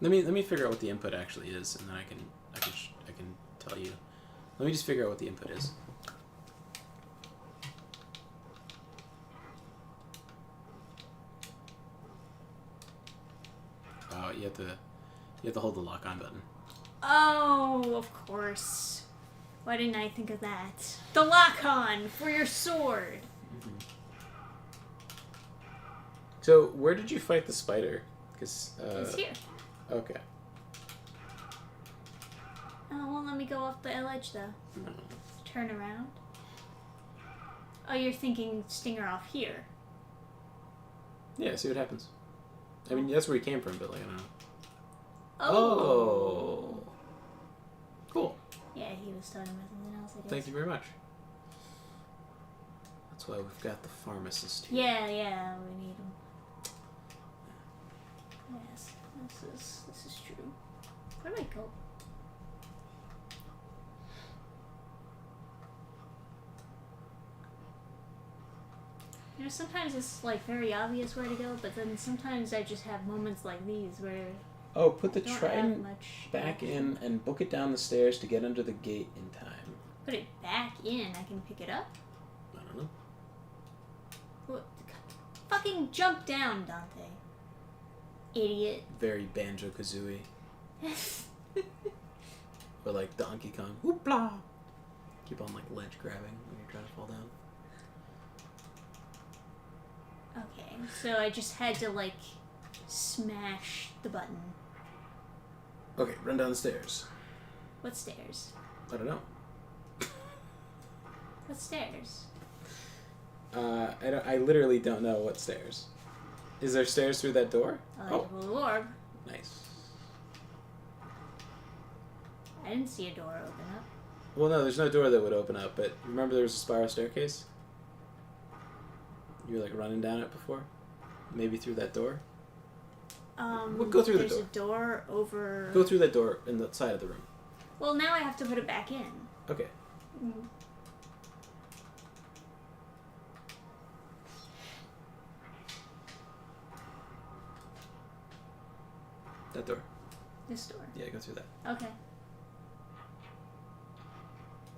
Let me figure out what the input actually is, and then I can tell you. Let me just figure out what the input is. Oh, you have to hold the lock on button. Oh, of course. Why didn't I think of that? The lock-on for your sword. Mm-hmm. So, where did you fight the spider? Because it's here. Okay. Oh, well, let me go off the ledge, though. No. Turn around. Oh, you're thinking stinger off here. Yeah, see what happens. I mean, that's where he came from, but like, I don't know. Oh. Cool. Yeah, he was talking about something else, I guess. Thank you very much. That's why we've got the pharmacist here. Yeah, we need him. Yes, this is true. Where do I go? You know, sometimes it's like very obvious where to go, but then sometimes I just have moments like these where Oh, put the I don't trident have much back option. in and book it down the stairs to get under the gate in time. Put it back in. I can pick it up. I don't know. What? Fucking jump down, Dante. Idiot. Very Banjo-Kazooie. Or like Donkey Kong. Whoopla! Keep on like ledge grabbing when you're trying to fall down. Okay, so I just had to like smash the button. Okay, run down the stairs. What stairs? I don't know. What stairs? I literally don't know what stairs. Is there stairs through that door? Oh, blue orb. Nice. I didn't see a door open up. Well, no, there's no door that would open up, but remember there was a spiral staircase? You were like running down it before? Maybe through that door? We'll go through the door. There's a door over... Go through that door in the side of the room. Well, now I have to put it back in. Okay. Mm. That door. This door. Yeah, go through that. Okay.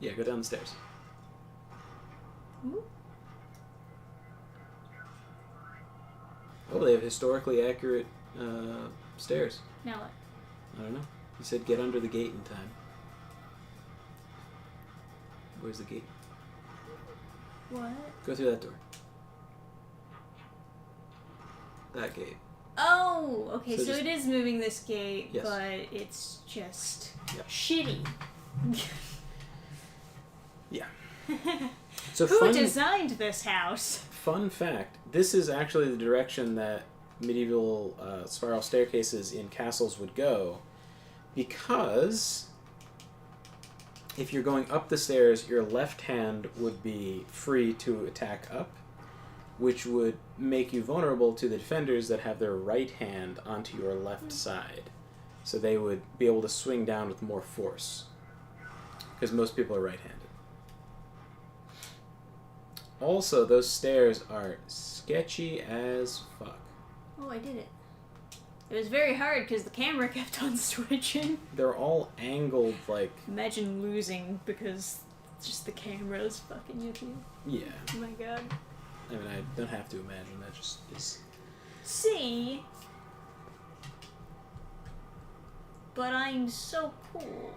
Yeah, go down the stairs. Ooh. Oh, they have historically accurate stairs. Now what? I don't know. You said get under the gate in time. Where's the gate? What? Go through that door. That gate. Oh, okay, so just- it is moving this gate, Yes. but it's just Yep. shitty. Yeah. So Who fun, designed this house? fun fact, this is actually the direction that medieval spiral staircases in castles would go, because if you're going up the stairs, your left hand would be free to attack up, which would make you vulnerable to the defenders that have their right hand onto your left side. So they would be able to swing down with more force, because most people are right-handed. Also, those stairs are sketchy as fuck. Oh, I did it. It was very hard because the camera kept on switching. They're all angled like... Imagine losing because just the camera's fucking with you. Yeah. Oh my god. I mean, I don't have to imagine, that just is... See? But I'm so cool.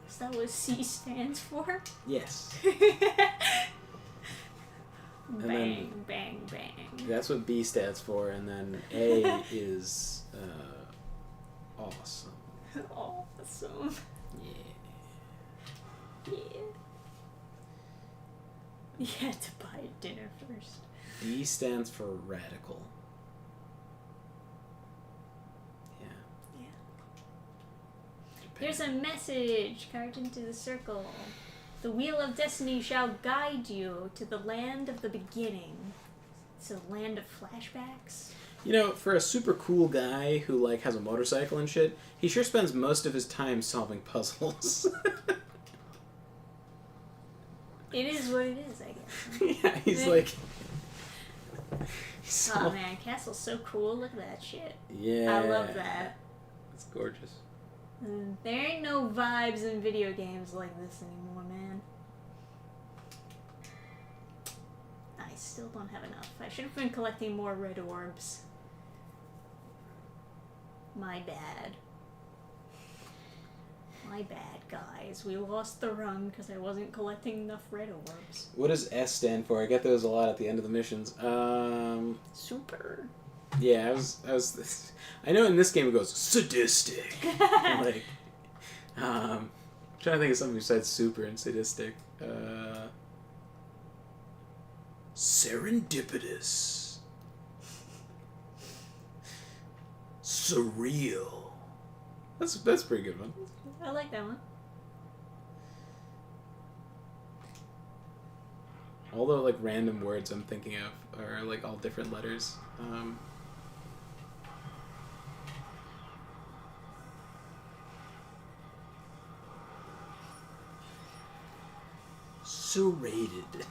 Is that what C stands for? Yes. Bang, then- bang, bang. That's what B stands for, and then A is awesome. Awesome. Yeah. Yeah. You had to buy dinner first. D stands for radical. Yeah. Yeah. Japan. There's a message carved into the circle. The wheel of destiny shall guide you to the land of the beginning. It's a land of flashbacks. You know, for a super cool guy who like has a motorcycle and shit, he sure spends most of his time solving puzzles. It is what it is, I guess. Yeah, he's like... Oh man, castle's so cool. Look at that shit. Yeah. I love that. It's gorgeous. There ain't no vibes in video games like this anymore, man. I still don't have enough. I should have been collecting more red orbs. My bad. My bad, guys. We lost the run because I wasn't collecting enough red orbs. What does S stand for? I get those a lot at the end of the missions. Super. Yeah, I know in this game it goes sadistic. Like, trying to think of something besides super and sadistic. Serendipitous. Surreal. That's a pretty good one. I like that one. All the like random words I'm thinking of are like all different letters. Serrated.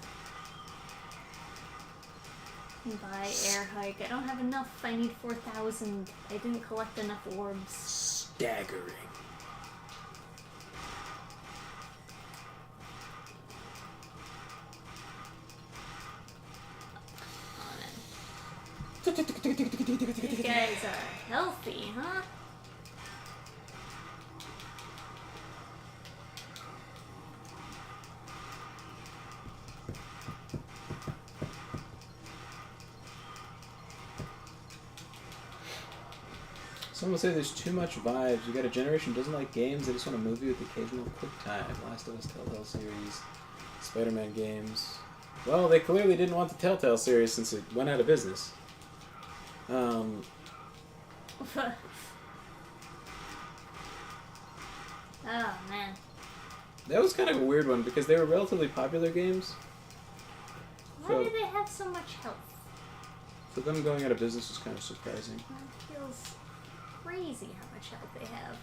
Buy air hike. I don't have enough. I need 4,000. I didn't collect enough orbs. Staggering. These guys are healthy, huh? Someone say there's too much vibes. You got a generation who doesn't like games. They just want a movie with occasional quick time. Last of Us, Telltale series, Spider-Man games. Well, they clearly didn't want the Telltale series since it went out of business. Oh, man. That was kind of a weird one because they were relatively popular games. Why do they have so much health? So them going out of business was kind of surprising. It feels crazy how much health they have.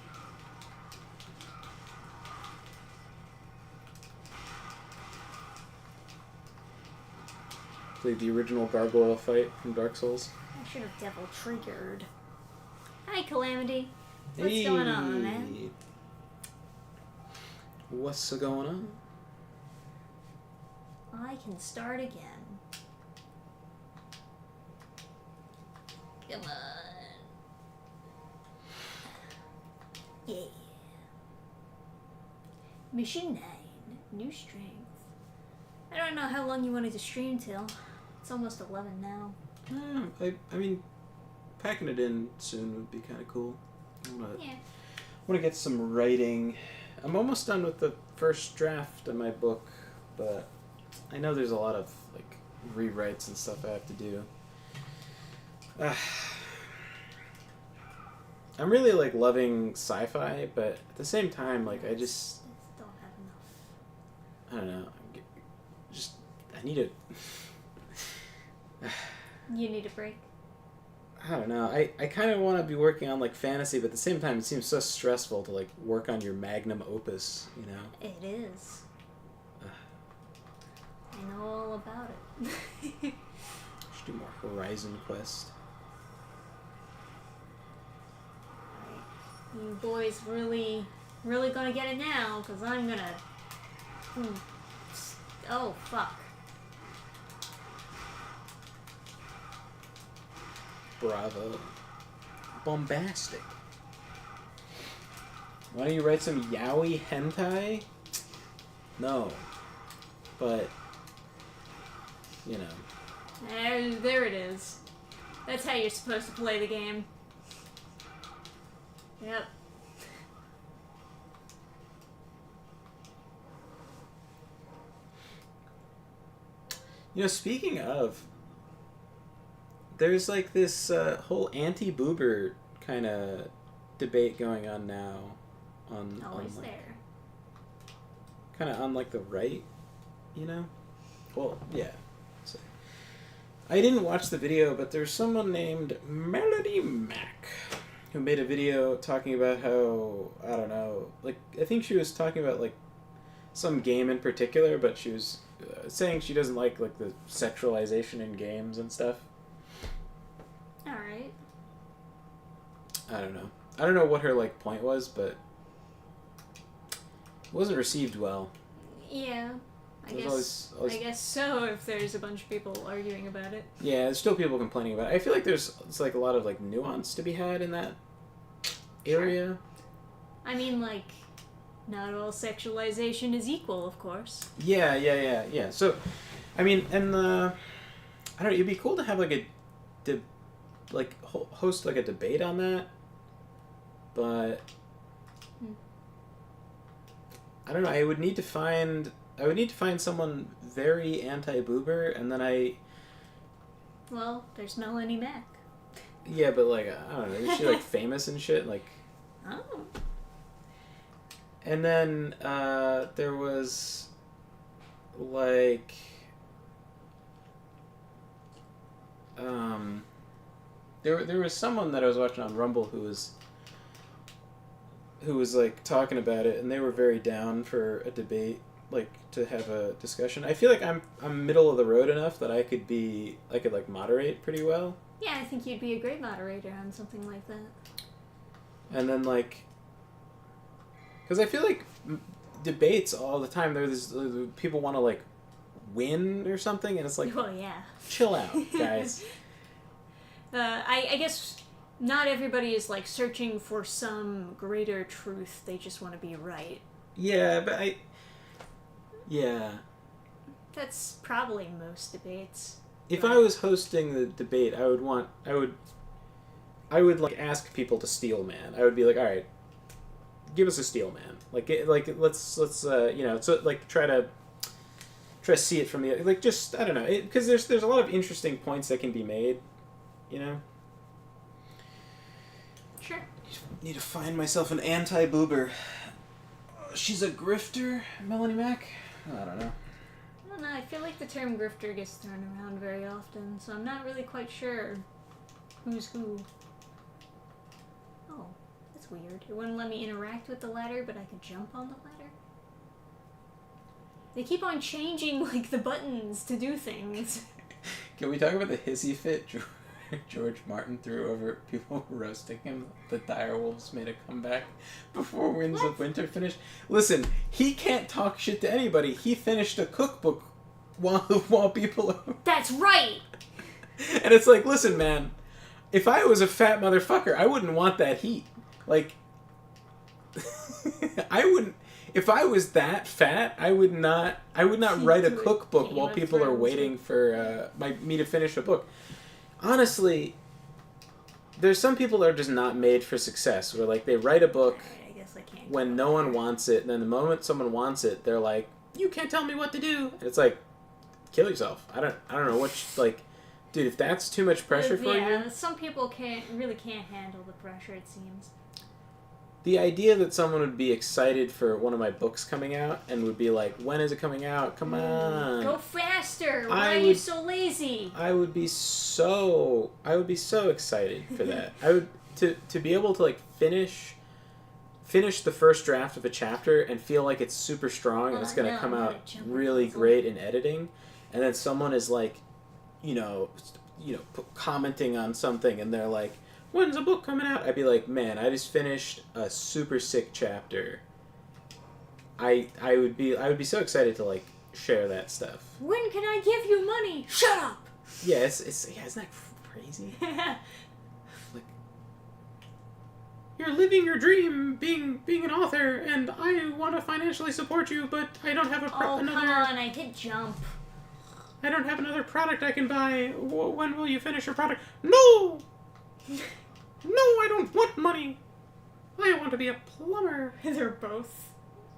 Played the original gargoyle fight from Dark Souls. I should have devil triggered. Hi, Calamity. What's going on, man? What's going on? I can start again. Come on. Yeah. Mission 9. New strength. I don't know how long you wanted to stream till. It's almost 11 now. I mean, packing it in soon would be kind of cool. I want to get some writing. I'm almost done with the first draft of my book, but I know there's a lot of like rewrites and stuff I have to do. I'm really like loving sci-fi, but at the same time, like I just don't have enough. I don't know. I need it. You need a break. I don't know. I kind of want to be working on like fantasy, but at the same time, it seems so stressful to like work on your magnum opus. You know. It is. I know all about it. Should do more Horizon Quest. You boys really gonna get it now, because I'm gonna... Oh, fuck. Bravo. Bombastic. Why don't you write some yaoi hentai? No. But, you know. There it is. That's how you're supposed to play the game. Yep. You know, speaking of, there's like this whole anti-boober kind of debate going on now. Always like, there. Kind of on like the right, you know? Well, yeah. So, I didn't watch the video, but there's someone named Melody Mac who made a video talking about how, I don't know, like, I think she was talking about, like, some game in particular, but she was saying she doesn't like the sexualization in games and stuff. Alright. I don't know what her, like, point was, but it wasn't received well. Yeah. I guess so, if there's a bunch of people arguing about it. Yeah, there's still people complaining about it. I feel like it's like a lot of like nuance to be had in that area. Sure. I mean, like, not all sexualization is equal, of course. Yeah. So, I mean, and I don't know, it'd be cool to have like host like a debate on that, but I don't know. I would need to find someone very anti-boober, and then Well, there's Melanie Mac. Yeah, but like I don't know, is she like famous and shit? Like. Oh. And then there was like there was someone that I was watching on Rumble who was like talking about it, and they were very down for a debate, like to have a discussion. I feel like I'm middle of the road enough that I could like moderate pretty well. Yeah, I think you'd be a great moderator on something like that. And then like, because I feel like debates all the time, there's people want to like win or something, and it's like, well, yeah, chill out, guys. I guess not everybody is like searching for some greater truth. They just want to be right. Yeah, but yeah. That's probably most debates. If I was hosting the debate, I would like ask people to steel man. I would be like, all right, give us a steel man. Let's you know, so like try to try to see it from the like. Just I don't know, because there's a lot of interesting points that can be made. You know. Sure. Need to find myself an anti-boober. She's a grifter, Melanie Mac? I don't know. I don't know, I feel like the term grifter gets thrown around very often, so I'm not really quite sure who's who. Oh, that's weird. It wouldn't let me interact with the ladder, but I could jump on the ladder. They keep on changing, like, the buttons to do things. Can we talk about the hissy fit George Martin threw over people roasting him? The direwolves made a comeback before Winds of Winter finished. Listen, he can't talk shit to anybody. He finished a cookbook while people are... That's right! And it's like, listen, man, if I was a fat motherfucker, I wouldn't want that heat. Like, I wouldn't... If I was that fat, I would not write a cookbook while people are waiting for me to finish a book. Honestly, there's some people that are just not made for success, where like they write a book I guess I can't when no one wants it, and then the moment someone wants it, they're like, "You can't tell me what to do." And it's like, kill yourself. I don't know what like, dude. If that's too much pressure for you, yeah, some people really can't handle the pressure. It seems. The idea that someone would be excited for one of my books coming out and would be like, when is it coming out? Come on. Go faster. Why are you so lazy? I would be so excited for that. I would to be able to like finish the first draft of a chapter and feel like it's super strong and it's going to come out really great in editing, and then someone is like, commenting on something and they're like, when's a book coming out? I'd be like, man, I just finished a super sick chapter. I would be so excited to like share that stuff. When can I give you money? Shut up. Yeah, isn't that crazy? Like, you're living your dream, being an author, and I want to financially support you, but I don't have come on, I hit jump. I don't have another product I can buy. When will you finish your product? No. No, I don't want money. I want to be a plumber. They're both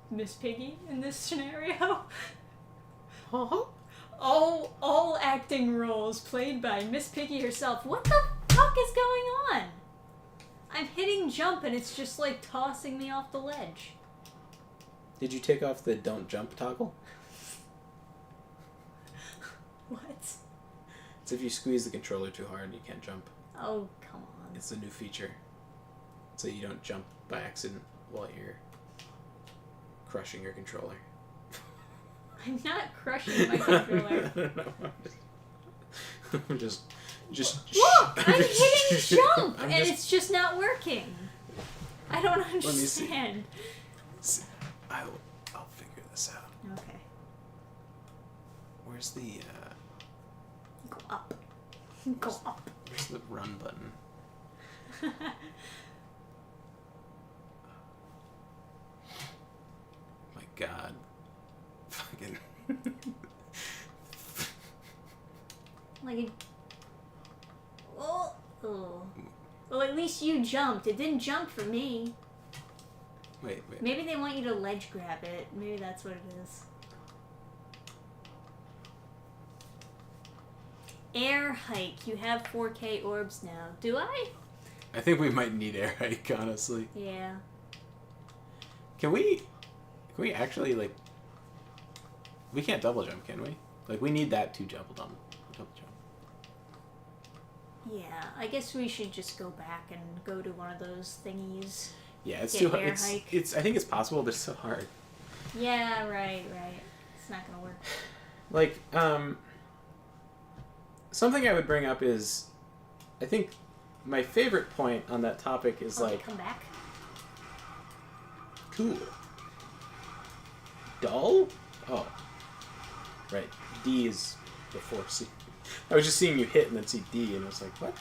Miss Piggy in this scenario. Uh-huh. All acting roles played by Miss Piggy herself. What the fuck is going on? I'm hitting jump and it's just like tossing me off the ledge. Did you take off the don't jump toggle? What? It's if you squeeze the controller too hard and you can't jump. Oh, come on. It's a new feature. So you don't jump by accident while you're crushing your controller. I'm not crushing my controller. I'm just Look! I'm hitting jump and it's just not working. I don't understand. See. I'll figure this out. Okay. Where's the Go up. Go up. Where's the run button? My God. Fucking. Like, oh. Well, at least you jumped. It didn't jump for me. Wait. Maybe they want you to ledge grab it. Maybe that's what it is. Air hike. You have 4K orbs now. Do I? I think we might need air hike, honestly. Yeah. Can we actually, like... We can't double jump, can we? Like, we need that to double jump. Yeah, I guess we should just go back and go to one of those thingies. Yeah, it's Get too hard. air hike. I think it's possible, but it's so hard. Yeah, right. It's not gonna work. Like, something I would bring up is, I think my favorite point on that topic is like... Come back. Cool. Dull? Oh. Right. D is before C. I was just seeing you hit and then see D, and I was like, what?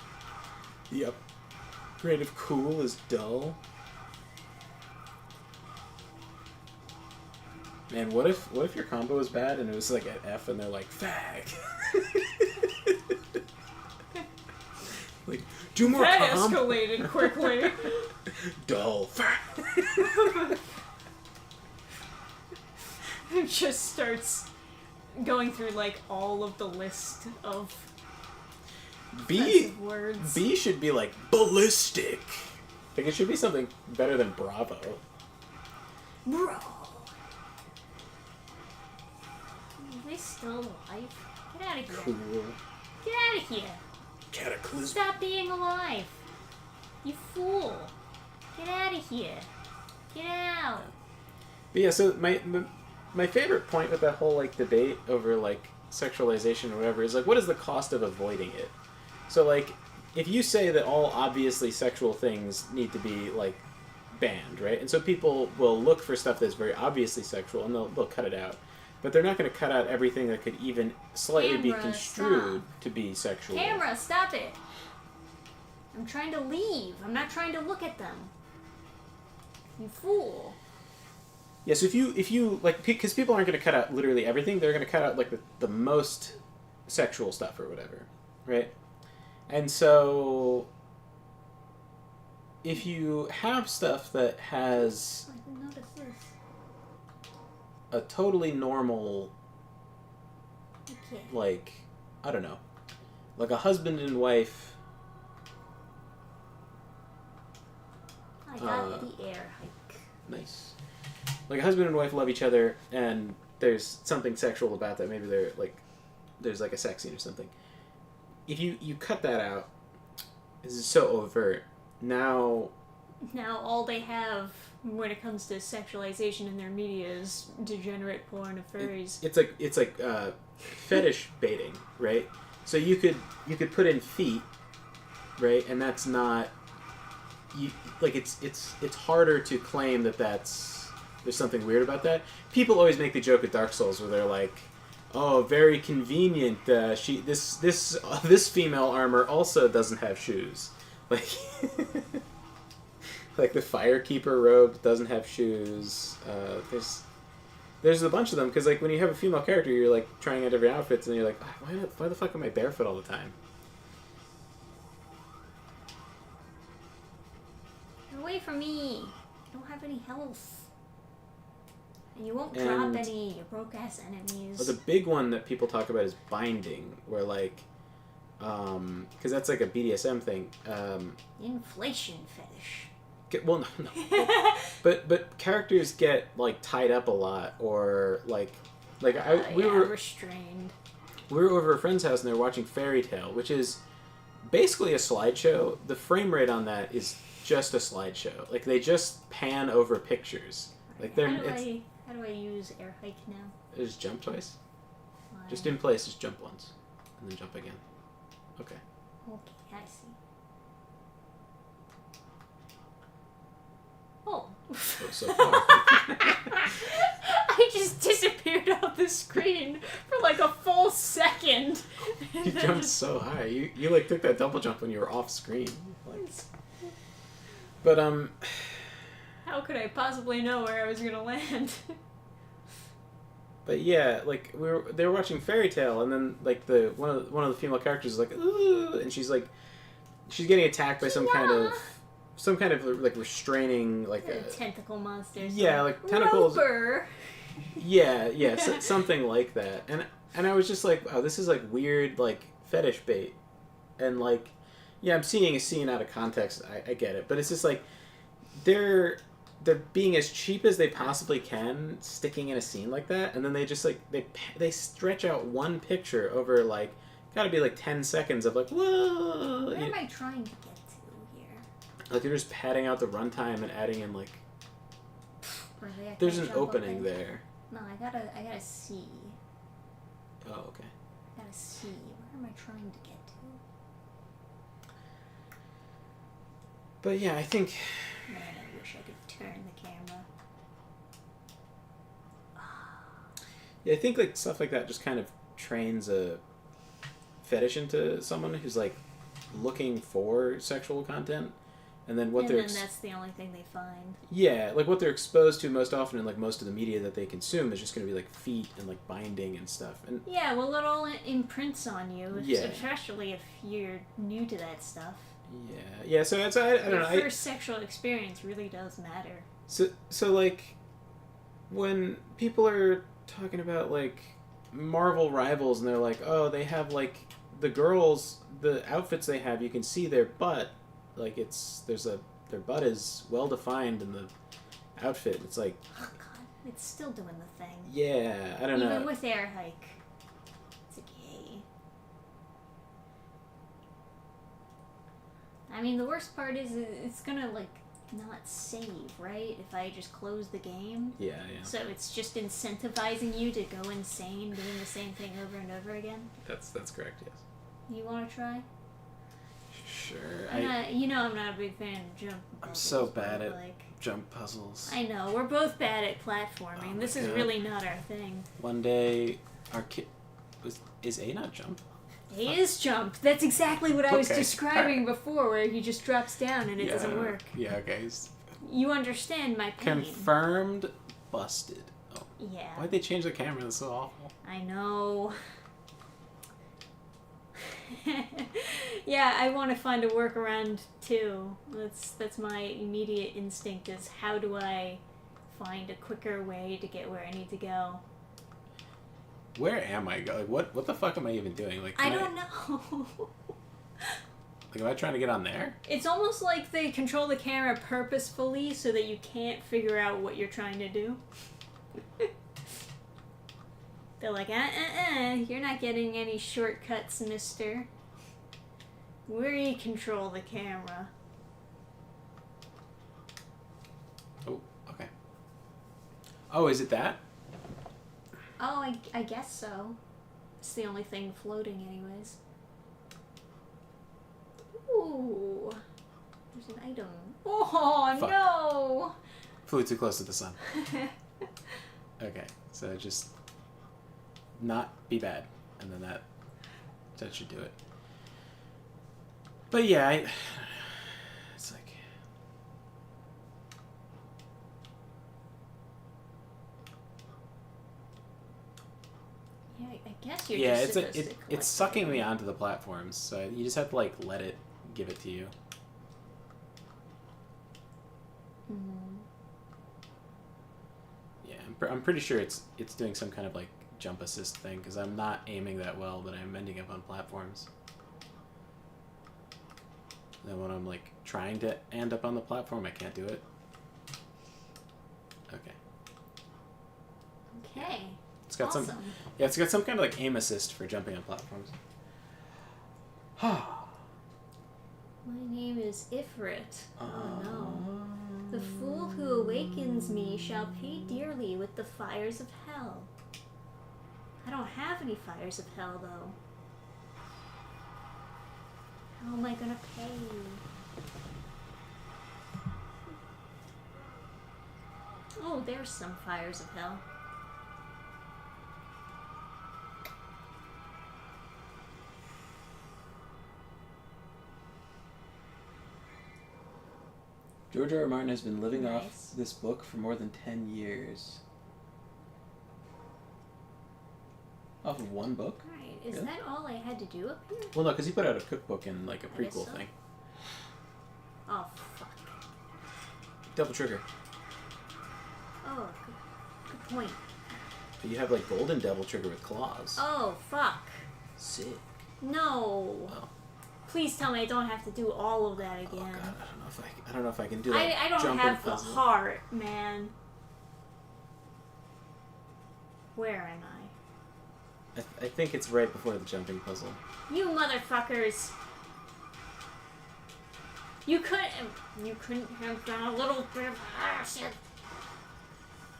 The upgrade of cool is dull? Man, what if your combo was bad and it was like at F and they're like, fag? Like, do more That combo. escalated quickly. Dull. Fag. It just starts going through like all of the list of B offensive words. B should be like ballistic. Like it should be something better than Bravo. Bro. Are they still alive? Get out of here. Cool. Get out of here. Cataclysm. Stop being alive. You fool. Get out of here. Get out. But yeah, so my favorite point with that whole like debate over like sexualization or whatever is like, what is the cost of avoiding it? So like, if you say that all obviously sexual things need to be like banned, right? And so people will look for stuff that's very obviously sexual and they'll cut it out. But they're not going to cut out everything that could even slightly be Camera, construed stop. to be sexual. Camera, stop it. I'm trying to leave. I'm not trying to look at them. You fool. Yeah, so if you like, because people aren't going to cut out literally everything, they're going to cut out like the most sexual stuff or whatever, right? And so if you have stuff that has I didn't notice this. a totally normal, Okay. like, I don't know, like a husband and wife. I got the air hike. Nice. Like a husband and wife love each other, and there's something sexual about that. Maybe they're like, there's like a sex scene or something. If you cut that out, this is so overt. Now all they have when it comes to sexualization in their media is degenerate porn of furries. it's like fetish baiting, right? So you could put in feet, right? And that's not like it's harder to claim that there's something weird about that. People always make the joke with Dark Souls where they're like, oh, very convenient. This female armor also doesn't have shoes. Like, like the Firekeeper robe doesn't have shoes. There's a bunch of them because like when you have a female character, you're like trying out different outfits, and you're like, why the fuck am I barefoot all the time? Get away from me! I don't have any health. And you won't And- drop any your broke ass enemies. Well, the big one that people talk about is binding, where like, because that's like a BDSM thing. Inflation fetish. No. But characters get like tied up a lot, or like we were restrained. we were over a friend's house and they were watching Fairy Tale, which is basically a slideshow. The frame rate on that is just a slideshow. Like they just pan over pictures. Like How do I use air hike now? Just jump twice. Why? Just in place, just jump once, and then jump again. Okay. Okay, I see. Oh. So far. I just disappeared off the screen for like a full second. You jumped so high. You like took that double jump when you were off screen. Like, but How could I possibly know where I was gonna land? But yeah, like they were watching Fairy Tale, and then like one of the female characters is like, ooh, and she's getting attacked by some kind of like restraining like a tentacle monsters. yeah, like tentacles. Roper. Yeah, something like that. And I was just like, oh, this is like weird like fetish bait, and like, yeah, I'm seeing a scene out of context. I get it, but it's just like they're being as cheap as they possibly can, sticking in a scene like that, and then they just like they stretch out one picture over like gotta be like 10 seconds of like whoa. Where am I trying to get to here? Like they're just padding out the runtime and adding in like Really, I there's can't an jump opening up there. No, I gotta see. Oh, okay. I gotta see. Where am I trying to get to? But yeah, I think Man, I wish I could turn the camera. yeah, I think like stuff like that just kind of trains a fetish into someone who's like looking for sexual content, and then what and they're then that's the only thing they find. yeah, like what they're exposed to most often in like most of the media that they consume is just going to be like feet and like binding and stuff. And Yeah, well, it all imprints on you, Yeah. especially if you're new to that stuff. yeah, so it's I don't know. Your first sexual experience really does matter. So like when people are talking about like Marvel Rivals, and they're like, oh, they have like the girls, the outfits they have, you can see their butt, like their butt is well defined in the outfit. It's like, Oh god, it's still doing the thing. yeah, I don't know. Even with air hike. It's like, yay. I mean, the worst part is it's gonna, like, not save, right? If I just close the game. Yeah. So it's just incentivizing you to go insane doing the same thing over and over again? That's correct, yes. You want to try? Sure. I'm not a big fan of jump puzzles. I'm so bad at like, jump puzzles. I know, we're both bad at platforming. Oh This my is God. really not our thing. One day, our kid... Is A not jump? He is jump. That's exactly what I was Okay. describing before, where he just drops down and it doesn't work. Yeah, okay. You understand my pain. Confirmed busted. Oh. Yeah. Why'd they change the camera? That's so awful. I know. Yeah, I want to find a workaround too. That's my immediate instinct is how do I find a quicker way to get where I need to go? Where am I going? Like, what the fuck am I even doing? Like, I don't know. Like, am I trying to get on there? It's almost like they control the camera purposefully so that you can't figure out what you're trying to do. They're like, you're not getting any shortcuts, mister. We control the camera. Oh, okay. Oh, is it that? Oh, I guess so. It's the only thing floating anyways. Ooh. There's an item. Oh, Fuck. no! Flew too close to the sun. Okay, so just not be bad, and then that should do it. But yeah, it's like Yeah, I guess you're just supposed to it's collect sucking me it. onto the platforms, so you just have to like let it give it to you. Mhm. Yeah, I'm pretty sure it's doing some kind of like jump assist thing because I'm not aiming that well, but I'm ending up on platforms. And then when I'm like trying to end up on the platform, I can't do it. Okay. Okay. It's got Awesome. it's got some kind of like aim assist for jumping on platforms. My name is Ifrit. Oh no. The fool who awakens me shall pay dearly with the fires of hell. I don't have any fires of hell, though. How am I gonna pay? Oh, there's some fires of hell. George R. R. Martin has been living Nice. off this book for more than 10 years. Off of one book? Alright, is Really? that all I had to do up here? Well, no, because he put out a cookbook and like a I guess prequel so. thing. Oh, fuck. Double trigger. Oh, good point. But you have like golden double trigger with claws. Oh, fuck. Sick. No. Wow. Please tell me I don't have to do all of that Oh again. god, I don't know if I can do that. I don't jumping have the puzzle. heart, man. Where am I? I think it's right before the jumping puzzle. You motherfuckers! You couldn't have done a little bit of shit.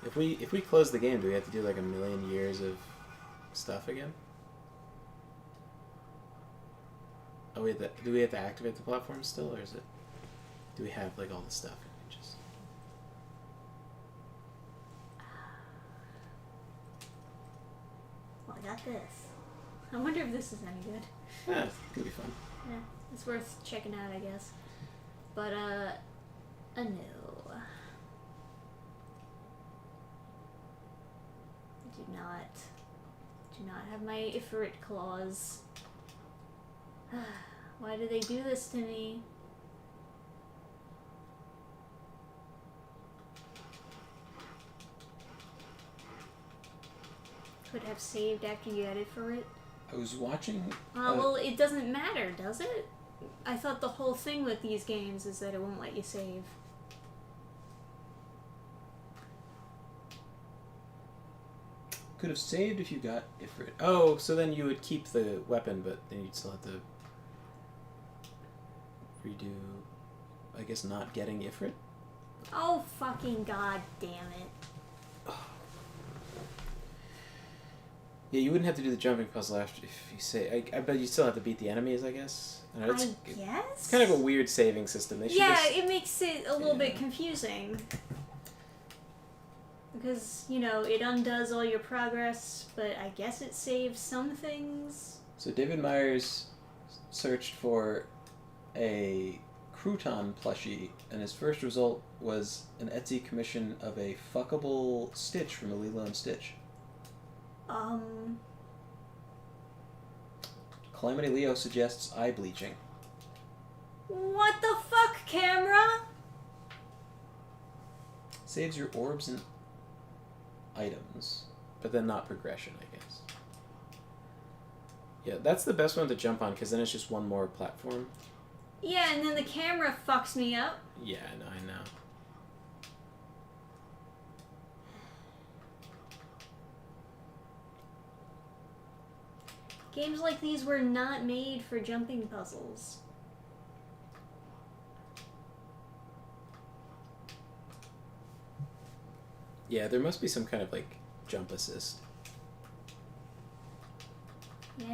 If we close the game, do we have to do like a million years of stuff again? Oh wait, do we have to activate the platform still, or is it? Do we have like all the stuff? We can just... Well, I got this. I wonder if this is any good. Yeah, it could be fun. Yeah, it's worth checking out, I guess. But, no. Do not have my Ifrit claws. Why do they do this to me? could have saved after you edit for it. I was watching. Well, it doesn't matter, does it? I thought the whole thing with these games is that it won't let you save. Could have saved if you got Ifrit. Oh, so then you would keep the weapon, but then you'd still have to redo, I guess, not getting Ifrit? Oh, fucking god damn it. Yeah, you wouldn't have to do the jumping puzzle after if you say. I bet you still have to beat the enemies, I guess. I guess? It's kind of a weird saving system. They should Yeah, just, it makes it a little bit confusing. Because, you know, it undoes all your progress, but I guess it saves some things. So David Myers searched for a crouton plushie, and his first result was an Etsy commission of a fuckable Stitch from Lilo and Stitch. Calamity Leo suggests eye bleaching. What the fuck, camera? Saves your orbs and items. but then not progression, I guess. Yeah, that's the best one to jump on, because then it's just one more platform. Yeah, and then the camera fucks me up. Yeah, I know. Games like these were not made for jumping puzzles. Yeah, there must be some kind of, like, jump assist. Yeah.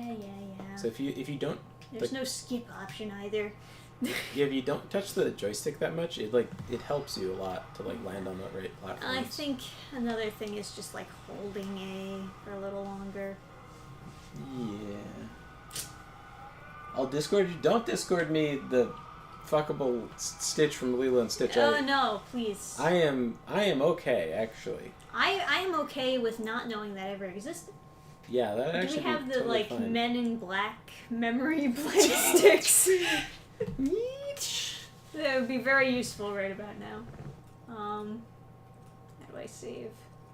So if you don't... There's no skip option either. Yeah, if you don't touch the joystick that much, it helps you a lot to, like, land on the right platforms. I think another thing is just, like, holding A for a little longer. Yeah. I'll Discord you. Don't Discord me the fuckable Stitch from Lilo and Stitch. Oh, no, please. I am okay, actually. I am okay with not knowing that ever existed. Yeah, that actually. Do we have the, totally like, fine. Men in Black memory play sticks? That would be very useful right about now. How do I save?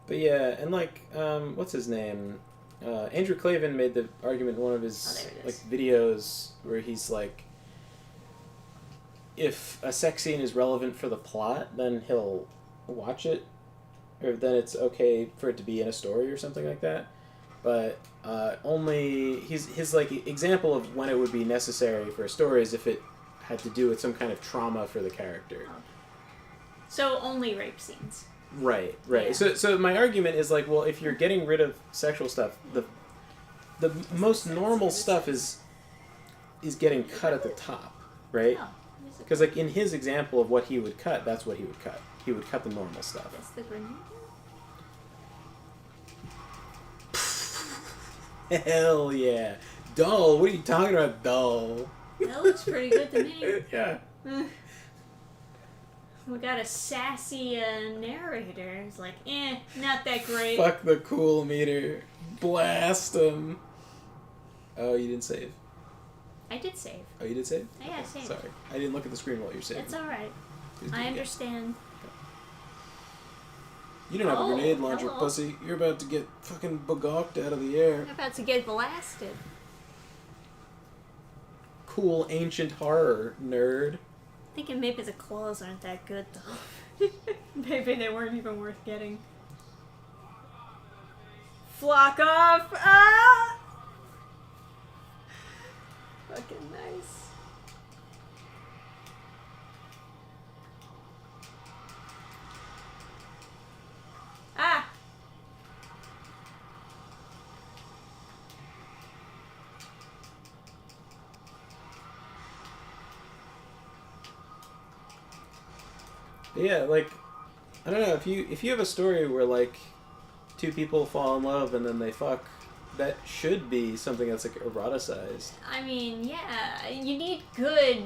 But yeah, and like, what's his name? Andrew Clavin made the argument in one of his like videos where he's like, if a sex scene is relevant for the plot, then he'll watch it, or then it's okay for it to be in a story or something like that. But only his like example of when it would be necessary for a story is if it had to do with some kind of trauma for the character. Oh. So only rape scenes. Right. Yeah. So my argument is like, well, if you're getting rid of sexual stuff, the most normal stuff is getting cut at the top, right? Because like in his example of what he would cut, that's what he would cut. He would cut the normal stuff. That's the grenade. Hell yeah, dull. What are you talking about, dull? That looks pretty good to me. Yeah. We got a sassy narrator. It's like, not that great. Fuck the cool meter. Blast him. Oh, you didn't save. I did save. Oh, you did save? Yeah, I saved. Sorry, I didn't look at the screen while you were saving. It's alright. Please do I it again. understand. You don't have a grenade launcher, hello. pussy. You're about to get fucking begawked out of the air. I'm about to get blasted. Cool ancient horror, nerd. Thinking maybe the claws aren't that good though. Maybe they weren't even worth getting. Flock off! Ah! Fucking nice. Ah! Yeah, like, I don't know, if you have a story where like two people fall in love and then they fuck, that should be something that's like eroticized. I mean, yeah, you need good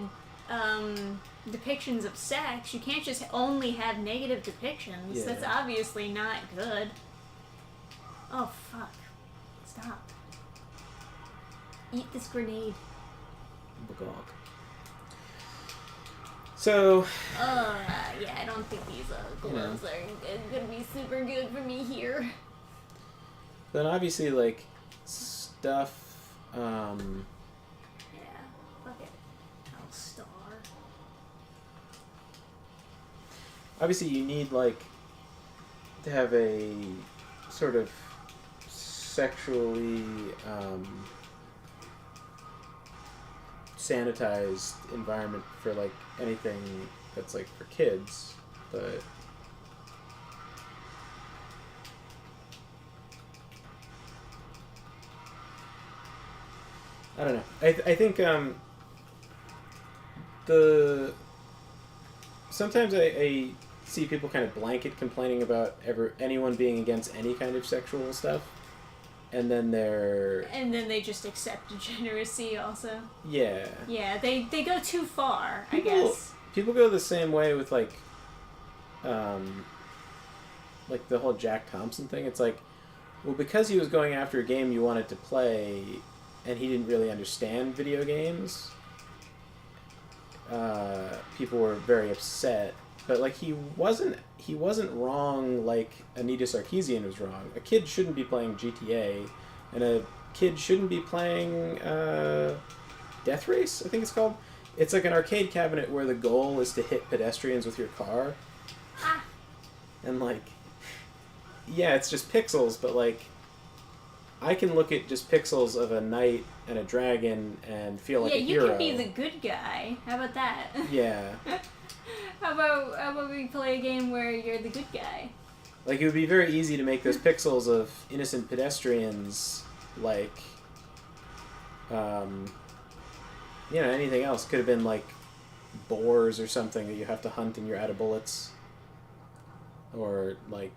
depictions of sex. You can't just only have negative depictions. Yeah. That's obviously not good. Oh, fuck. Stop. Eat this grenade. Begawk. So, Yeah, I don't think these gloves are gonna be super good for me here. But obviously, like, stuff, Yeah. Fuck it. Star. obviously you need, like, to have a sort of sexually, sanitized environment for, like, anything that's, like, for kids, but... I don't know. I think sometimes I see people kind of blanket complaining about anyone being against any kind of sexual stuff, and then And then they just accept degeneracy also. yeah. Yeah, they go too far, People, I guess. People go the same way with like the whole Jack Thompson thing. It's like, well, because he was going after a game you wanted to play, and he didn't really understand video games, people were very upset. But like he wasn't wrong. Like Anita Sarkeesian was wrong. A kid shouldn't be playing GTA, and a kid shouldn't be playing Death Race, I think it's called. It's like an arcade cabinet where the goal is to hit pedestrians with your car. Ah. And like, yeah, it's just pixels, but like, I can look at just pixels of a knight and a dragon and feel like a hero. Yeah, you can be the good guy. How about that? Yeah. How about we play a game where you're the good guy? Like, it would be very easy to make those pixels of innocent pedestrians, like, anything else. Could have been, like, boars or something that you have to hunt and you're out of bullets. Or, like...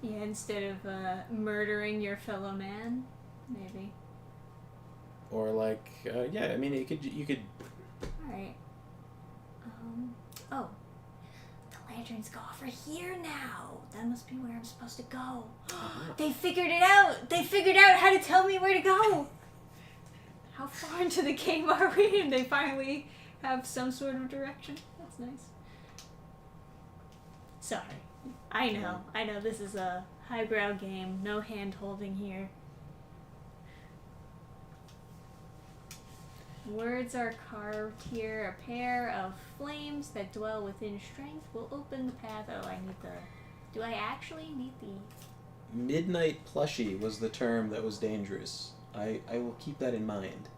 Yeah, instead of murdering your fellow man, maybe. Or, like, I mean, you could... Alright. Oh. The lanterns go over here now. That must be where I'm supposed to go. They figured it out! They figured out how to tell me where to go! How far into the game are we? And they finally have some sort of direction. That's nice. Sorry. I know this is a highbrow game. No hand-holding here. Words are carved here. A pair of flames that dwell within strength will open the path. Oh, I need the... Do I actually need the... Midnight plushie was the term that was dangerous. I will keep that in mind.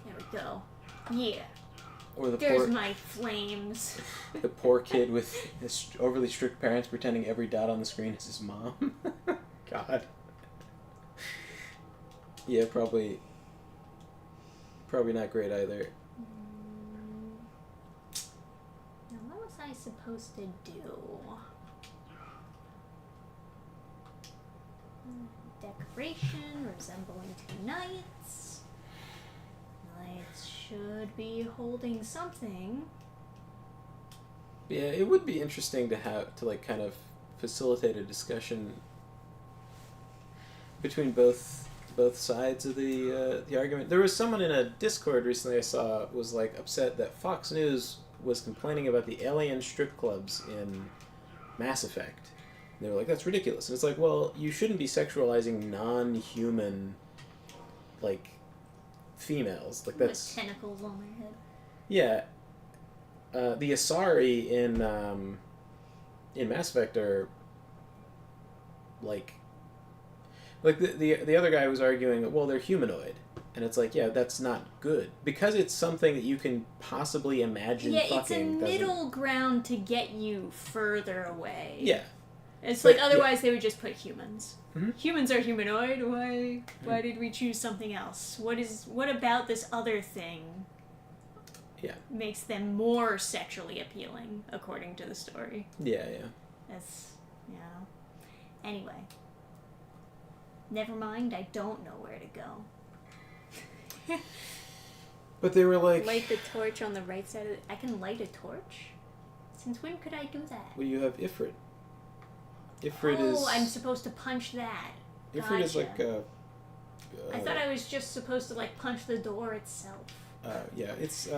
There we go. Yeah. Or There's my flames. The poor kid with his overly strict parents pretending every dot on the screen is his mom. God. Yeah, probably not great either. Now, what was I supposed to do? Decoration resembling two knights. Knights should be holding something. Yeah, it would be interesting to kind of facilitate a discussion between both sides of the argument. There was someone in a Discord recently I saw was like upset that Fox News was complaining about the alien strip clubs in Mass Effect. They were like, that's ridiculous. And it's like, well, you shouldn't be sexualizing non-human, like, females. Like, that's... With tentacles on their head. Yeah. The Asari in Mass Effect are, like the other guy was arguing, well, they're humanoid. And it's like, yeah, that's not good. Because it's something that you can possibly imagine fucking. Yeah, it's a middle ground to get you further away. Yeah. It's like, otherwise they would just put humans. Mm-hmm. Humans are humanoid. Why did we choose something else? What about this other thing makes them more sexually appealing, according to the story? Yeah. That's, Anyway. Never mind, I don't know where to go. But they were like... Light the torch on the right side of the... I can light a torch? Since when could I do that? Well, you have Ifrit. Ifrit is... Oh, I'm supposed to punch that. Ifrit is like I thought I was just supposed to, like, punch the door itself. Yeah, it's...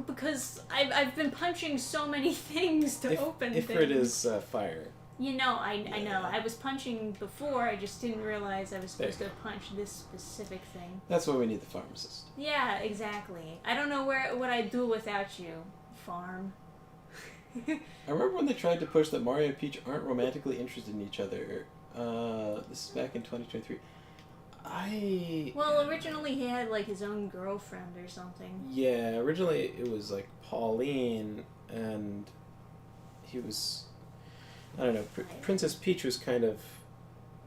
because I've been punching so many things to open things. Ifrit is fire. You know, I know. I was punching before, I just didn't realize I was supposed to punch this specific thing. That's why we need the pharmacist. Yeah, exactly. I don't know what I'd do without you, farm. I remember when they tried to push that Mario and Peach aren't romantically interested in each other. This is back in 2023. Well, originally he had, like, his own girlfriend or something. Yeah, originally it was, like, Pauline, and he was... I don't know, Princess Peach was kind of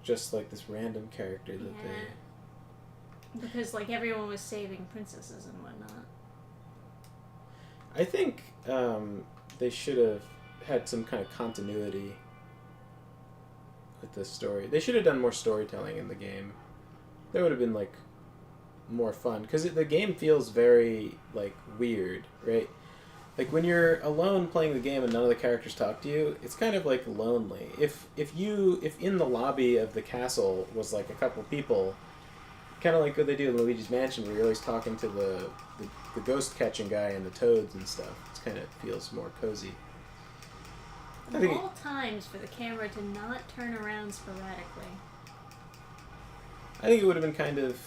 just, like, this random character that they... Because, like, everyone was saving princesses and whatnot. I think they should have had some kind of continuity with this story. They should have done more storytelling in the game. That would have been, like, more fun. Because the game feels very, like, weird, right? Like, when you're alone playing the game and none of the characters talk to you, it's kind of, like, lonely. If in the lobby of the castle was, like, a couple people, kind of like what they do in Luigi's Mansion, where you're always talking to the ghost-catching guy and the toads and stuff. It kind of feels more cozy. Of all times for the camera to not turn around sporadically. I think it would have been kind of...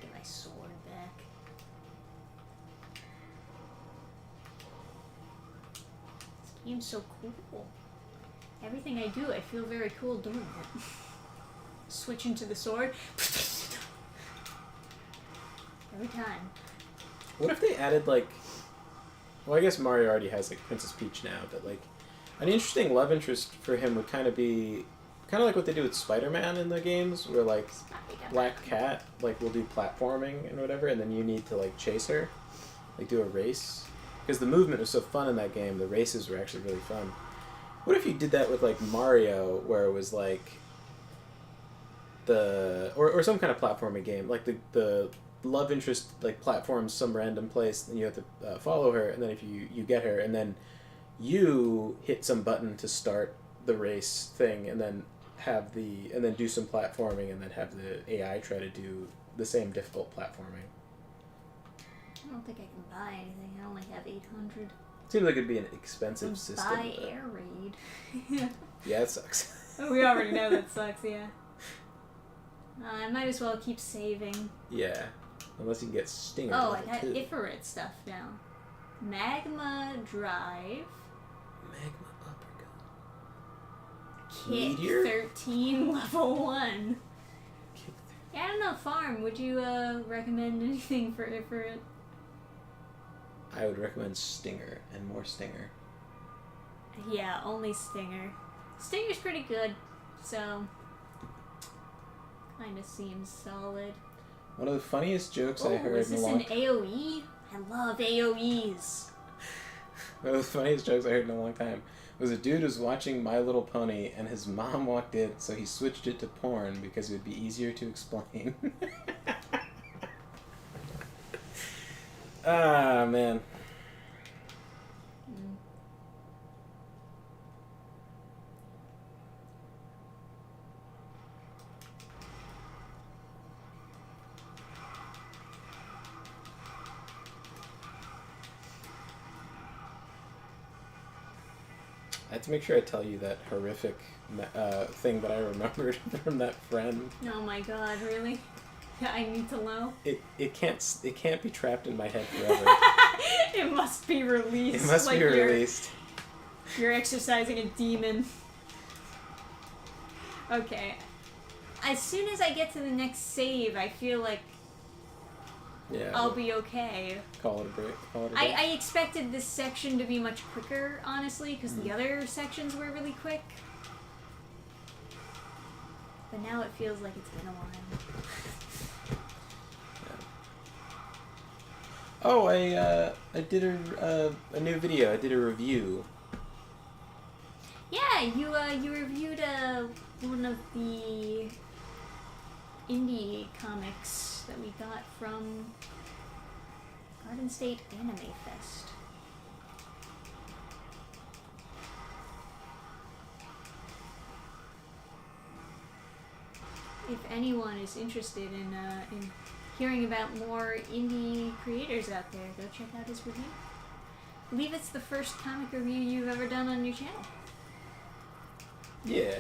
Get my sword back. This game's so cool. Everything I do, I feel very cool doing it. Switching to the sword. Every time. What if they added, like... Well, I guess Mario already has, like, Princess Peach now, but, like, an interesting love interest for him would kind of be... Kind of like what they do with Spider-Man in the games, where, like, Black Cat, like, will do platforming and whatever, and then you need to, like, chase her. Like, do a race. Because the movement was so fun in that game, the races were actually really fun. What if you did that with, like, Mario, where it was, like, or some kind of platforming game, like, the love interest, like, platforms some random place, and you have to follow her, and then if you get her, and then you hit some button to start the race thing, and then do some platforming, and then have the AI try to do the same difficult platforming. I don't think I can buy anything. I only have 800. Seems like it'd be an expensive system. Buy air raid. Yeah, it sucks. We already know that sucks, yeah. I might as well keep saving. Yeah. Unless you can get Stinger. Oh, I got Ifrit stuff now. Magma Drive. Magma Uppercut. Kit Meteor? 13, level 1. Yeah, I don't know, Farm, would you recommend anything for Ifrit? I would recommend Stinger, and more Stinger. Yeah, only Stinger. Stinger's pretty good, so... Kinda seems solid. One of the funniest jokes I heard is this an AoE? I love AoEs. One of the funniest jokes I heard in a long time was a dude was watching My Little Pony, and his mom walked in, so he switched it to porn because it would be easier to explain. Ah, man. I had to make sure I tell you that horrific thing that I remembered from that friend. Oh my god, really? I need to know. It can't be trapped in my head forever. It must be released. It must be released. You're exercising a demon. Okay. As soon as I get to the next save, I feel like I'll be okay. Call it a break. I expected this section to be much quicker, honestly, because the other sections were really quick. But now it feels like it's been a while. Oh, I did a new video. I did a review. Yeah, you reviewed one of the indie comics that we got from Garden State Anime Fest. If anyone is interested in hearing about more indie creators out there, go check out his review. believe it's the first comic review you've ever done on your channel. Yeah.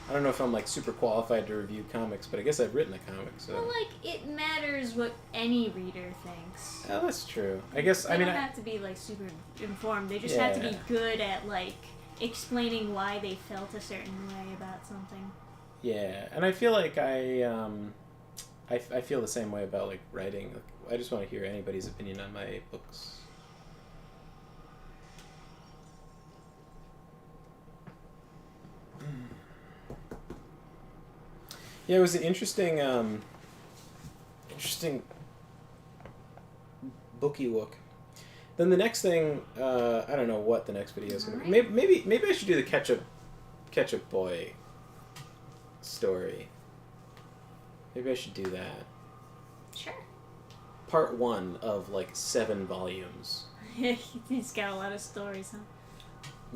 I don't know if I'm like super qualified to review comics, but I guess I've written a comic, so. Well, like, it matters what any reader thinks. Oh, that's true. I guess, They don't have to be, like, super informed. They just have to be good at, like, explaining why they felt a certain way about something. Yeah, and I feel like I feel the same way about, like, writing. Like, I just want to hear anybody's opinion on my books. Yeah, it was an interesting booky look. Then the next thing, I don't know what the next video is going to be. Maybe I should do the ketchup boy story. Maybe I should do that. Sure. Part 1 of like 7 volumes. He's got a lot of stories, huh?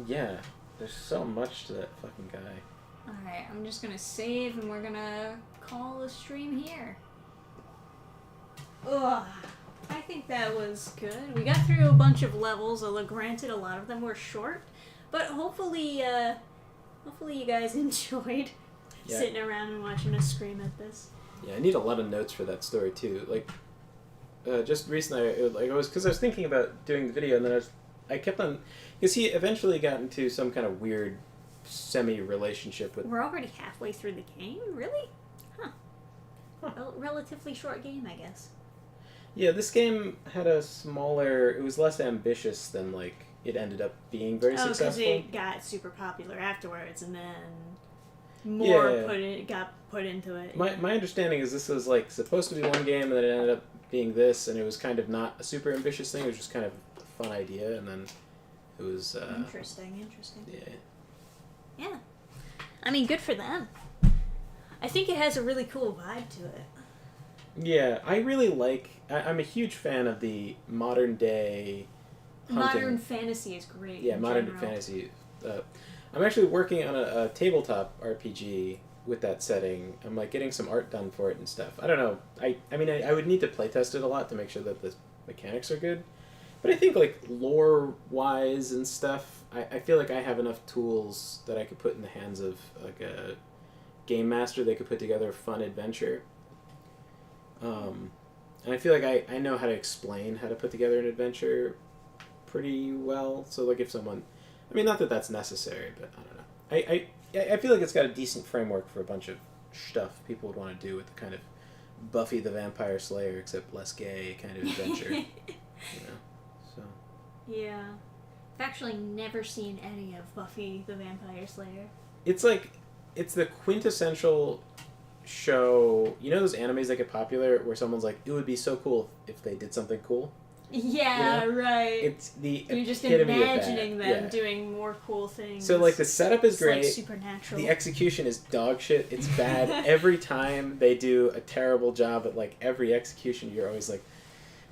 Yeah, there's so much to that fucking guy. Alright, I'm just gonna save and we're gonna call the stream here. Ugh. I think that was good. We got through a bunch of levels, although granted a lot of them were short. But hopefully you guys enjoyed sitting around and watching us scream at this. Yeah, I need a lot of notes for that story too. Like, just recently, I was thinking about doing the video, and then I kept on, because he eventually got into some kind of weird semi-relationship with. We're already halfway through the game, really? Huh. Relatively short game, I guess. Yeah, this game had a smaller. It was less ambitious than like it ended up being very successful. Oh, because it got super popular afterwards, and then more got put into it. My understanding is this was like supposed to be one game, and then it ended up being this, and it was kind of not a super ambitious thing. It was just kind of a fun idea, and then it was interesting. Yeah. Yeah, I mean, good for them. I think it has a really cool vibe to it. Yeah, I really like. I'm a huge fan of the modern day. Hunting. Modern fantasy is great. Yeah, modern fantasy. I'm actually working on a tabletop RPG with that setting. I'm like getting some art done for it and stuff. I don't know. I mean, I would need to playtest it a lot to make sure that the mechanics are good. But I think like lore wise and stuff, I feel like I have enough tools that I could put in the hands of like a game master. They could put together a fun adventure. And I feel like I know how to explain how to put together an adventure pretty well. So like if someone, I mean, not that that's necessary, but I don't know. I feel like it's got a decent framework for a bunch of stuff people would want to do with the kind of Buffy the Vampire Slayer, except less gay kind of adventure. You know, so. Yeah. I've actually never seen any of Buffy the Vampire Slayer. It's like, it's the quintessential show. You know those animes that get popular where someone's like, it would be so cool if they did something cool? Yeah, you know? Right. It's the You're just epitome imagining of that. them Yeah. doing more cool things. So like the setup is great. Like supernatural. The execution is dog shit. It's bad. Every time they do a terrible job at like every execution, you're always like,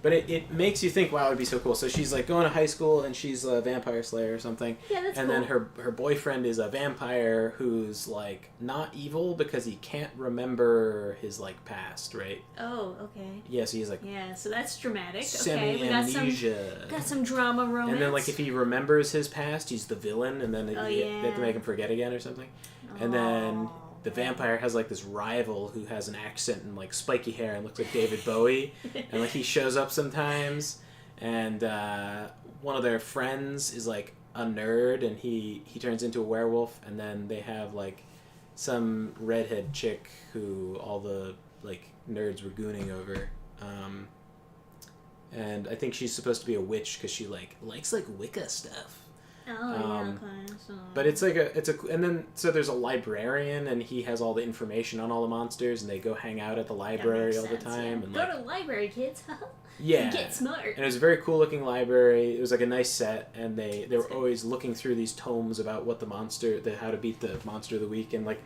but it makes you think, wow, it'd be so cool. So she's like going to high school and she's a vampire slayer or something. Yeah, that's and cool. then her boyfriend is a vampire who's like not evil because he can't remember his like past, right? Oh, okay. Yeah, so he's like so that's dramatic. Okay, semi-amnesia. got some drama romance. And then like if he remembers his past, he's the villain, and then they have to make him forget again or something. And then the vampire has like this rival who has an accent and like spiky hair and looks like David Bowie, and like he shows up sometimes, and one of their friends is like a nerd, and he turns into a werewolf, and then they have like some redhead chick who all the like nerds were gooning over, and I think she's supposed to be a witch because she like likes like Wicca stuff. Okay. So. But it's like and then so there's a librarian, and he has all the information on all the monsters, and they go hang out at the library all the time. Yeah. And Go like, to the library, kids. yeah, Get smart. And it was a very cool looking library. It was like a nice set, and they were always looking through these tomes about what how to beat the monster of the week, and like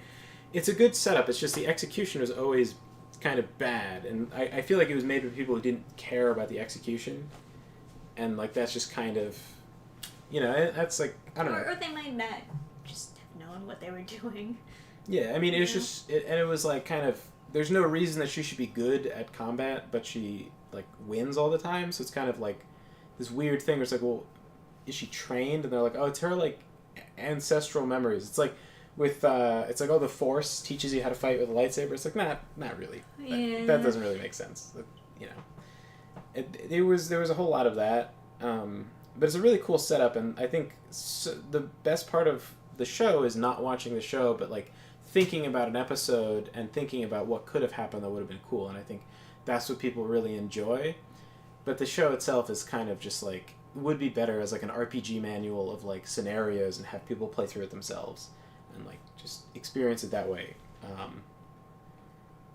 it's a good setup. It's just the execution was always kind of bad, and I feel like it was made by people who didn't care about the execution, and like that's just kind of. You know, that's like, I don't know. Or they might not just have known what they were doing. Yeah, I mean, it was just, and it was like kind of, there's no reason that she should be good at combat, but she, like, wins all the time, so it's kind of like, this weird thing where it's like, well, is she trained? And they're like, oh, it's her like ancestral memories. It's like with it's like, oh, the Force teaches you how to fight with a lightsaber. It's like, not really. Yeah. That doesn't really make sense. You know, there was a whole lot of that, but it's a really cool setup, and I think the best part of the show is not watching the show, but like thinking about an episode and thinking about what could have happened that would have been cool, and I think that's what people really enjoy. But the show itself is kind of just like, would be better as like an RPG manual of like scenarios and have people play through it themselves and like just experience it that way.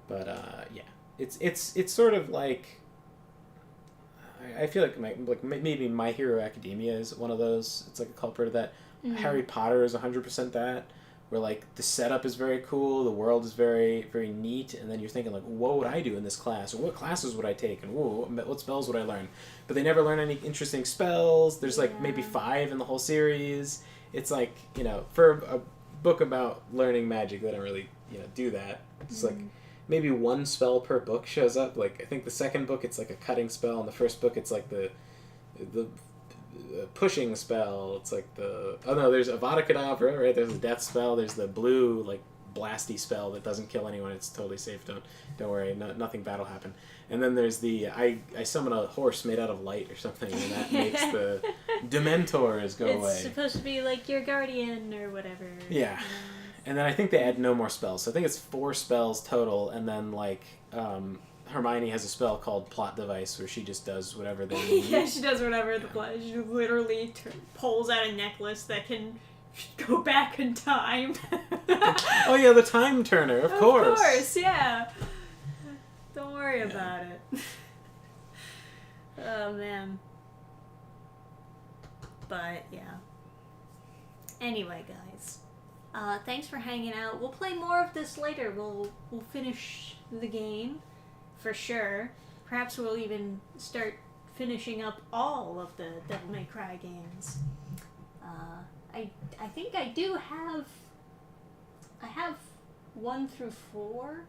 Yeah, it's sort of like, I feel like maybe My Hero Academia is one of those. It's like a culprit of that. Mm-hmm. Harry Potter is 100% that, where like the setup is very cool, the world is very, very neat, and then you're thinking like, what would I do in this class, or what classes would I take, and whoa, what spells would I learn? But they never learn any interesting spells. There's like maybe 5 in the whole series. It's like, you know, for a book about learning magic, they don't really, you know, do that. It's like maybe 1 spell per book shows up. Like I think the second book it's like a cutting spell, and the first book it's like the pushing spell. It's like there's Avada Kedavra, right? There's a death spell. There's the blue like blasty spell that doesn't kill anyone. It's totally safe. Don't worry. Nothing bad will happen. And then there's the I summon a horse made out of light or something, and that makes the Dementors go away. It's supposed to be like your guardian or whatever. Yeah. And then I think they add no more spells. So I think it's 4 spells total, and then like Hermione has a spell called Plot Device where she just does whatever they need. Yeah, she does whatever the plot. She literally pulls out a necklace that can go back in time. Oh yeah, the Time Turner, of course. Of course, yeah. Don't worry about it. Oh man. But yeah. Anyway, guys. Thanks for hanging out. We'll play more of this later. We'll finish the game for sure. Perhaps we'll even start finishing up all of the Devil May Cry games. I think I do have. I have 1 through 4.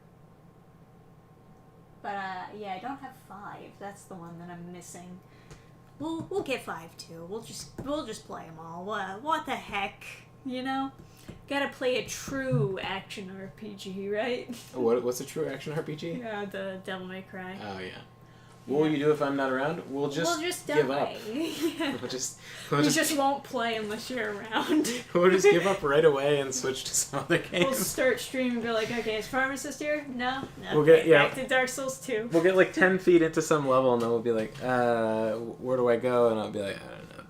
But yeah, I don't have 5. That's the one that I'm missing. We'll get 5 too. We'll just play them all. What the heck, you know? Gotta play a true action RPG, right? What's a true action RPG? Yeah, the Devil May Cry. Oh yeah. What will you do if I'm not around? We'll just give up. Yeah. We'll We just won't play unless you're around. We'll just give up right away and switch to some other games. We'll start streaming and be like, okay, is Pharmacist here? No. We'll get back to Dark Souls 2. We'll get like 10 feet into some level, and then we'll be like, where do I go? And I'll be like,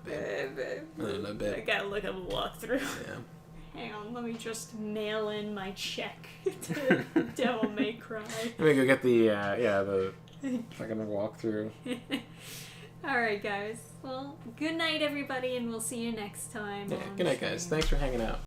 I don't know, babe. I gotta look up a walkthrough. Yeah. Hang on, let me just mail in my check to Devil May Cry. Let me go get the fucking walkthrough. Alright, guys. Well, good night, everybody, and we'll see you next time. Yeah, good night, guys. Thanks for hanging out.